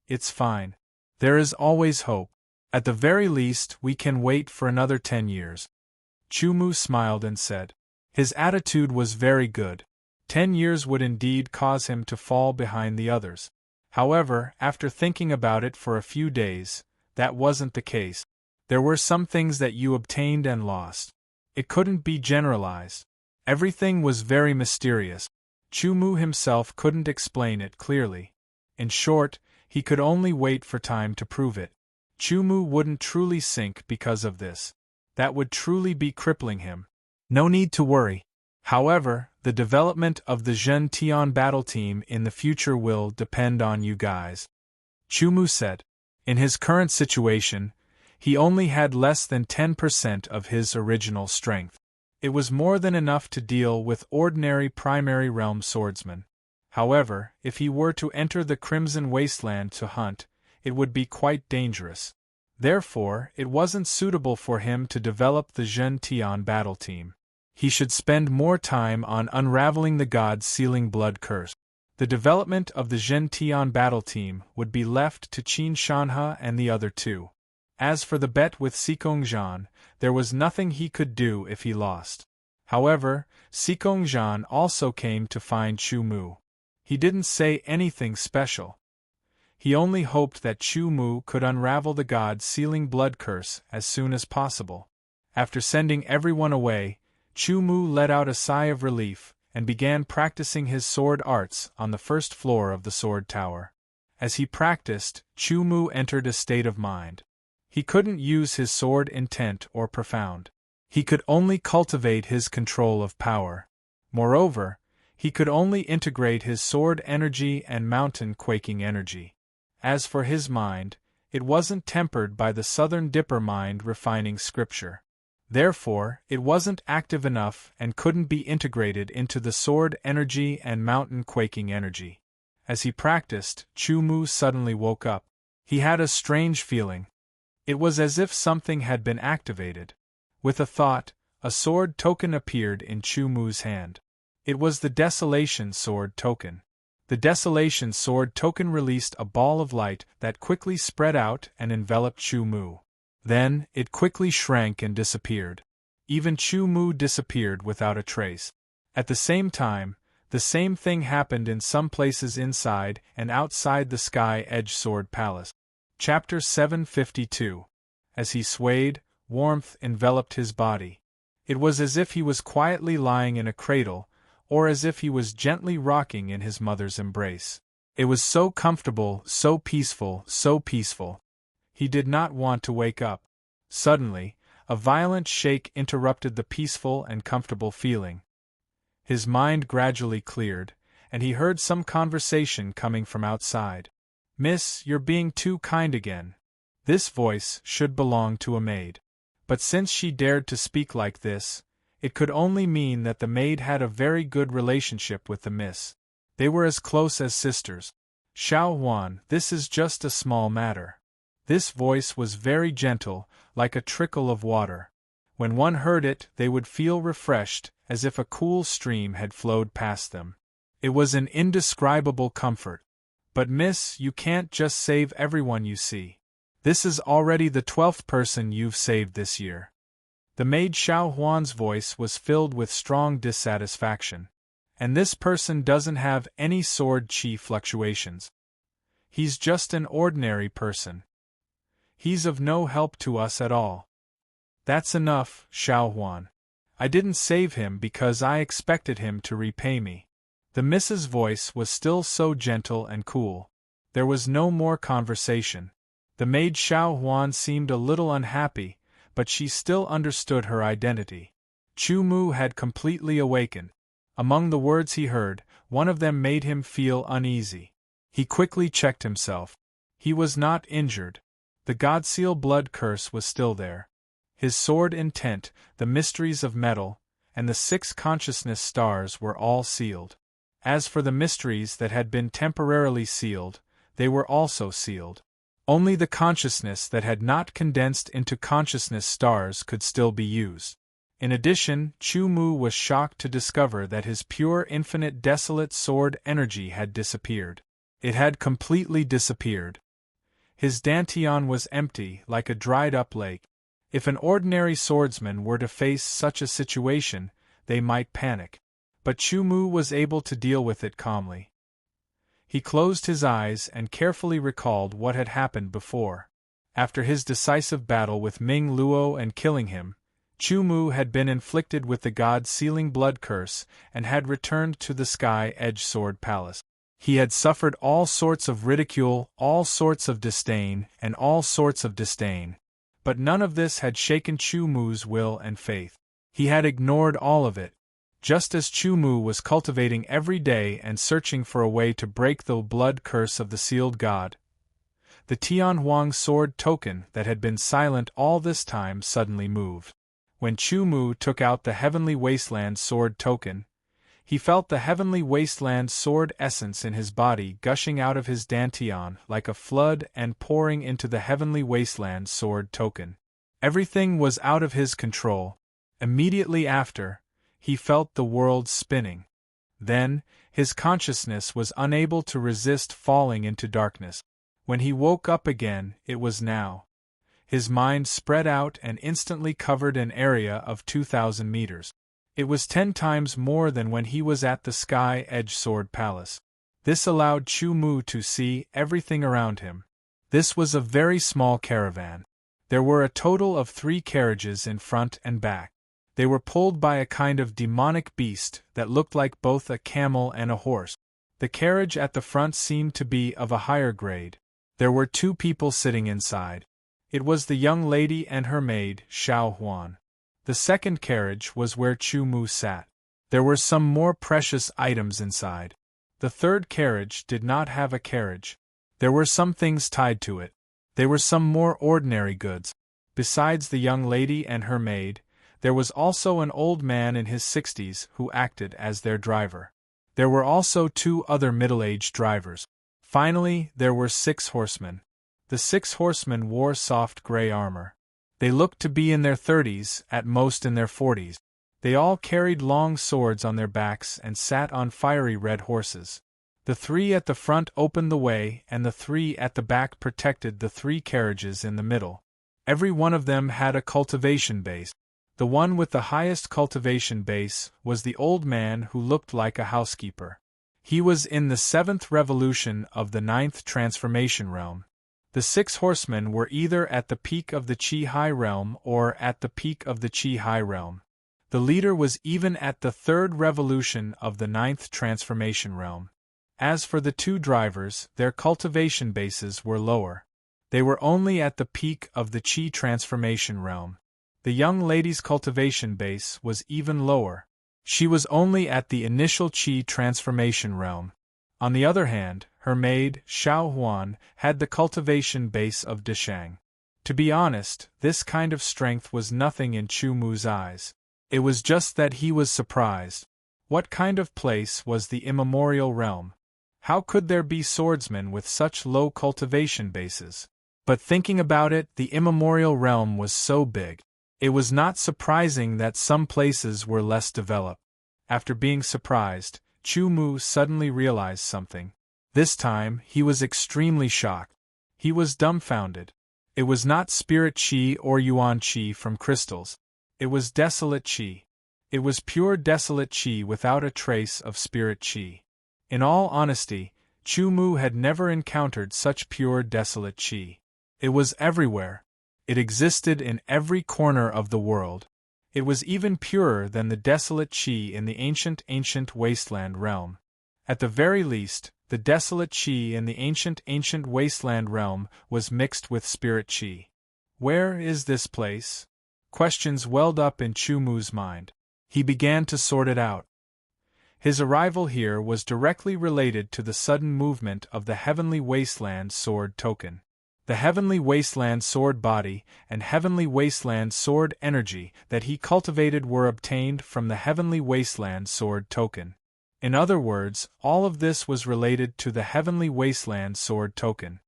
It's fine. There is always hope. At the very least, we can wait for another 10 years. Chu Mu smiled and said. His attitude was very good. 10 years would indeed cause him to fall behind the others. However, after thinking about it for a few days, that wasn't the case. There were some things that you obtained and lost. It couldn't be generalized. Everything was very mysterious. Chu Mu himself couldn't explain it clearly. In short, he could only wait for time to prove it. Chu Mu wouldn't truly sink because of this. That would truly be crippling him. No need to worry. However, the development of the Zhen Tian battle team in the future will depend on you guys. Chu Mu said. In his current situation, he only had less than 10% of his original strength. It was more than enough to deal with ordinary primary realm swordsmen. However, if he were to enter the Crimson Wasteland to hunt, it would be quite dangerous. Therefore, it wasn't suitable for him to develop the Zhen Tian battle team. He should spend more time on unraveling the god's sealing blood curse. The development of the Zhen Tian battle team would be left to Qin Shanhe and the other two. As for the bet with Sikong Zhan, there was nothing he could do if he lost. However, Sikong Zhan also came to find Chu Mu. He didn't say anything special. He only hoped that Chu Mu could unravel the god's sealing blood curse as soon as possible. After sending everyone away, Chu Mu let out a sigh of relief and began practicing his sword arts on the first floor of the sword tower. As he practiced, Chu Mu entered a state of mind. He couldn't use his sword intent or profound. He could only cultivate his control of power. Moreover, he could only integrate his sword energy and mountain quaking energy. As for his mind, it wasn't tempered by the Southern Dipper mind refining scripture. Therefore, it wasn't active enough and couldn't be integrated into the sword energy and mountain quaking energy. As he practiced, Chu Mu suddenly woke up. He had a strange feeling. It was as if something had been activated. With a thought, a sword token appeared in Chu Mu's hand. It was the Desolation Sword token. The Desolation Sword token released a ball of light that quickly spread out and enveloped Chu Mu. Then, it quickly shrank and disappeared. Even Chu Mu disappeared without a trace. At the same time, the same thing happened in some places inside and outside the Sky Edge Sword Palace. Chapter 752. As he swayed, warmth enveloped his body. It was as if he was quietly lying in a cradle, or as if he was gently rocking in his mother's embrace. It was so comfortable, so peaceful, so peaceful. He did not want to wake up. Suddenly, a violent shake interrupted the peaceful and comfortable feeling. His mind gradually cleared, and he heard some conversation coming from outside. "Miss, you're being too kind again." This voice should belong to a maid. But since she dared to speak like this, it could only mean that the maid had a very good relationship with the miss. They were as close as sisters. "Xiao Huan, this is just a small matter." This voice was very gentle, like a trickle of water. When one heard it, they would feel refreshed, as if a cool stream had flowed past them. It was an indescribable comfort. "But miss, you can't just save everyone you see. This is already the 12th person you've saved this year." The maid Xiao Huan's voice was filled with strong dissatisfaction. "And this person doesn't have any sword chi fluctuations. He's just an ordinary person. He's of no help to us at all." "That's enough, Xiao Huan. I didn't save him because I expected him to repay me." The miss's voice was still so gentle and cool. There was no more conversation. The maid Xiao Huan seemed a little unhappy, but she still understood her identity. Chu Mu had completely awakened. Among the words he heard, one of them made him feel uneasy. He quickly checked himself. He was not injured. The Godseal blood curse was still there. His sword intent, the mysteries of metal, and the 6 consciousness stars were all sealed. As for the mysteries that had been temporarily sealed, they were also sealed. Only the consciousness that had not condensed into consciousness stars could still be used. In addition, Chu Mu was shocked to discover that his pure infinite desolate sword energy had disappeared. It had completely disappeared. His dantian was empty, like a dried-up lake. If an ordinary swordsman were to face such a situation, they might panic. But Chu Mu was able to deal with it calmly. He closed his eyes and carefully recalled what had happened before. After his decisive battle with Ming Luo and killing him, Chu Mu had been inflicted with the god-sealing blood curse and had returned to the Sky Edge Sword Palace. He had suffered all sorts of ridicule, all sorts of disdain, and all sorts of disdain. But none of this had shaken Chu Mu's will and faith. He had ignored all of it. Just as Chu Mu was cultivating every day and searching for a way to break the blood curse of the sealed god, the Tian Huang sword token that had been silent all this time suddenly moved. When Chu Mu took out the Heavenly Wasteland sword token, he felt the Heavenly Wasteland sword essence in his body gushing out of his dantian like a flood and pouring into the Heavenly Wasteland sword token. Everything was out of his control. Immediately after, he felt the world spinning. Then, his consciousness was unable to resist falling into darkness. When he woke up again, it was now. His mind spread out and instantly covered an area of 2,000 meters. It was 10 times more than when he was at the Sky Edge Sword Palace. This allowed Chu Mu to see everything around him. This was a very small caravan. There were a total of 3 carriages in front and back. They were pulled by a kind of demonic beast that looked like both a camel and a horse. The carriage at the front seemed to be of a higher grade. There were 2 people sitting inside. It was the young lady and her maid, Xiao Huan. The second carriage was where Chu Mu sat. There were some more precious items inside. The third carriage did not have a carriage. There were some things tied to it. They were some more ordinary goods. Besides the young lady and her maid, there was also an old man in his 60s who acted as their driver. There were also 2 other middle-aged drivers. Finally, there were 6 horsemen. The 6 horsemen wore soft gray armor. They looked to be in their 30s, at most in their 40s. They all carried long swords on their backs and sat on fiery red horses. The 3 at the front opened the way and the 3 at the back protected the 3 carriages in the middle. Every one of them had a cultivation base. The one with the highest cultivation base was the old man who looked like a housekeeper. He was in the 7th revolution of the 9th transformation realm. The 6 horsemen were either at the peak of the Qi High realm or at the peak of the Qi High realm. The leader was even at the 3rd revolution of the 9th transformation realm. As for the 2 drivers, their cultivation bases were lower. They were only at the peak of the Qi transformation realm. The young lady's cultivation base was even lower. She was only at the initial Qi transformation realm. On the other hand, her maid, Xiao Huan, had the cultivation base of Deshang. To be honest, this kind of strength was nothing in Chu Mu's eyes. It was just that he was surprised. What kind of place was the immemorial realm? How could there be swordsmen with such low cultivation bases? But thinking about it, the immemorial realm was so big. It was not surprising that some places were less developed. After being surprised, Chu Mu suddenly realized something. This time, he was extremely shocked. He was dumbfounded. It was not spirit qi or yuan qi from crystals. It was desolate qi. It was pure desolate qi without a trace of spirit qi. In all honesty, Chu Mu had never encountered such pure desolate qi. It was everywhere. It existed in every corner of the world. It was even purer than the desolate qi in the ancient wasteland realm. At the very least, the desolate qi in the ancient wasteland realm was mixed with spirit qi. Where is this place? Questions welled up in Chu Mu's mind. He began to sort it out. His arrival here was directly related to the sudden movement of the Heavenly Wasteland sword token. The Heavenly Wasteland sword body and Heavenly Wasteland sword energy that he cultivated were obtained from the Heavenly Wasteland sword token. In other words, all of this was related to the Heavenly Wasteland Sword token.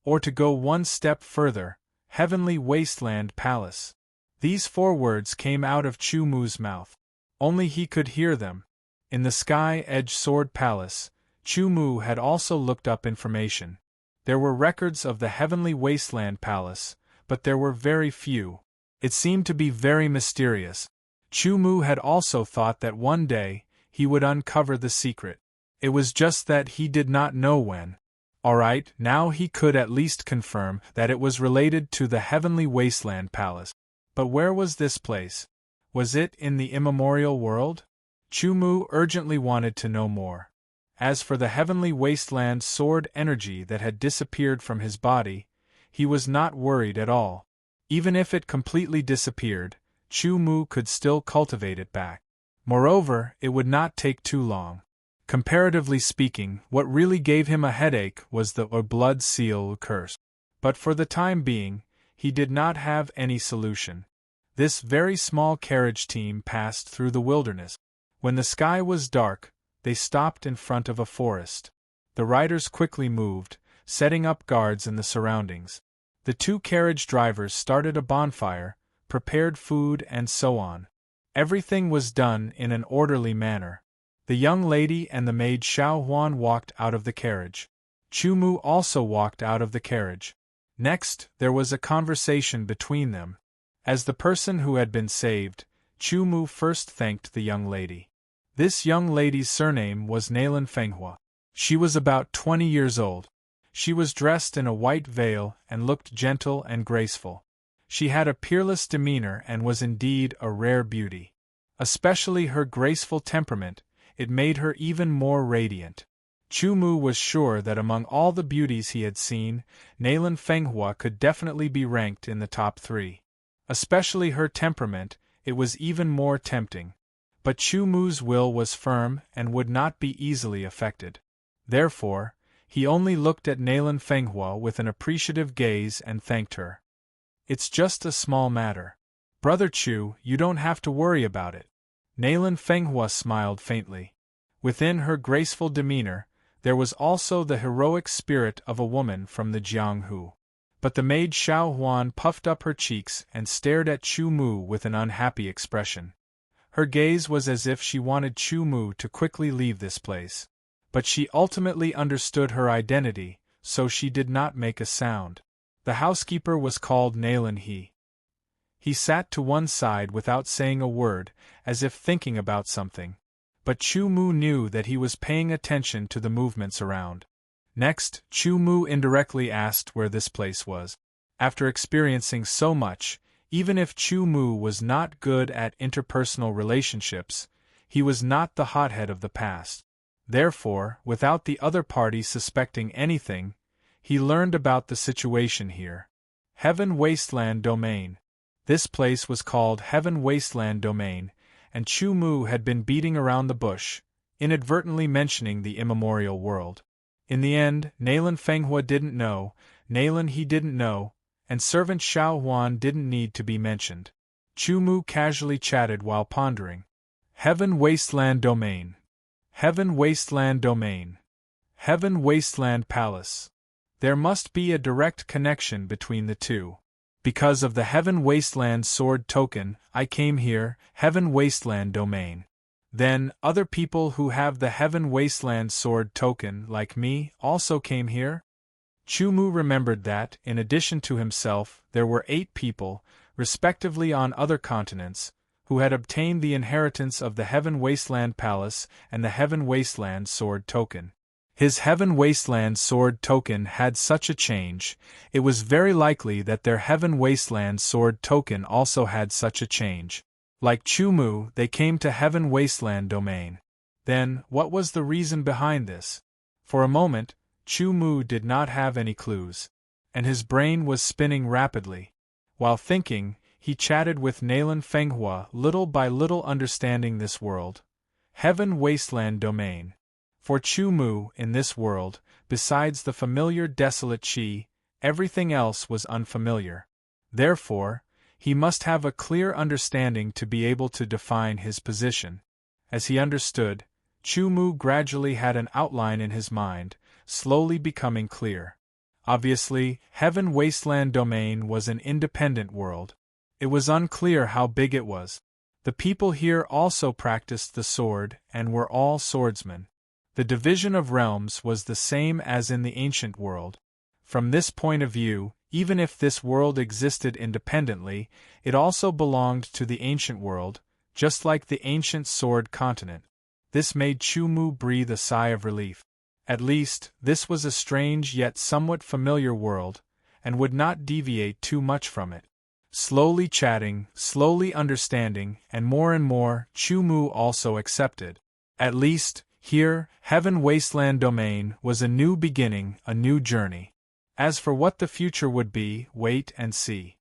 Or to go one step further, Heavenly Wasteland Palace. These 4 words came out of Chu Mu's mouth. Only he could hear them. In the Sky Edge Sword Palace, Chu Mu had also looked up information. There were records of the Heavenly Wasteland Palace, but there were very few. It seemed to be very mysterious. Chu Mu had also thought that one day, he would uncover the secret. It was just that he did not know when. Alright, now he could at least confirm that it was related to the Heavenly Wasteland Palace. But where was this place? Was it in the immemorial world? Chu Mu urgently wanted to know more. As for the Heavenly Wasteland sword energy that had disappeared from his body, he was not worried at all. Even if it completely disappeared, Chu Mu could still cultivate it back. Moreover, it would not take too long. Comparatively speaking, what really gave him a headache was the blood seal curse. But for the time being, he did not have any solution. This very small carriage team passed through the wilderness. When the sky was dark, they stopped in front of a forest. The riders quickly moved, setting up guards in the surroundings. The 2 carriage drivers started a bonfire, prepared food and so on. Everything was done in an orderly manner. The young lady and the maid Xiao Huan walked out of the carriage. Chu Mu also walked out of the carriage. Next, there was a conversation between them. As the person who had been saved, Chu Mu first thanked the young lady. This young lady's surname was Nalan Fenghua. She was about 20 years old. She was dressed in a white veil and looked gentle and graceful. She had a peerless demeanor and was indeed a rare beauty. Especially her graceful temperament, it made her even more radiant. Chu Mu was sure that among all the beauties he had seen, Nalan Fenghua could definitely be ranked in the top 3. Especially her temperament, it was even more tempting. But Chu Mu's will was firm and would not be easily affected. Therefore, he only looked at Nalan Fenghua with an appreciative gaze and thanked her. It's just a small matter. Brother Chu, you don't have to worry about it. Nalan Fenghua smiled faintly. Within her graceful demeanor, there was also the heroic spirit of a woman from the Jianghu. But the maid Xiao Huan puffed up her cheeks and stared at Chu Mu with an unhappy expression. Her gaze was as if she wanted Chu Mu to quickly leave this place. But she ultimately understood her identity, so she did not make a sound. The housekeeper was called Nalan He. He sat to one side without saying a word, as if thinking about something. But Chu Mu knew that he was paying attention to the movements around. Next, Chu Mu indirectly asked where this place was. After experiencing so much, even if Chu Mu was not good at interpersonal relationships, he was not the hothead of the past. Therefore, without the other party suspecting anything, he learned about the situation here. Heaven Wasteland Domain. This place was called Heaven Wasteland Domain, and Chu Mu had been beating around the bush, inadvertently mentioning the immemorial world. In the end, Nalan Fenghua didn't know, Nalan He didn't know, and servant Xiao Huan didn't need to be mentioned. Chu Mu casually chatted while pondering. Heaven Wasteland Domain. Heaven Wasteland Domain. Heaven Wasteland Palace. There must be a direct connection between the two. Because of the Heaven Wasteland Sword token, I came here, Heaven Wasteland Domain. Then, other people who have the Heaven Wasteland Sword token, like me, also came here? Chu Mu remembered that, in addition to himself, there were 8 people, respectively on other continents, who had obtained the inheritance of the Heaven Wasteland Palace and the Heaven Wasteland Sword token. His Heaven Wasteland Sword token had such a change, it was very likely that their Heaven Wasteland Sword token also had such a change. Like Chu Mu, they came to Heaven Wasteland Domain. Then, what was the reason behind this? For a moment, Chu Mu did not have any clues, and his brain was spinning rapidly. While thinking, he chatted with Nalan Fenghua, little by little understanding this world. Heaven Wasteland Domain. For Chu Mu, in this world, besides the familiar desolate Qi, everything else was unfamiliar. Therefore, he must have a clear understanding to be able to define his position. As he understood, Chu Mu gradually had an outline in his mind, slowly becoming clear. Obviously, Heaven Wasteland Domain was an independent world. It was unclear how big it was. The people here also practiced the sword and were all swordsmen. The division of realms was the same as in the ancient world. From this point of view, even if this world existed independently, it also belonged to the ancient world, just like the ancient sword continent. This made Chu Mu breathe a sigh of relief. At least, this was a strange yet somewhat familiar world, and would not deviate too much from it. Slowly chatting, slowly understanding, and more, Chu Mu also accepted. At least, here, Heaven Wasteland Domain was a new beginning, a new journey. As for what the future would be, wait and see.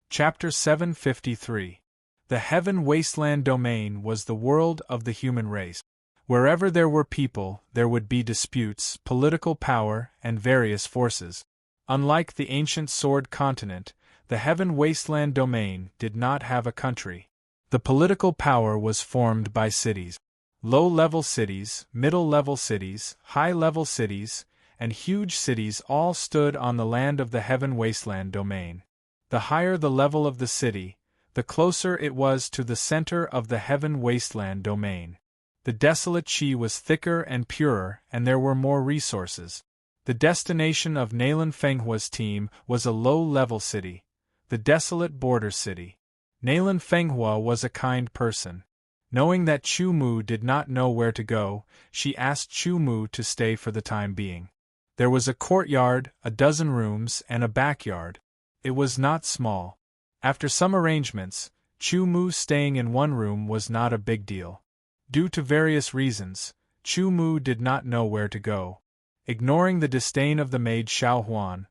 Chapter 753. The Heaven Wasteland Domain was the world of the human race. Wherever there were people, there would be disputes, political power, and various forces. Unlike the ancient sword continent, the Heaven Wasteland Domain did not have a country. The political power was formed by cities. Low-level cities, middle-level cities, high-level cities, and huge cities all stood on the land of the Heaven Wasteland Domain. The higher the level of the city, the closer it was to the center of the Heaven Wasteland Domain. The desolate Qi was thicker and purer, and there were more resources. The destination of Nalan Fenghua's team was a low-level city, the desolate border city. Nalan Fenghua was a kind person. Knowing that Chu Mu did not know where to go, she asked Chu Mu to stay for the time being. There was a courtyard, a dozen rooms, and a backyard. It was not small. After some arrangements, Chu Mu staying in one room was not a big deal. Due to various reasons, Chu Mu did not know where to go. Ignoring the disdain of the maid Xiao Huan,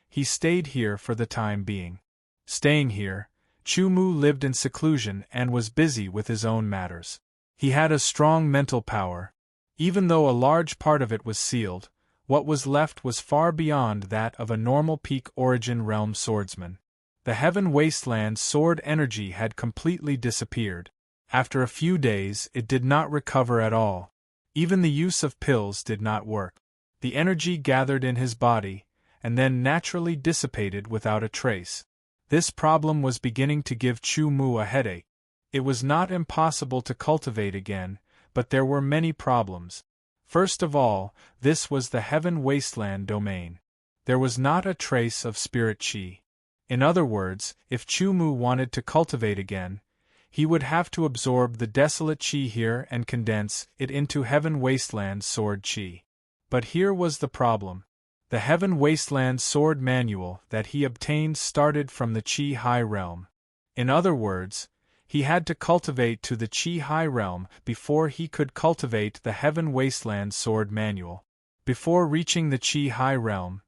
he stayed here for the time being. Staying here, Chu Mu lived in seclusion and was busy with his own matters. He had a strong mental power. Even though a large part of it was sealed, what was left was far beyond that of a normal peak origin realm swordsman. The Heaven Wasteland sword energy had completely disappeared. After a few days, it did not recover at all. Even the use of pills did not work. The energy gathered in his body, and then naturally dissipated without a trace. This problem was beginning to give Chu Mu a headache. It was not impossible to cultivate again, but there were many problems. First of all, this was the Heaven Wasteland Domain. There was not a trace of spirit qi. In other words, if Chu Mu wanted to cultivate again, he would have to absorb the desolate qi here and condense it into Heaven Wasteland sword qi. But here was the problem. The Heaven Wasteland sword manual that he obtained started from the Qi High Realm. In other words, he had to cultivate to the Qi High Realm before he could cultivate the Heaven Wasteland sword manual. Before reaching the Qi High Realm,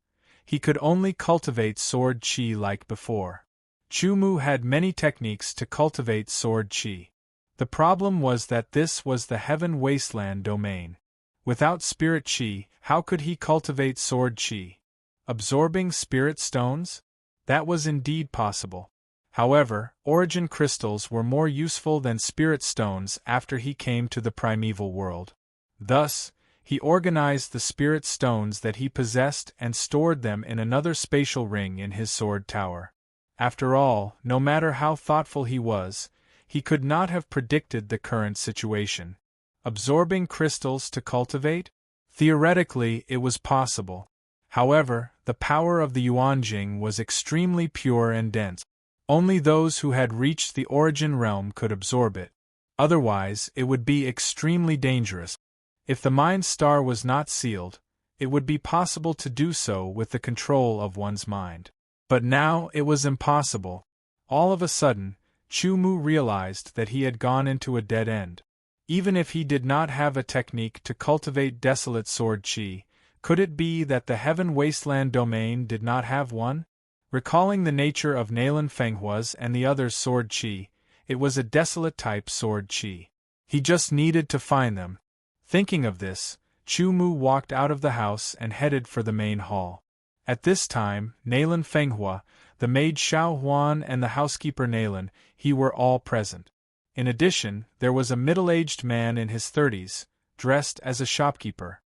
he could only cultivate sword Qi like before. Chu Mu had many techniques to cultivate sword Qi. The problem was that this was the Heaven Wasteland Domain. Without spirit Qi, how could he cultivate sword Qi? Absorbing spirit stones? That was indeed possible. However, origin crystals were more useful than spirit stones after he came to the primeval world. Thus, he organized the spirit stones that he possessed and stored them in another spatial ring in his sword tower. After all, no matter how thoughtful he was, he could not have predicted the current situation. Absorbing crystals to cultivate? Theoretically, it was possible. However, the power of the Yuanjing was extremely pure and dense. Only those who had reached the origin realm could absorb it. Otherwise, it would be extremely dangerous. If the mind star was not sealed, it would be possible to do so with the control of one's mind. But now it was impossible. All of a sudden, Chu Mu realized that he had gone into a dead end. Even if he did not have a technique to cultivate desolate sword qi, could it be that the Heaven Wasteland Domain did not have one? Recalling the nature of Nalan Fenghua's and the other's sword qi, it was a desolate type sword qi. He just needed to find them. Thinking of this, Chu Mu walked out of the house and headed for the main hall. At this time, Nalan Fenghua, the maid Xiao Huan and the housekeeper Nalan, he were all present. In addition, there was a middle-aged man in his 30s, dressed as a shopkeeper.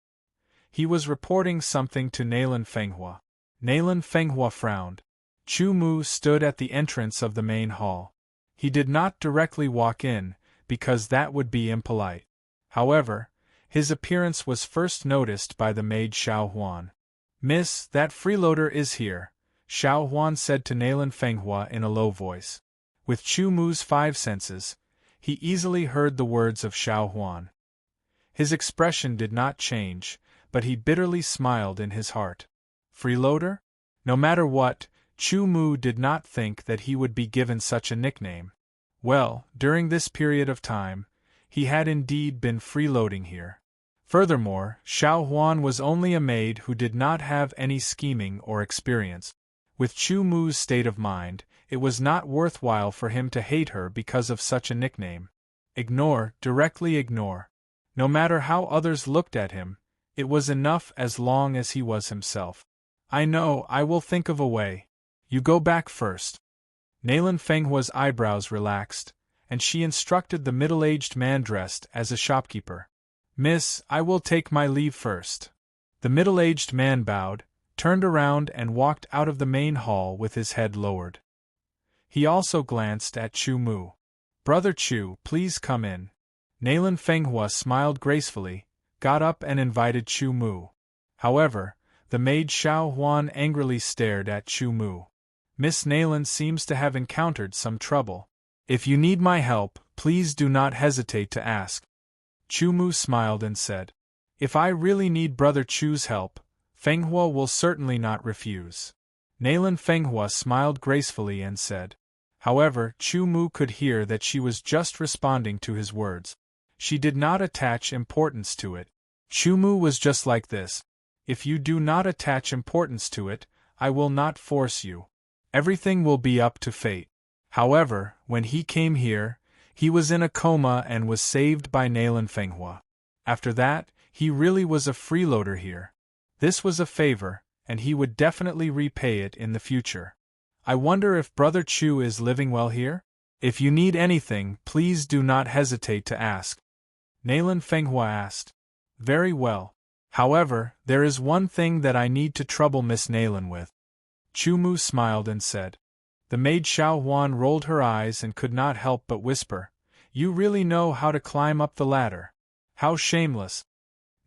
He was reporting something to Nailan Fenghua. Nailan Fenghua frowned. Chu Mu stood at the entrance of the main hall. He did not directly walk in, because that would be impolite. However, his appearance was first noticed by the maid Xiao Huan. "Miss, that freeloader is here," Xiao Huan said to Nailan Fenghua in a low voice. With Chu Mu's 5 senses, he easily heard the words of Xiao Huan. His expression did not change, but he bitterly smiled in his heart. Freeloader? No matter what, Chu Mu did not think that he would be given such a nickname. Well, during this period of time, he had indeed been freeloading here. Furthermore, Xiao Huan was only a maid who did not have any scheming or experience. With Chu Mu's state of mind, it was not worthwhile for him to hate her because of such a nickname. Ignore, directly ignore. No matter how others looked at him, it was enough as long as he was himself. "I know, I will think of a way. You go back first." Nailan Fenghua's eyebrows relaxed, and she instructed the middle-aged man dressed as a shopkeeper. "Miss, I will take my leave first." The middle-aged man bowed, turned around and walked out of the main hall with his head lowered. He also glanced at Chu Mu. "Brother Chu, please come in." Nailan Fenghua smiled gracefully, got up and invited Chu Mu. However, the maid Xiao Huan angrily stared at Chu Mu. "Miss Nailan seems to have encountered some trouble. If you need my help, please do not hesitate to ask." Chu Mu smiled and said, "If I really need Brother Chu's help, Fenghua will certainly not refuse." Nailan Fenghua smiled gracefully and said. However, Chu Mu could hear that she was just responding to his words. She did not attach importance to it. Chu Mu was just like this. "If you do not attach importance to it, I will not force you. Everything will be up to fate." However, when he came here, he was in a coma and was saved by Nailan Fenghua. After that, he really was a freeloader here. This was a favor, and he would definitely repay it in the future. "I wonder if Brother Chu is living well here? If you need anything, please do not hesitate to ask." Nailan Fenghua asked. "Very well. However, there is one thing that I need to trouble Miss Nailan with." Chu Mu smiled and said. The maid Xiao Huan rolled her eyes and could not help but whisper, "You really know how to climb up the ladder. How shameless."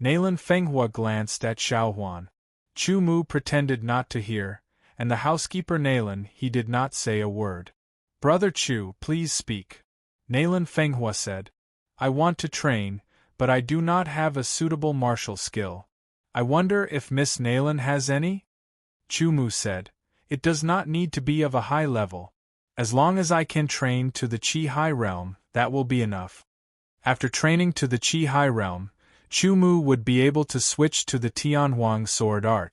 Nailan Fenghua glanced at Xiao Huan. Chu Mu pretended not to hear, and the housekeeper Nailan he did not say a word. "Brother Chu, please speak." Nailan Fenghua said. "I want to train, but I do not have a suitable martial skill. I wonder if Miss Nailan has any?" Chu Mu said. "It does not need to be of a high level. As long as I can train to the Qi High realm, that will be enough." After training to the Qi High realm, Chu Mu would be able to switch to the Tianhuang sword art.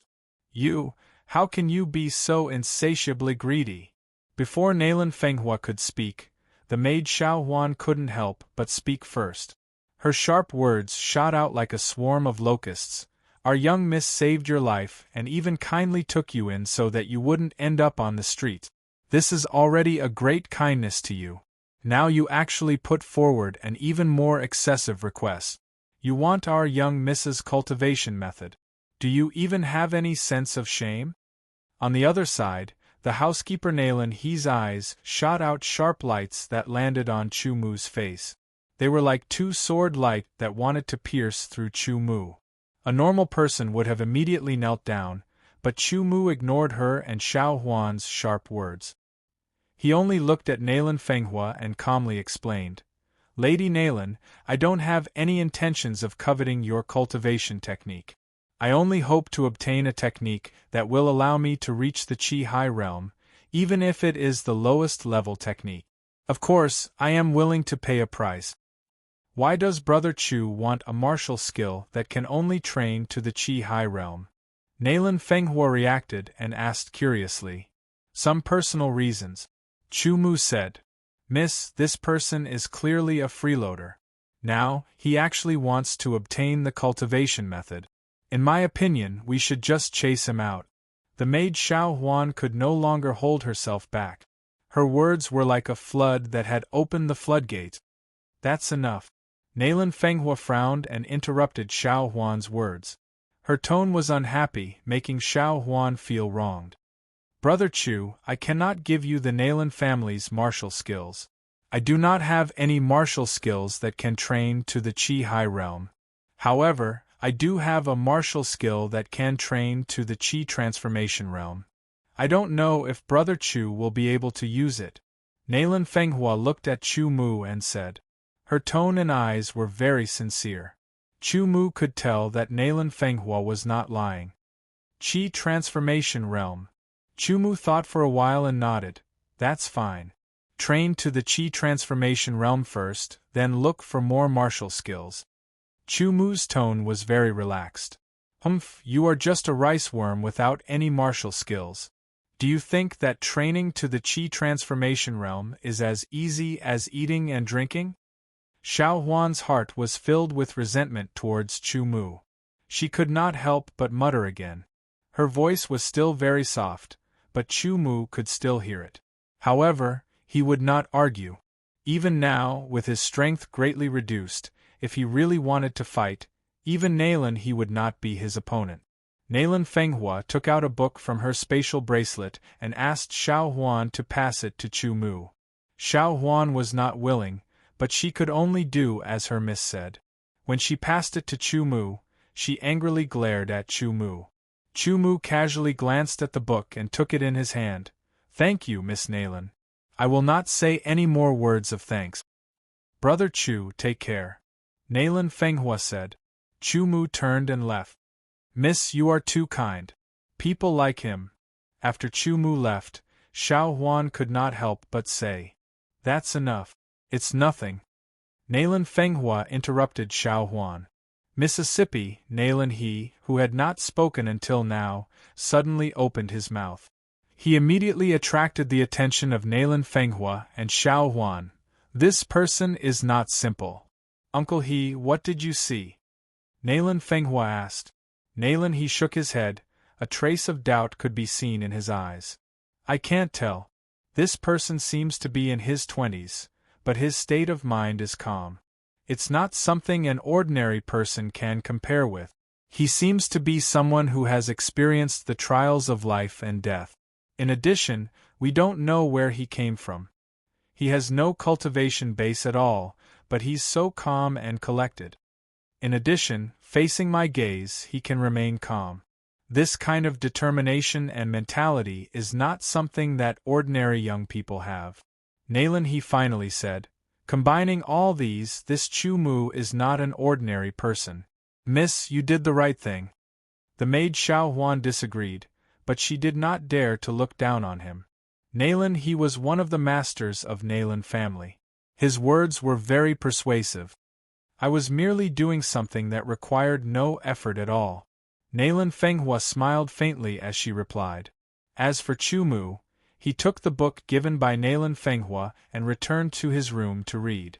How can you be so insatiably greedy?" Before Nailan Fenghua could speak, the maid Xiao Huan couldn't help but speak first. Her sharp words shot out like a swarm of locusts. "Our young miss saved your life and even kindly took you in so that you wouldn't end up on the street. This is already a great kindness to you. Now you actually put forward an even more excessive request. You want our young miss's cultivation method. Do you even have any sense of shame?" On the other side, the housekeeper Nailan He's eyes shot out sharp lights that landed on Chu Mu's face. They were like two sword light that wanted to pierce through Chu Mu. A normal person would have immediately knelt down, but Chu Mu ignored her and Xiao Huan's sharp words. He only looked at Nailan Fenghua and calmly explained, "Lady Nailan, I don't have any intentions of coveting your cultivation technique. I only hope to obtain a technique that will allow me to reach the Qi High realm, even if it is the lowest level technique. Of course, I am willing to pay a price." Why does Brother Chu want a martial skill that can only train to the Qi High realm? Nailan Fenghua reacted and asked curiously. "Some personal reasons." Chu Mu said. "Miss, this person is clearly a freeloader. Now, he actually wants to obtain the cultivation method. In my opinion, we should just chase him out." The maid Xiao Huan could no longer hold herself back. Her words were like a flood that had opened the floodgates. "That's enough. Nalan Fenghua frowned and interrupted Xiao Huan's words. Her tone was unhappy, making Xiao Huan feel wronged. Brother Chu, I cannot give you the Nalan family's martial skills. I do not have any martial skills that can train to the Qi High realm. However, I do have a martial skill that can train to the Qi transformation realm. I don't know if Brother Chu will be able to use it. Nalan Fenghua looked at Chu Mu and said. Her tone and eyes were very sincere. Chu Mu could tell that Nalan Fenghua was not lying. Qi transformation realm. Chu Mu thought for a while and nodded. That's fine. Train to the Qi transformation realm first, then look for more martial skills. Chu Mu's tone was very relaxed. Humph, you are just a rice worm without any martial skills. Do you think that training to the Qi transformation realm is as easy as eating and drinking? Xiao Huan's heart was filled with resentment towards Chu Mu. She could not help but mutter again. Her voice was still very soft, but Chu Mu could still hear it. However, he would not argue. Even now, with his strength greatly reduced, if he really wanted to fight, even Nalan he would not be his opponent. Nalan Fenghua took out a book from her spatial bracelet and asked Xiao Huan to pass it to Chu Mu. Xiao Huan was not willing, but she could only do as her miss said. When she passed it to Chu Mu, she angrily glared at Chu Mu. Chu Mu casually glanced at the book and took it in his hand. Thank you, Miss Nalan. I will not say any more words of thanks. Brother Chu, take care. Nalan Fenghua said. Chu Mu turned and left. Miss, you are too kind. People like him. After Chu Mu left, Xiao Huan could not help but say. That's enough. It's nothing. Nalan Fenghua interrupted Xiao Huan. Mississippi, Nalan he, who had not spoken until now, suddenly opened his mouth. He immediately attracted the attention of Nalan Fenghua and Xiao Huan. This person is not simple. Uncle He, what did you see? Nalan Fenghua asked. Nalan he shook his head, a trace of doubt could be seen in his eyes. I can't tell. This person seems to be in his 20s, but his state of mind is calm. It's not something an ordinary person can compare with. He seems to be someone who has experienced the trials of life and death. In addition, we don't know where he came from. He has no cultivation base at all, but he's so calm and collected. In addition, facing my gaze, he can remain calm. This kind of determination and mentality is not something that ordinary young people have. Nalan he finally said. Combining all these, this Chu Mu is not an ordinary person. Miss, you did the right thing. The maid Xiao Huan disagreed, but she did not dare to look down on him. Nalan he was one of the masters of Nalan family. His words were very persuasive. I was merely doing something that required no effort at all. Nalan Fenghua smiled faintly as she replied. As for Chu Mu, he took the book given by Nalan Fenghua and returned to his room to read.